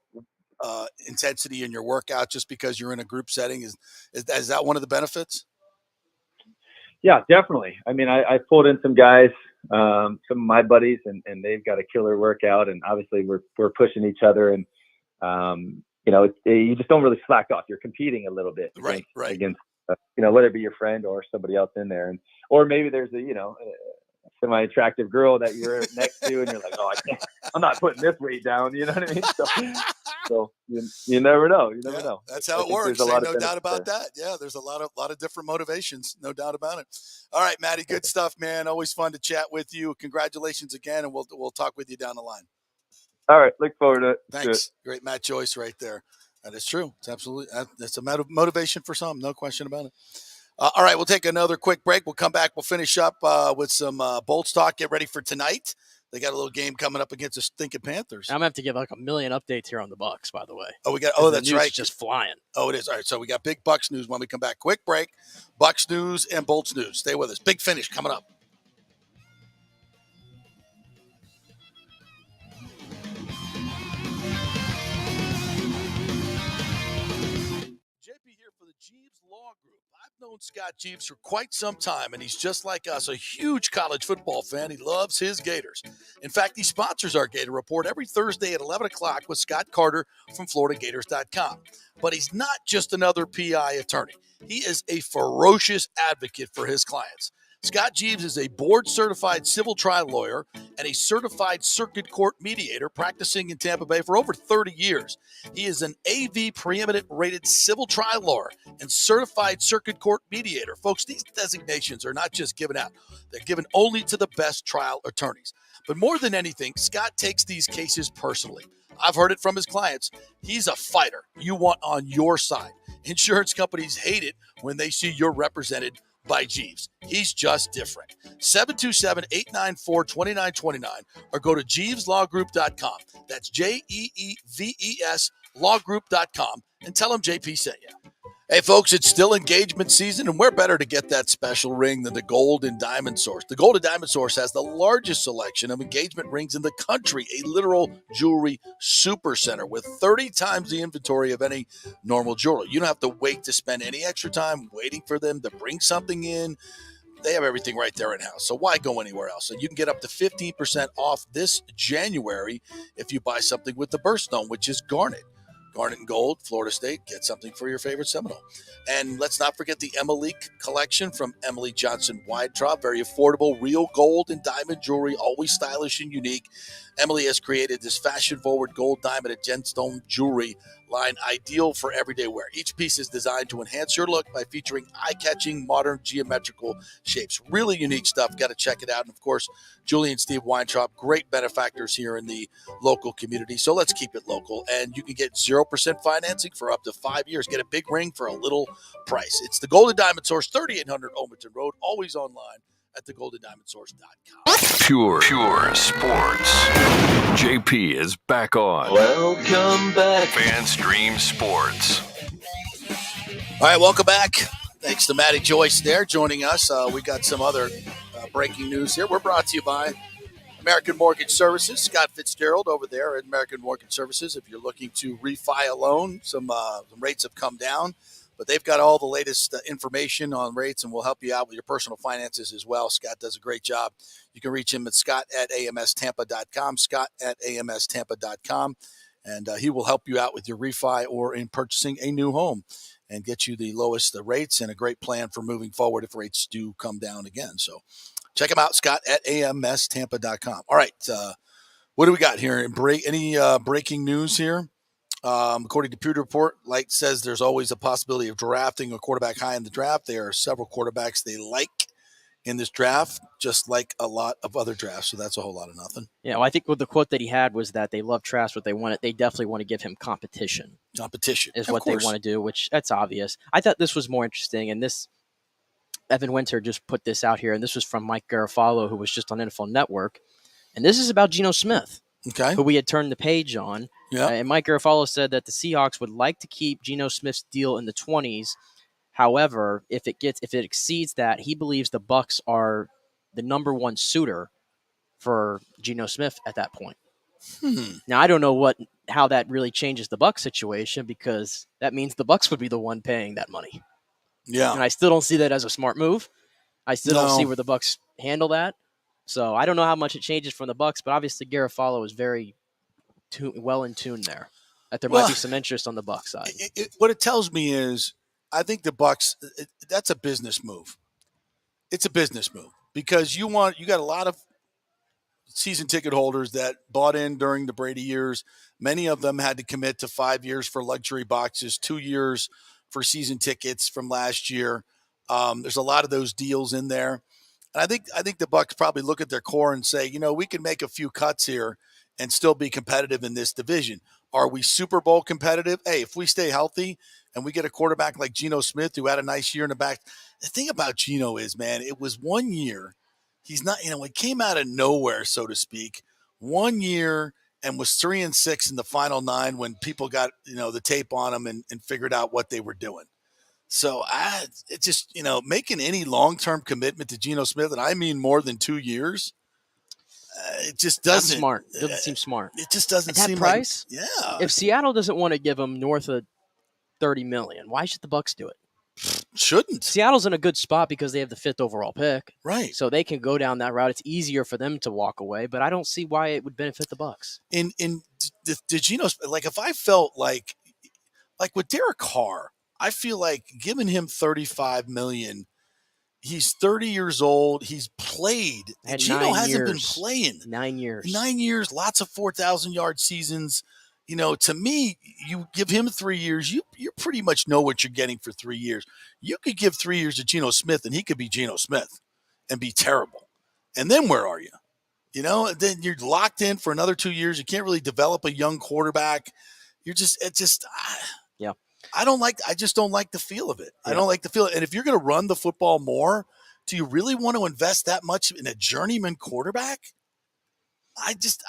intensity in your workout just because you're in a group setting. Is that one of the benefits? Yeah, definitely. I mean, I pulled in some guys, some of my buddies, and they've got a killer workout. And obviously, we're pushing each other, and you just don't really slack off. You're competing a little bit, right against whether it be your friend or somebody else in there, or maybe there's a semi-attractive girl that you're next to, and you're like, oh, I'm not putting this weight down. You know what I mean? So you never know. You never know. That's how it works. Ain't no doubt about that. Yeah, there's a lot of different motivations. No doubt about it. All right, Matty, good stuff, man. Always fun to chat with you. Congratulations again, and we'll talk with you down the line. All right, look forward to it. Thanks. Great Matt Joyce right there. That is true. It's absolutely that's a motivation for some, no question about it. All right, we'll take another quick break. We'll come back. We'll finish up with some Bolts talk. Get ready for tonight. They got a little game coming up against the stinking Panthers. I'm gonna have to give like a million updates here on the Bucs, by the way. That's right. Is just flying. Oh, it is. All right, so we got big Bucs news when we come back. Quick break. Bucs news and Bolts news. Stay with us. Big finish coming up. JP here for the Jeeves Law Group. I've known Scott Jeeves for quite some time, and he's just like us, a huge college football fan. He loves his Gators. In fact, he sponsors our Gator Report every Thursday at 11 o'clock with Scott Carter from FloridaGators.com. But he's not just another PI attorney. He is a ferocious advocate for his clients. Scott Jeeves is a board-certified civil trial lawyer and a certified circuit court mediator practicing in Tampa Bay for over 30 years. He is an AV preeminent rated civil trial lawyer and certified circuit court mediator. Folks, these designations are not just given out. They're given only to the best trial attorneys. But more than anything, Scott takes these cases personally. I've heard it from his clients. He's a fighter you want on your side. Insurance companies hate it when they see you're represented by Jeeves. He's just different. 727-894-2929 or go to JeevesLawGroup.com. That's JeeVes lawgroup.com and tell him JP sent you. Hey, folks, it's still engagement season, and where better to get that special ring than the Gold and Diamond Source? The Gold and Diamond Source has the largest selection of engagement rings in the country, a literal jewelry supercenter with 30 times the inventory of any normal jeweler. You don't have to wait to spend any extra time waiting for them to bring something in. They have everything right there in-house, so why go anywhere else? And you can get up to 15% off this January if you buy something with the birthstone, which is garnet. Garnet and Gold, Florida State, get something for your favorite Seminole. And let's not forget the Oblique collection from Emily Johnson Weintraub. Very affordable, real gold and diamond jewelry, always stylish and unique. Emily has created this fashion-forward gold, diamond, and gemstone jewelry line ideal for everyday wear. Each piece is designed to enhance your look by featuring eye-catching, modern, geometrical shapes. Really unique stuff. Got to check it out. And, of course, Julie and Steve Weintraub, great benefactors here in the local community. So let's keep it local. And you can get 0% financing for up to 5 years. Get a big ring for a little price. It's the Golden Diamond Source, 3800 Olmerton Road, always online at thegoldendiamondsource.com. Pure sports. JP is back on. Welcome back. FanStream Sports. All right, welcome back. Thanks to Matty Joyce there joining us. We got some other breaking news here. We're brought to you by American Mortgage Services. Scott Fitzgerald over there at American Mortgage Services. If you're looking to refi a loan, some rates have come down. But they've got all the latest information on rates, and we'll help you out with your personal finances as well. Scott does a great job. You can reach him at scott@amstampa.com, scott@amstampa.com, and he will help you out with your refi or in purchasing a new home and get you the lowest rates and a great plan for moving forward if rates do come down again. So check him out, scott@amstampa.com. All right, what do we got here? Any breaking news here? According to Pewter Report, Light says there's always a possibility of drafting a quarterback high in the draft. There are several quarterbacks they like in this draft, just like a lot of other drafts. So that's a whole lot of nothing. Yeah, well, I think with the quote that he had was that they love Trask, what they want. They definitely want to give him competition. Competition is what they want to do, which that's obvious. I thought this was more interesting, and this Evan Winter just put this out here, and this was from Mike Garafolo, who was just on NFL Network, and this is about Geno Smith. Okay. Who we had turned the page on. Yeah. And Mike Garafolo said that the Seahawks would like to keep Geno Smith's deal in the 20s. However, if it exceeds that, he believes the Bucs are the number one suitor for Geno Smith at that point. Now, I don't know how that really changes the Bucs situation, because that means the Bucs would be the one paying that money. Yeah. And I still don't see that as a smart move. I still don't see where the Bucs handle that. So I don't know how much it changes from the Bucs, but obviously Garafolo is very well in tune there. That there might be some interest on the Bucs side. What it tells me is, I think the Bucs, that's a business move. It's a business move because you got a lot of season ticket holders that bought in during the Brady years. Many of them had to commit to 5 years for luxury boxes, 2 years for season tickets from last year. There's a lot of those deals in there. And I think the Bucs probably look at their core and say, we can make a few cuts here and still be competitive in this division. Are we Super Bowl competitive? Hey, if we stay healthy and we get a quarterback like Geno Smith who had a nice year in the back, the thing about Geno is, man, it was 1 year. He's not, he came out of nowhere, so to speak, 1 year and was 3-6 in the final 9 when people got, the tape on him and figured out what they were doing. So it just, making any long-term commitment to Geno Smith, and I mean more than 2 years, it just doesn't. Not smart. It doesn't seem smart. It just doesn't At that seem price, like, yeah. If Seattle doesn't want to give him north of $30 million, why should the Bucs do it? Shouldn't. Seattle's in a good spot because they have the 5th overall pick. Right. So they can go down that route. It's easier for them to walk away, but I don't see why it would benefit the Bucs. In the Geno, like if I felt like with Derek Carr, I feel like giving him $35 million. He's 30 years old. He's played. Geno hasn't been playing 9 years. 9 years. Lots of 4,000-yard seasons. To me, you give him 3 years, you pretty much know what you're getting for 3 years. You could give 3 years to Geno Smith, and he could be Geno Smith and be terrible. And then where are you? Then you're locked in for another 2 years. You can't really develop a young quarterback. I just don't like the feel of it. Yeah. I don't like the feel. And if you're going to run the football more, do you really want to invest that much in a journeyman quarterback? I just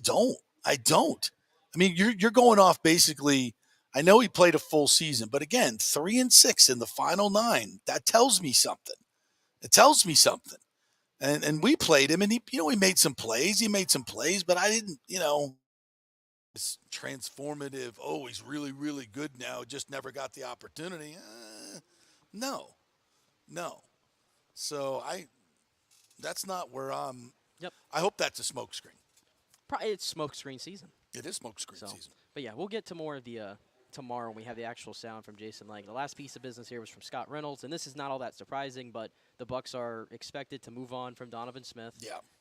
don't. I don't. I mean, you're going off basically. I know he played a full season, but again, 3-6 in the final 9. That tells me something. It tells me something. And we played him, and he made some plays. He made some plays, but I didn't. This transformative. Oh, he's really, really good now. Just never got the opportunity. No. So that's not where I'm. Yep. I hope that's a smokescreen. Probably it's smokescreen season. It is smokescreen season. But yeah, we'll get to more of the tomorrow when we have the actual sound from Jason Lang. The last piece of business here was from Scott Reynolds, and this is not all that surprising, but the Bucs are expected to move on from Donovan Smith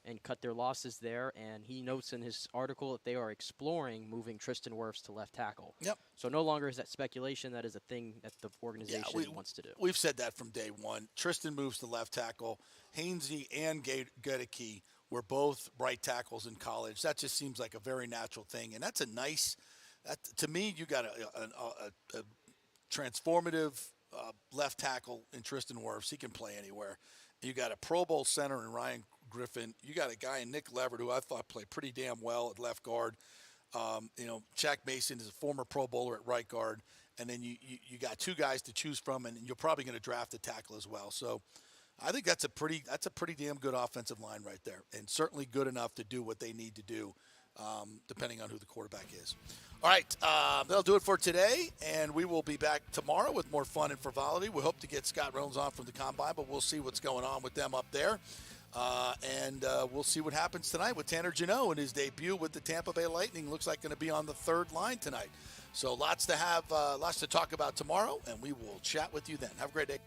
and cut their losses there. And he notes in his article that they are exploring moving Tristan Wirfs to left tackle. Yep. So no longer is that speculation. That is a thing that the organization wants to do. We've said that from day one. Tristan moves to left tackle. Hainsey and Gedeke were both right tackles in college. That just seems like a very natural thing. And that's a nice to me, you got a transformative left tackle in Tristan Wirfs. He can play anywhere. You got a Pro Bowl center in Ryan Griffin. You got a guy in Nick Leverett who I thought played pretty damn well at left guard. Shaq Mason is a former Pro Bowler at right guard. And then you got 2 guys to choose from, and you're probably going to draft a tackle as well. So I think that's a pretty damn good offensive line right there, and certainly good enough to do what they need to do, depending on who the quarterback is. All right, that'll do it for today, and we will be back tomorrow with more fun and frivolity. We hope to get Scott Reynolds on from the Combine, but we'll see what's going on with them up there. And we'll see what happens tonight with Tanner Jeannot in his debut with the Tampa Bay Lightning. Looks like going to be on the 3rd line tonight. So lots to talk about tomorrow, and we will chat with you then. Have a great day.